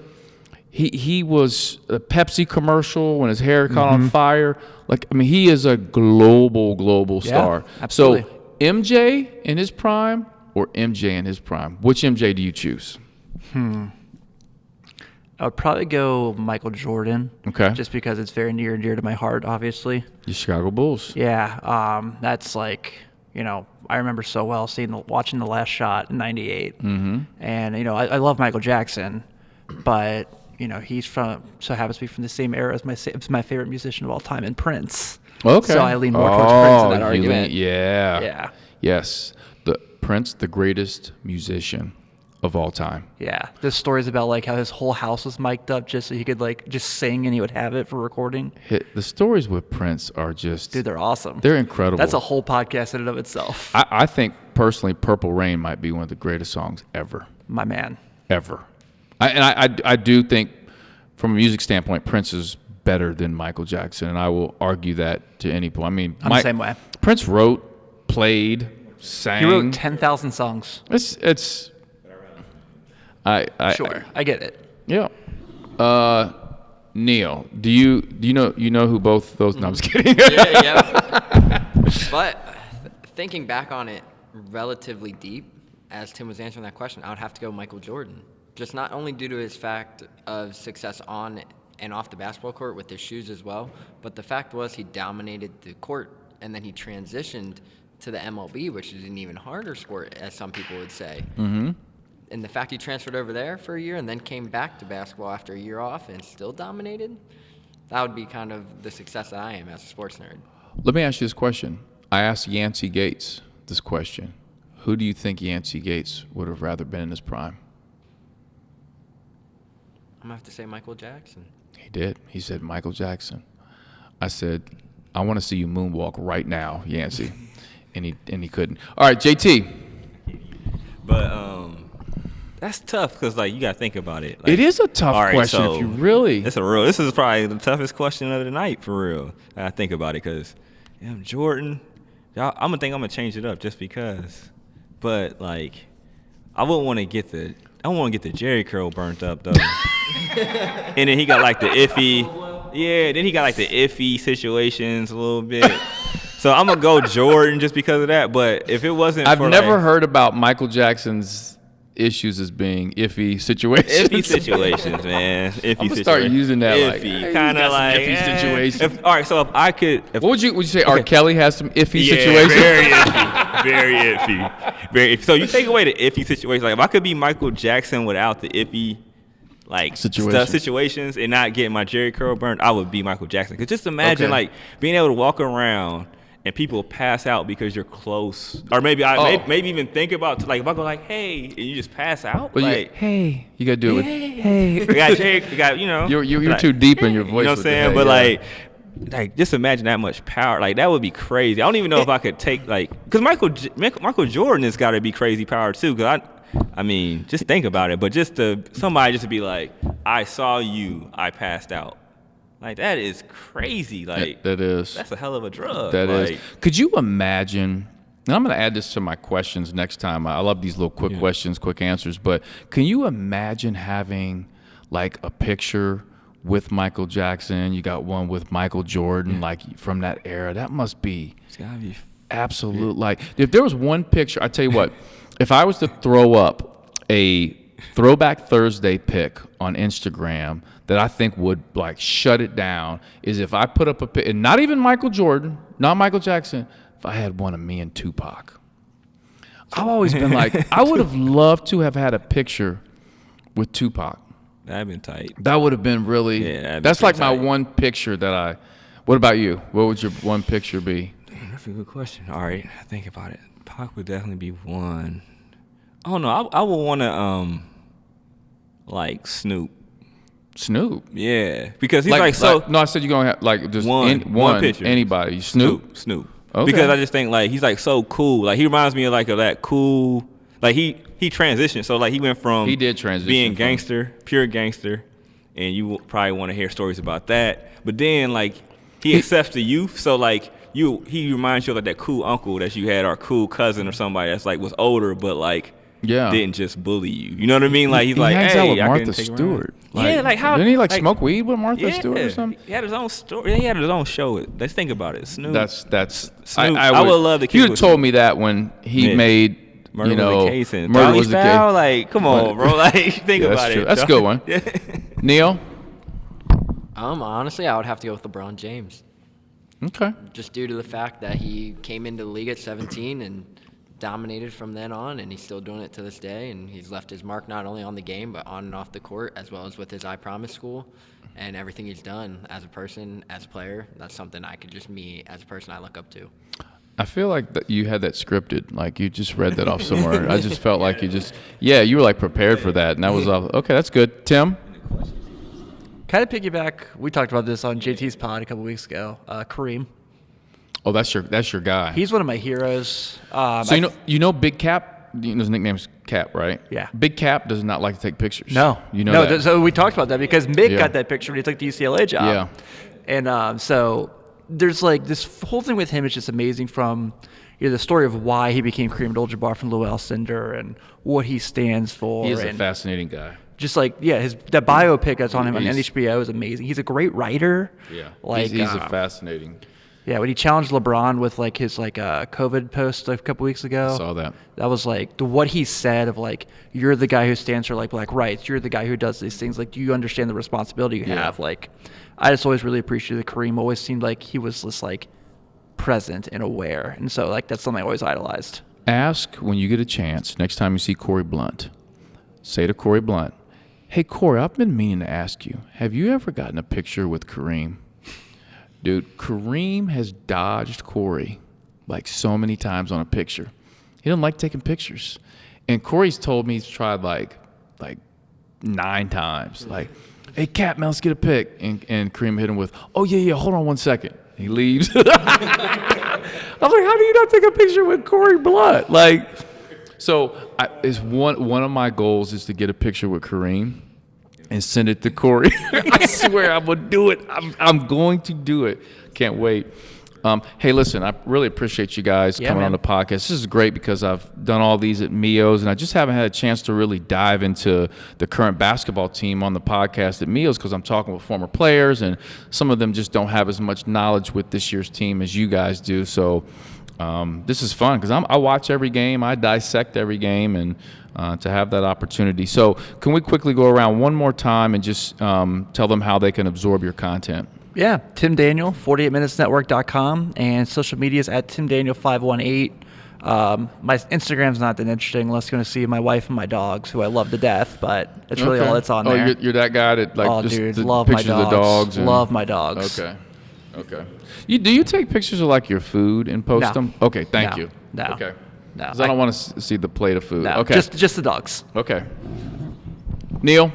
he was a Pepsi commercial when his hair caught on fire. Like, I mean, he is a global star. Absolutely. So MJ in his prime or MJ in his prime? Which MJ do you choose? I would probably go Michael Jordan. Okay. Just because it's very near and dear to my heart, obviously. The Chicago Bulls. Yeah. That's like, I remember so well watching The Last Shot in '98. Mm-hmm. And, I love Michael Jackson, but, he's so happens to be from the same era as my favorite musician of all time, and Prince. Okay. So I lean more towards Prince in that argument. Yeah. Yeah. Yes. Prince, the greatest musician of all time. Yeah. There's stories about like how his whole house was mic'd up just so he could like just sing and he would have it for recording. The stories with Prince are just... Dude, they're awesome. They're incredible. That's a whole podcast in and of itself. I think, personally, Purple Rain might be one of the greatest songs ever. My man. Ever. I do think, from a music standpoint, Prince is better than Michael Jackson, and I will argue that to any point. I mean, I'm the same way. Prince wrote, played, sang. He wrote 10,000 songs. It's. Sure, I get it. Yeah. Neil, do you know who both those? No, I'm just kidding. Yeah. But thinking back on it relatively deep, as Tim was answering that question, I would have to go Michael Jordan. Just not only due to his fact of success on and off the basketball court with his shoes as well, but the fact was he dominated the court, and then he transitioned to the MLB, which is an even harder sport, as some people would say. Mm-hmm. And the fact he transferred over there for a year and then came back to basketball after a year off and still dominated, that would be kind of the success that I am as a sports nerd. Let me ask you this question. I asked Yancey Gates this question. Who do you think Yancey Gates would have rather been in his prime? I'm going to have to say Michael Jackson. He did. He said Michael Jackson. I said, I want to see you moonwalk right now, Yancey. and he couldn't. All right, JT. But that's tough because like you got to think about it. Like, it is a tough question so if you really. This is probably the toughest question of the night for real. I think about it because Jordan. I'm gonna change it up just because. But like, I wouldn't want to get the Jerry curl burnt up though. And then he got like the iffy. Yeah, then he got like the iffy situations a little bit. So I'm gonna go Jordan just because of that. But if it wasn't, I've never heard about Michael Jackson's issues as being iffy situations. Iffy situations, man. Iffy I'm gonna start using that iffy, like kind of like iffy situations. All right, so if I could, what would you say? Okay. R. Kelly has some iffy situations. Very iffy, very iffy. So you take away the iffy situation. Like if I could be Michael Jackson without the iffy, like situations, and not getting my Jerry curl burned, I would be Michael Jackson. Cause just imagine like being able to walk around and people pass out because you're close, or maybe maybe even think about like if I go like, hey, and you just pass out. Well, like, hey, you gotta do it. Hey, you got you're like, too deep in your voice. You know what I'm saying? But like just imagine that much power. Like that would be crazy. I don't even know if I could take like because Michael Jordan has got to be crazy power too. Because I mean, just think about it. But somebody to be like, I saw you, I passed out. Like that is crazy. Like that's a hell of a drug. That is. Could you imagine? And I'm going to add this to my questions next time. I love these little quick questions, quick answers. But can you imagine having like a picture with Michael Jackson? You got one with Michael Jordan, like from that era. That must be. It's gotta be absolute. Like if there was one picture, I tell you what, if I was to throw up a Throwback Thursday pic on Instagram that I think would like shut it down is if I put up a pic, and not even Michael Jordan, not Michael Jackson, if I had one of me and Tupac. I've always been like, I would have loved to have had a picture with Tupac. That'd been tight. That would have been really, that's like my one picture that what about you? What would your one picture be? Damn, that's a good question. All right, think about it. Pac would definitely be one. Oh no, I would want to like Snoop. Yeah, because he's like so. No, I said you're gonna have like just one picture. Anybody, Snoop. Okay. Because I just think like he's like so cool. Like he reminds me of like of that cool. Like he transitioned. So like he went from being gangster, pure gangster, and you will probably want to hear stories about that. But then like he accepts the youth. So like he reminds you of like that cool uncle that you had, or cool cousin or somebody that's like was older, but like. Didn't just bully you. You know what I mean? Like he's like, hangs hey, out with Martha Stewart. Like how didn't he like smoke weed with Martha Stewart or something? He had his own story. He had his own show. Let's think about it. Snoop. That's Snoop. I would love to. If you had told me that when he made Murder was the case and Murder was the case. Like, come on, bro. Like, think about it. That's a good one. Neil. Honestly, I would have to go with LeBron James. Okay. Just due to the fact that he came into the league at 17 and dominated from then on, and he's still doing it to this day, and he's left his mark not only on the game but on and off the court, as well as with his I Promise school and everything he's done as a person, as a player. That's something me as a person I look up to. I feel like that you had that scripted, like you just read that off somewhere. I just felt like you were like prepared for that, and that was off. Okay, that's good. Tim? Kind of piggyback, we talked about this on JT's pod a couple weeks ago, Kareem. Oh, that's your guy. He's one of my heroes. So you know Big Cap? His nickname's Cap, right? Yeah. Big Cap does not like to take pictures. No. You know that. So we talked about that because Mick got that picture when he took the UCLA job. Yeah. And so there's like this whole thing with him is just amazing from, the story of why he became Kareem Abdul-Jabbar from Lou Alcindor and what he stands for. He is a and fascinating guy. just like that biopic that's on him on HBO is amazing. He's a great writer. Yeah, like he's a fascinating. Yeah, when he challenged LeBron with like his COVID post a couple weeks ago. I saw that. That was like what he said of like, you're the guy who stands for like black rights. You're the guy who does these things. Like, do you understand the responsibility you have? Like, I just always really appreciated that Kareem always seemed like he was just like present and aware, and so like that's something I always idolized. Ask when you get a chance next time you see Corey Blunt. Say to Corey Blunt, "Hey Corey, I've been meaning to ask you. Have you ever gotten a picture with Kareem?" Dude, Kareem has dodged Corey like so many times on a picture. He doesn't like taking pictures. And Corey's told me he's tried like 9 times. Like, "Hey, Cat, man, let's get a pic." And Kareem hit him with, "Oh, yeah, hold on one second." He leaves. I'm like, how do you not take a picture with Corey Blunt? Like, so it's one of my goals is to get a picture with Kareem and send it to Corey. I swear I'm going to do it. I'm going to do it. Can't wait. Hey, listen, I really appreciate you guys coming on the podcast. This is great because I've done all these at Mio's, and I just haven't had a chance to really dive into the current basketball team on the podcast at Mio's because I'm talking with former players, and some of them just don't have as much knowledge with this year's team as you guys do. So this is fun because I watch every game. I dissect every game, and to have that opportunity. So can we quickly go around one more time and just tell them how they can absorb your content? Yeah, Tim Daniel, 48minutesnetwork.com, and social media is at TimDaniel518. My Instagram's not that interesting unless you're going to see my wife and my dogs, who I love to death, but that's really all that's on there. Oh, you're that guy that like just dude, the love pictures my dogs. of the dogs. Love my dogs. Okay. Do you take pictures of like your food and post them? Okay, thank you. No. Okay. No. Because I don't want to see the plate of food. No, Okay. just the dogs. Okay. Neil?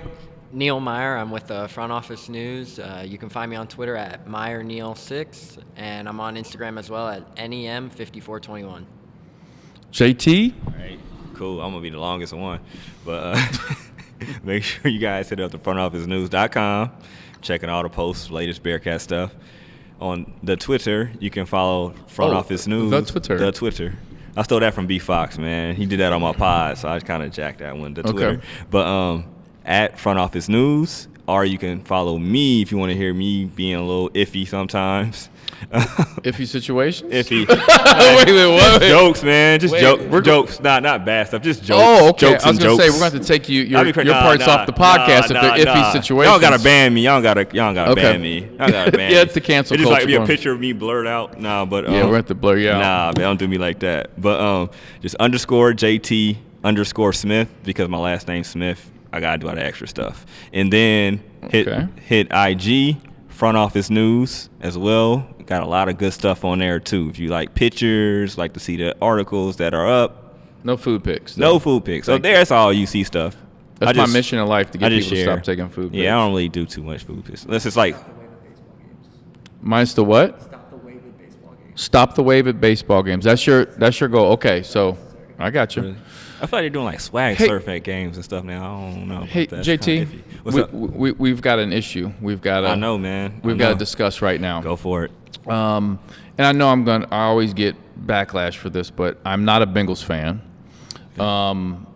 Neil Meyer. I'm with the Front Office News. You can find me on Twitter at MeyerNeil6, and I'm on Instagram as well at NEM5421. JT? All right, cool. I'm going to be the longest one. But make sure you guys hit up the frontofficenews.com, checking all the posts, latest Bearcat stuff. On the Twitter, you can follow Front Office News. The Twitter. I stole that from B Fox, man. He did that on my pod, so I kind of jacked that one, the Twitter. But at Front Office News, or you can follow me if you want to hear me being a little iffy sometimes. Iffy situations? Iffy. Wait. Jokes, man. Just jokes. Not bad stuff. Just jokes. Oh, okay. Jokes I was going to say, we're going to take your parts off the podcast if they're iffy situations. Y'all got to ban me. Y'all got to ban me. Y'all got to ban me. Yeah, it's the cancel culture. It's just like be a picture of me blurred out. Nah, but yeah, we're going to blur you out. Nah, man, don't do me like that. But just _JT_Smith because my last name's Smith. I got to do all the extra stuff. And then hit IG, Front Office News as well. Got a lot of good stuff on there, too. If you like pictures, like to see the articles that are up. No food pics. No food pics. So there's all you see stuff. That's my mission in life, to get people to stop taking food pics. Yeah, I don't really do too much food pics. Unless it's like. Mine's the what? Stop the wave at baseball games. That's your goal. Okay, so I got you. Really? I feel like they're doing like swag surf at games and stuff now. I don't know. Hey, JT, what's up? We've got an issue. I know, man. We've got to discuss right now. Go for it. And I know I always get backlash for this, but I'm not a Bengals fan. And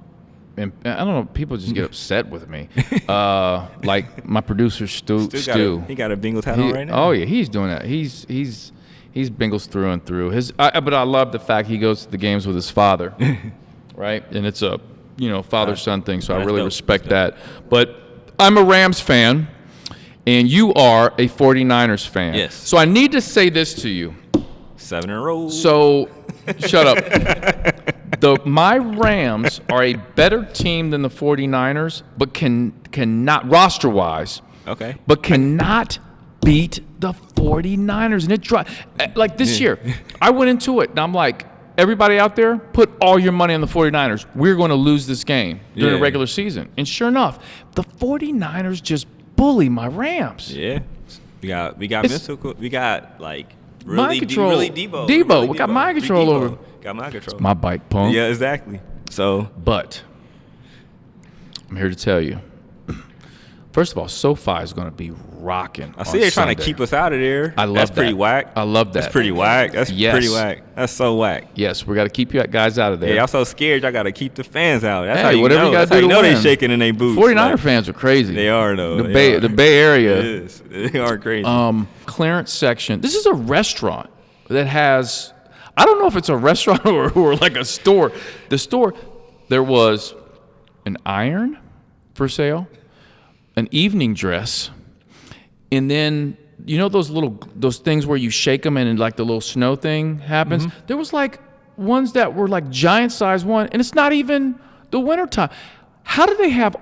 I don't know, people just get upset with me. Like my producer Stu. He got a Bengals hat on right now. Oh yeah, he's doing that. He's Bengals through and through. But I love the fact he goes to the games with his father, right? And it's a father-son thing, so I really respect that. But I'm a Rams fan. And you are a 49ers fan. Yes. So I need to say this to you. 7 in a row. So, shut up. My Rams are a better team than the 49ers, but cannot, roster-wise, but cannot beat the 49ers. And like this year, I went into it, and I'm like, everybody out there, put all your money on the 49ers. We're going to lose this game during the regular season. And sure enough, the 49ers just bully my Rams. Yeah, we got mystical. We got like mind control. Really Debo. We got mind control over. Got mind control. It's my bike, punk. Yeah, exactly. So, but I'm here to tell you. First of all, SoFi is going to be rocking. I see they're trying to keep us out of there. I love That's that. pretty whack. I love that. That's pretty whack. That's pretty whack. That's so whack. Yes, we got to keep you guys out of there. Yeah, y'all so scared. Y'all got to keep the fans out. That's Hey, how you whatever know. you gotta That's how do you to know they win. shaking in their boots. 49er fans are crazy. They are, though. The They Bay Area. It is. They are crazy. Clearance section. This is a restaurant that has, I don't know if it's a restaurant or like a store. The store, there was an iron for sale, an evening dress, and then you know those things where you shake them and like the little snow thing happens. There was like ones that were like giant size one, and it's not even the winter time. How do they have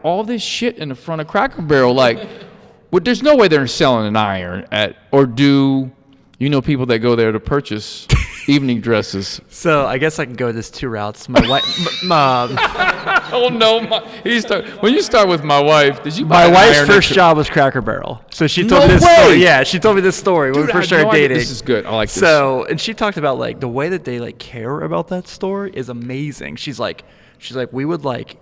all this shit in the front of Cracker Barrel? Like, well, there's no way they're selling an iron or do you know people that go there to purchase evening dresses? So I guess I can go this 2 routes. My wife, Oh no! When you start with my wife, did you buy my an wife's iron first or- job was Cracker Barrel. So she No told me this way! story. Yeah, she told me this story when Dude, we I first had no started idea. dating. This is good. I like this. So, and she talked about like the way that they like care about that store is amazing. She's like, we would like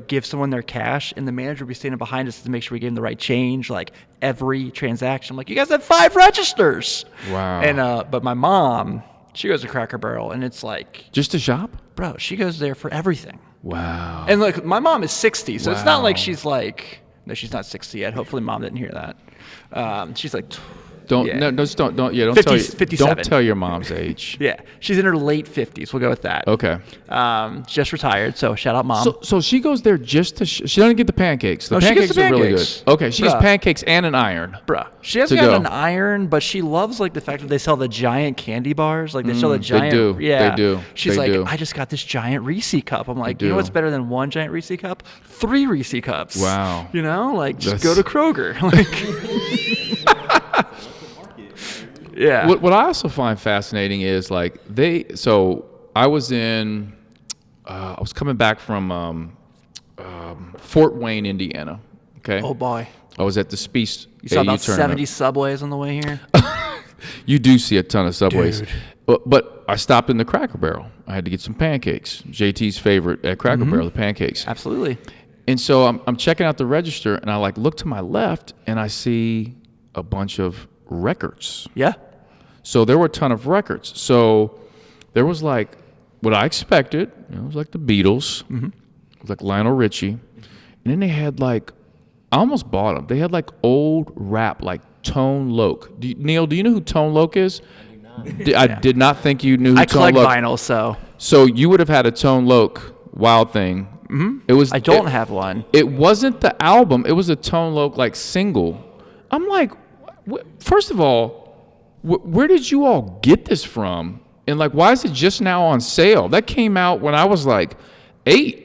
give someone their cash, and the manager would be standing behind us to make sure we gave them the right change, like every transaction. I'm like, you guys have 5 registers. Wow. And but my mom, she goes to Cracker Barrel, and it's like, Just to shop? bro, she goes there for everything. Wow. And like, my mom is 60, so it's not like Wow. she's like, no, she's not 60 yet. Hopefully, mom didn't hear that. She's like, Don't yeah. no, just don't 50, tell 57. don't tell your mom's age. yeah, she's in her late 50s. We'll go with that. Okay. Just retired, so shout out, mom. So she goes there just to she doesn't get the pancakes. The No, she pancakes gets the are really pancakes. good. Okay, she gets Bruh. pancakes and an iron. Bruh, she hasn't to got go. an iron, but she loves like the fact that they sell the giant candy bars. Like they sell the they giant. do. Yeah, They do. She's They like, do. I just got this giant Reese cup. I'm like, you know do. what's better than 1 giant Reese cup? 3 Reese cups. Wow. You know, like just That's- go to Kroger. Like. Yeah. What I also find fascinating is like so I was I was coming back from Fort Wayne, Indiana. Okay. Oh boy. I was at the Speece You saw AU about tournament. 70 Subways on the way here. You do see a ton of Subways. Dude. But I stopped in the Cracker Barrel. I had to get some pancakes. JT's favorite at Cracker Barrel, the pancakes. Absolutely. And so I'm checking out the register, and I like look to my left, and I see a bunch of records. Yeah. So there were a ton of records. So there was like what I expected. You know, it was like the Beatles. It was like Lionel Richie. And then they had like, I almost bought them. They had like old rap, like Tone Loc. Neil, do you know who Tone Loc is? I did not think you knew who I Tone collect Loc. vinyl, so So you would have had a Tone Loc Wild Thing. It was. I don't have one. It wasn't the album. It was a Tone Loc like single. I'm like, first of all, where did you all get this from? And like, why is it just now on sale? That came out when I was like 8.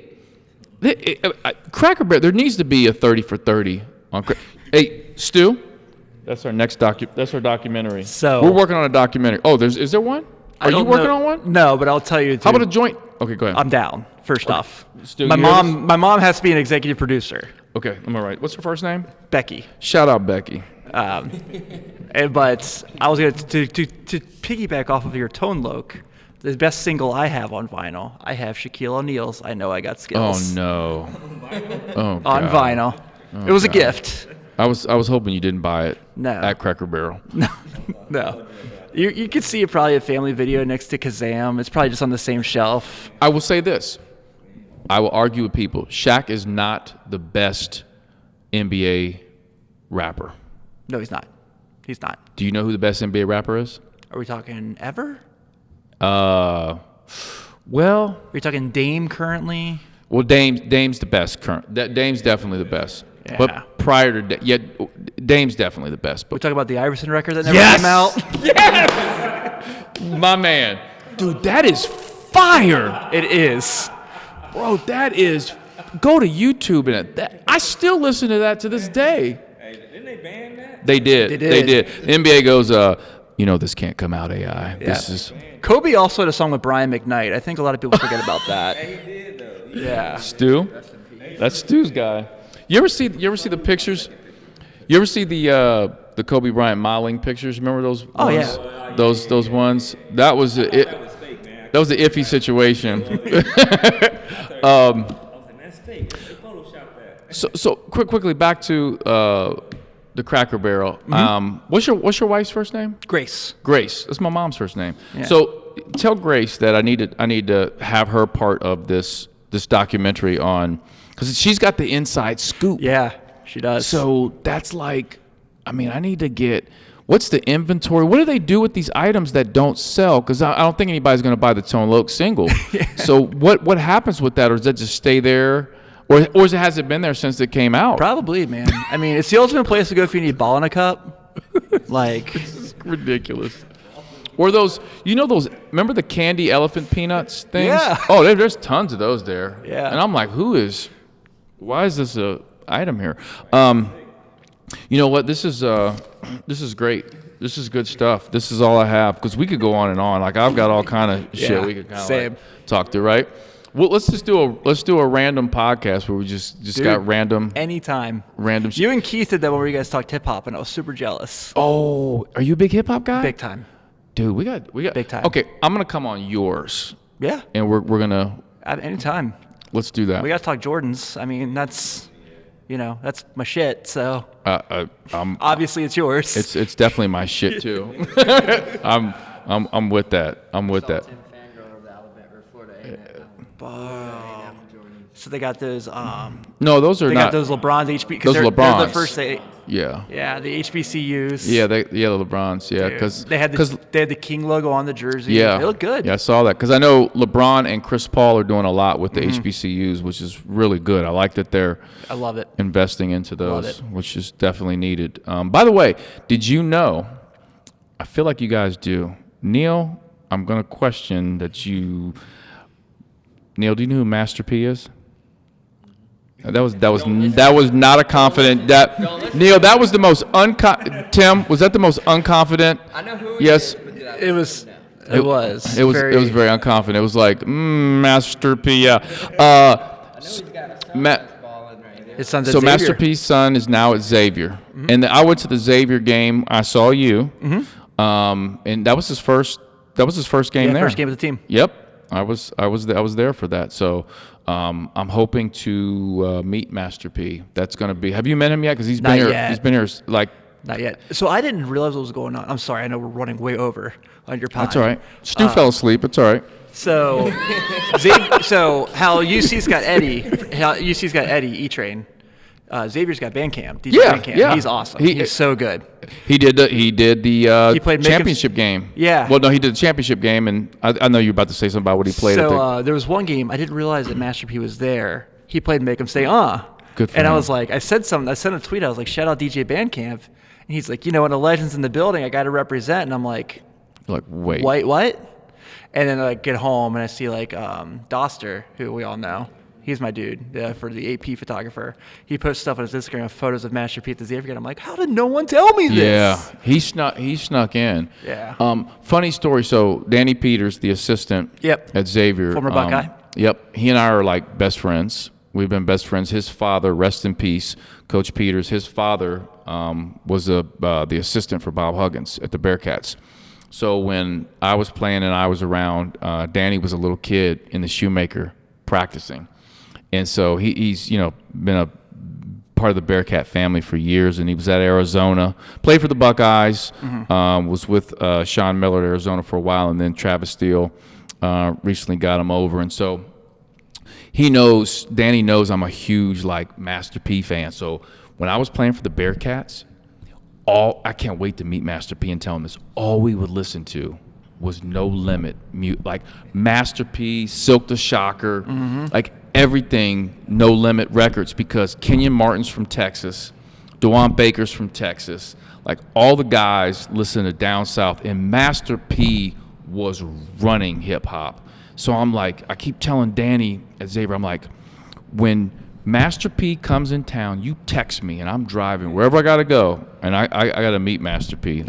Cracker Barrel. There needs to be a 30 for 30 on. Hey, Stu. That's our next That's our documentary. So- we're working on a documentary. Oh, is there one? I Are you don't working know- on one? No, but I'll tell you. How about a dude, joint? Okay, go ahead. I'm down. First off, Stu, my you hear my mom has to be an executive producer. Okay, I'm all right. What's her first name? Becky. Shout out Becky. But I was going to piggyback off of your Tone Loc. The best single I have on vinyl, I have Shaquille O'Neal's "I Know I Got Oh Skills" no. Oh, on God. vinyl. It was a gift. I was hoping you didn't buy it. No. At Cracker Barrel. No, you could see it probably a family video next to Kazam. It's probably just on the same shelf. I will say this. I will argue with people. Shaq is not the best NBA rapper. No, he's not. He's not. Do you know who the best NBA rapper is? Are we talking ever? Well, Are we talking Dame currently? Dame's the best current. Dame's definitely the best. Yeah. But prior to Dame's definitely the best. We But talk about the Iverson record that never Yes! came out. my man, dude, that is fire. It is. Bro, that is. Go to YouTube and I still listen to that to this day. Hey, didn't they ban that? They did. They They did. did. The NBA goes, this can't come out AI. This is Kobe also had a song with Brian McKnight. I think a lot of people forget about that. He did though. Yeah. Stu. That's Stu's guy. You ever see the pictures? You ever see the Kobe Bryant modeling pictures? Remember those? Oh, ones? yeah. Those ones. That was it. That was fake, man. That was an iffy situation. I was like, that's fake. They photoshopped that. So quickly back to the Cracker Barrel. What's your wife's first name? Grace. Grace. That's my mom's first name. Yeah. So tell Grace that I need to have her part of this documentary on, because she's got the inside scoop. Yeah, she does. So that's like, I mean, I need to get. What's the inventory? What do they do with these items that don't sell? Because I don't think anybody's going to buy the Tone Loc single. So what happens with that, or does that just stay there, or has it been there since it came out? Probably, man. I mean, it's the ultimate place to go if you need ball in a cup. Like, It's ridiculous. Or those, remember the candy elephant peanuts things? Yeah. Oh, there's tons of those there. Yeah. And I'm like, why is this a item here? You know what? This is great. This is good stuff. This is all I have, because we could go on and on. Like, I've got all kind of shit we could kind of talk to, right? Well, let's do a random podcast where we just dude, got random anytime. shit. You and Keith did that when you guys talked hip hop, and I was super jealous. Oh, are you a big hip hop guy? Big time. Dude, we got big time. Okay, I'm gonna come on yours, Yeah. and we're gonna Anytime. let's do that. We got to talk Jordans. I mean, that's my shit. So obviously it's yours. It's definitely my shit too. I'm with that. I'm with that. So they got those. No, those are They not. got those LeBrons HB. Those They're LeBrons. the first. Yeah. Yeah, the HBCUs. Yeah, the LeBrons. Yeah, Dude, because they had the King logo on the jersey. Yeah, They look good. Yeah, I saw that, because I know LeBron and Chris Paul are doing a lot with the Mm-hmm. HBCUs, which is really good. I like that they're I love it. investing into Love those, it. which is definitely needed. By the way, did you know? I feel like you guys do. Neil, I'm gonna question that you. Neil, do you know who Master P is? That was not a confident. Neil, that was the most Tim, was that the most unconfident? I know who. Yes. It was. It was. It was very unconfident. It was like Master P. Yeah. He's got a Ma- ball in right there. His son's at So Xavier. Master P's son is now at Xavier, and I went to the Xavier game. I saw you, and that was his first. That was his first game there. First game of the team. Yep, I was there for that. So I'm hoping to meet Master P. That's gonna be. Have you met him yet? Because he's been Not here. yet. He's been here like. Not yet. So I didn't realize what was going on. I'm sorry. I know we're running way over on your pod. That's all right. Stu fell asleep. It's all right. So, how UC's got Eddie E-Train. Xavier's got Bandcamp. DJ Yeah, Bandcamp. yeah. He's awesome. He- He's so good. He did the He played championship game. Yeah. Well, no, he did the championship game, and I know you're about to say something about what he played. So there was one game I didn't realize that Master P was there. He played Make 'Em Say Good for and I him. was like, I sent a tweet. I was like, shout out DJ Bandcamp. And he's like, when a legend's in the building, I got to represent. And I'm like, You're like, wait. what? And then I get home and I see like Doster, who we all know. He's my dude for the AP photographer. He posts stuff on his Instagram, photos of Master P at the Xavier game. I'm like, how did no one tell me this? Yeah, he snuck in. Yeah. Funny story. So Danny Peters, the assistant Yep. at Xavier, Former Buckeye. Yep, he and I are like best friends. We've been best friends. His father, rest in peace, Coach Peters. His father was the assistant for Bob Huggins at the Bearcats. So when I was playing and I was around, Danny was a little kid in the Shoemaker practicing. And so he's been a part of the Bearcat family for years, and he was at Arizona, played for the Buckeyes, was with Sean Miller at Arizona for a while, and then Travis Steele recently got him over. And so Danny knows I'm a huge Master P fan. So when I was playing for the Bearcats, I can't wait to meet Master P and tell him this. All we would listen to was No Limit, like Master P, Silk the Shocker, like everything No Limit Records, because Kenyon Martin's from Texas, DeJuan Baker's from Texas, like all the guys listen to Down South, and Master P was running hip hop. So I'm like, I keep telling Danny at Xavier, I'm like, when Master P comes in town, you text me, and I'm driving wherever I gotta go, and I gotta meet Master P.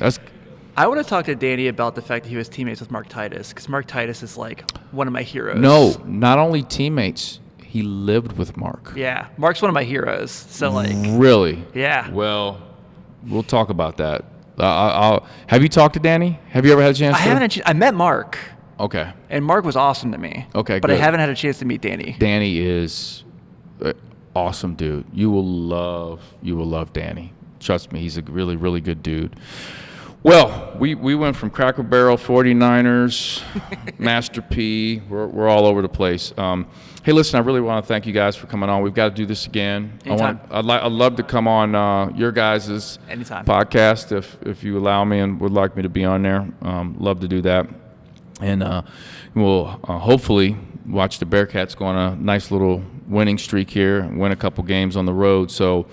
I want to talk to Danny about the fact that he was teammates with Mark Titus, because Mark Titus is like one of my heroes. No, not only teammates, he lived with Mark. Yeah, Mark's one of my heroes. So Really? Yeah. Well, we'll talk about that. Have you talked to Danny? Have you ever had a chance? I met Mark. Okay. And Mark was awesome to me. Okay, But good. I haven't had a chance to meet Danny. Danny is awesome dude. You will love Danny. Trust me, he's a really, really good dude. Well, we went from Cracker Barrel, 49ers, Master P. We're all over the place. Hey, listen, I really want to thank you guys for coming on. We've got to do this again. Anytime. I'd love to come on your guys' Anytime. podcast if you allow me and would like me to be on there. Love to do that. And we'll hopefully watch the Bearcats go on a nice little winning streak here and win a couple games on the road. So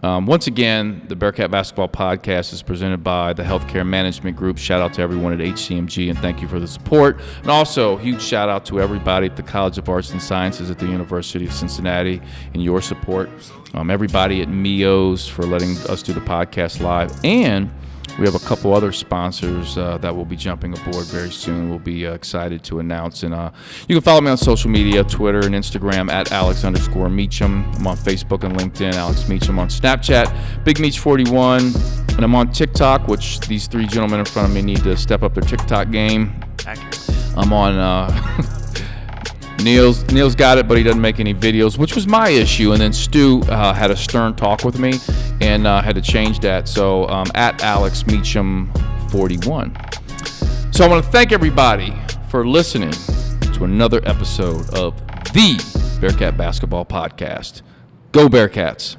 once again, the Bearcat Basketball Podcast is presented by the Healthcare Management Group. Shout out to everyone at HCMG, and thank you for the support. And also, huge shout out to everybody at the College of Arts and Sciences at the University of Cincinnati and your support. Everybody at MIOS for letting us do the podcast live. And we have a couple other sponsors that will be jumping aboard very soon. We'll be excited to announce. And you can follow me on social media, Twitter and Instagram at Alex_Meacham. I'm on Facebook and LinkedIn, Alex Meacham. On Snapchat, Big Meach 41. And I'm on TikTok, which these three gentlemen in front of me need to step up their TikTok game. Accurate. I'm on Neil's got it, but he doesn't make any videos, which was my issue. And then Stu had a stern talk with me and had to change that. So at Alex Meacham 41. So I want to thank everybody for listening to another episode of the Bearcat Basketball Podcast. Go Bearcats.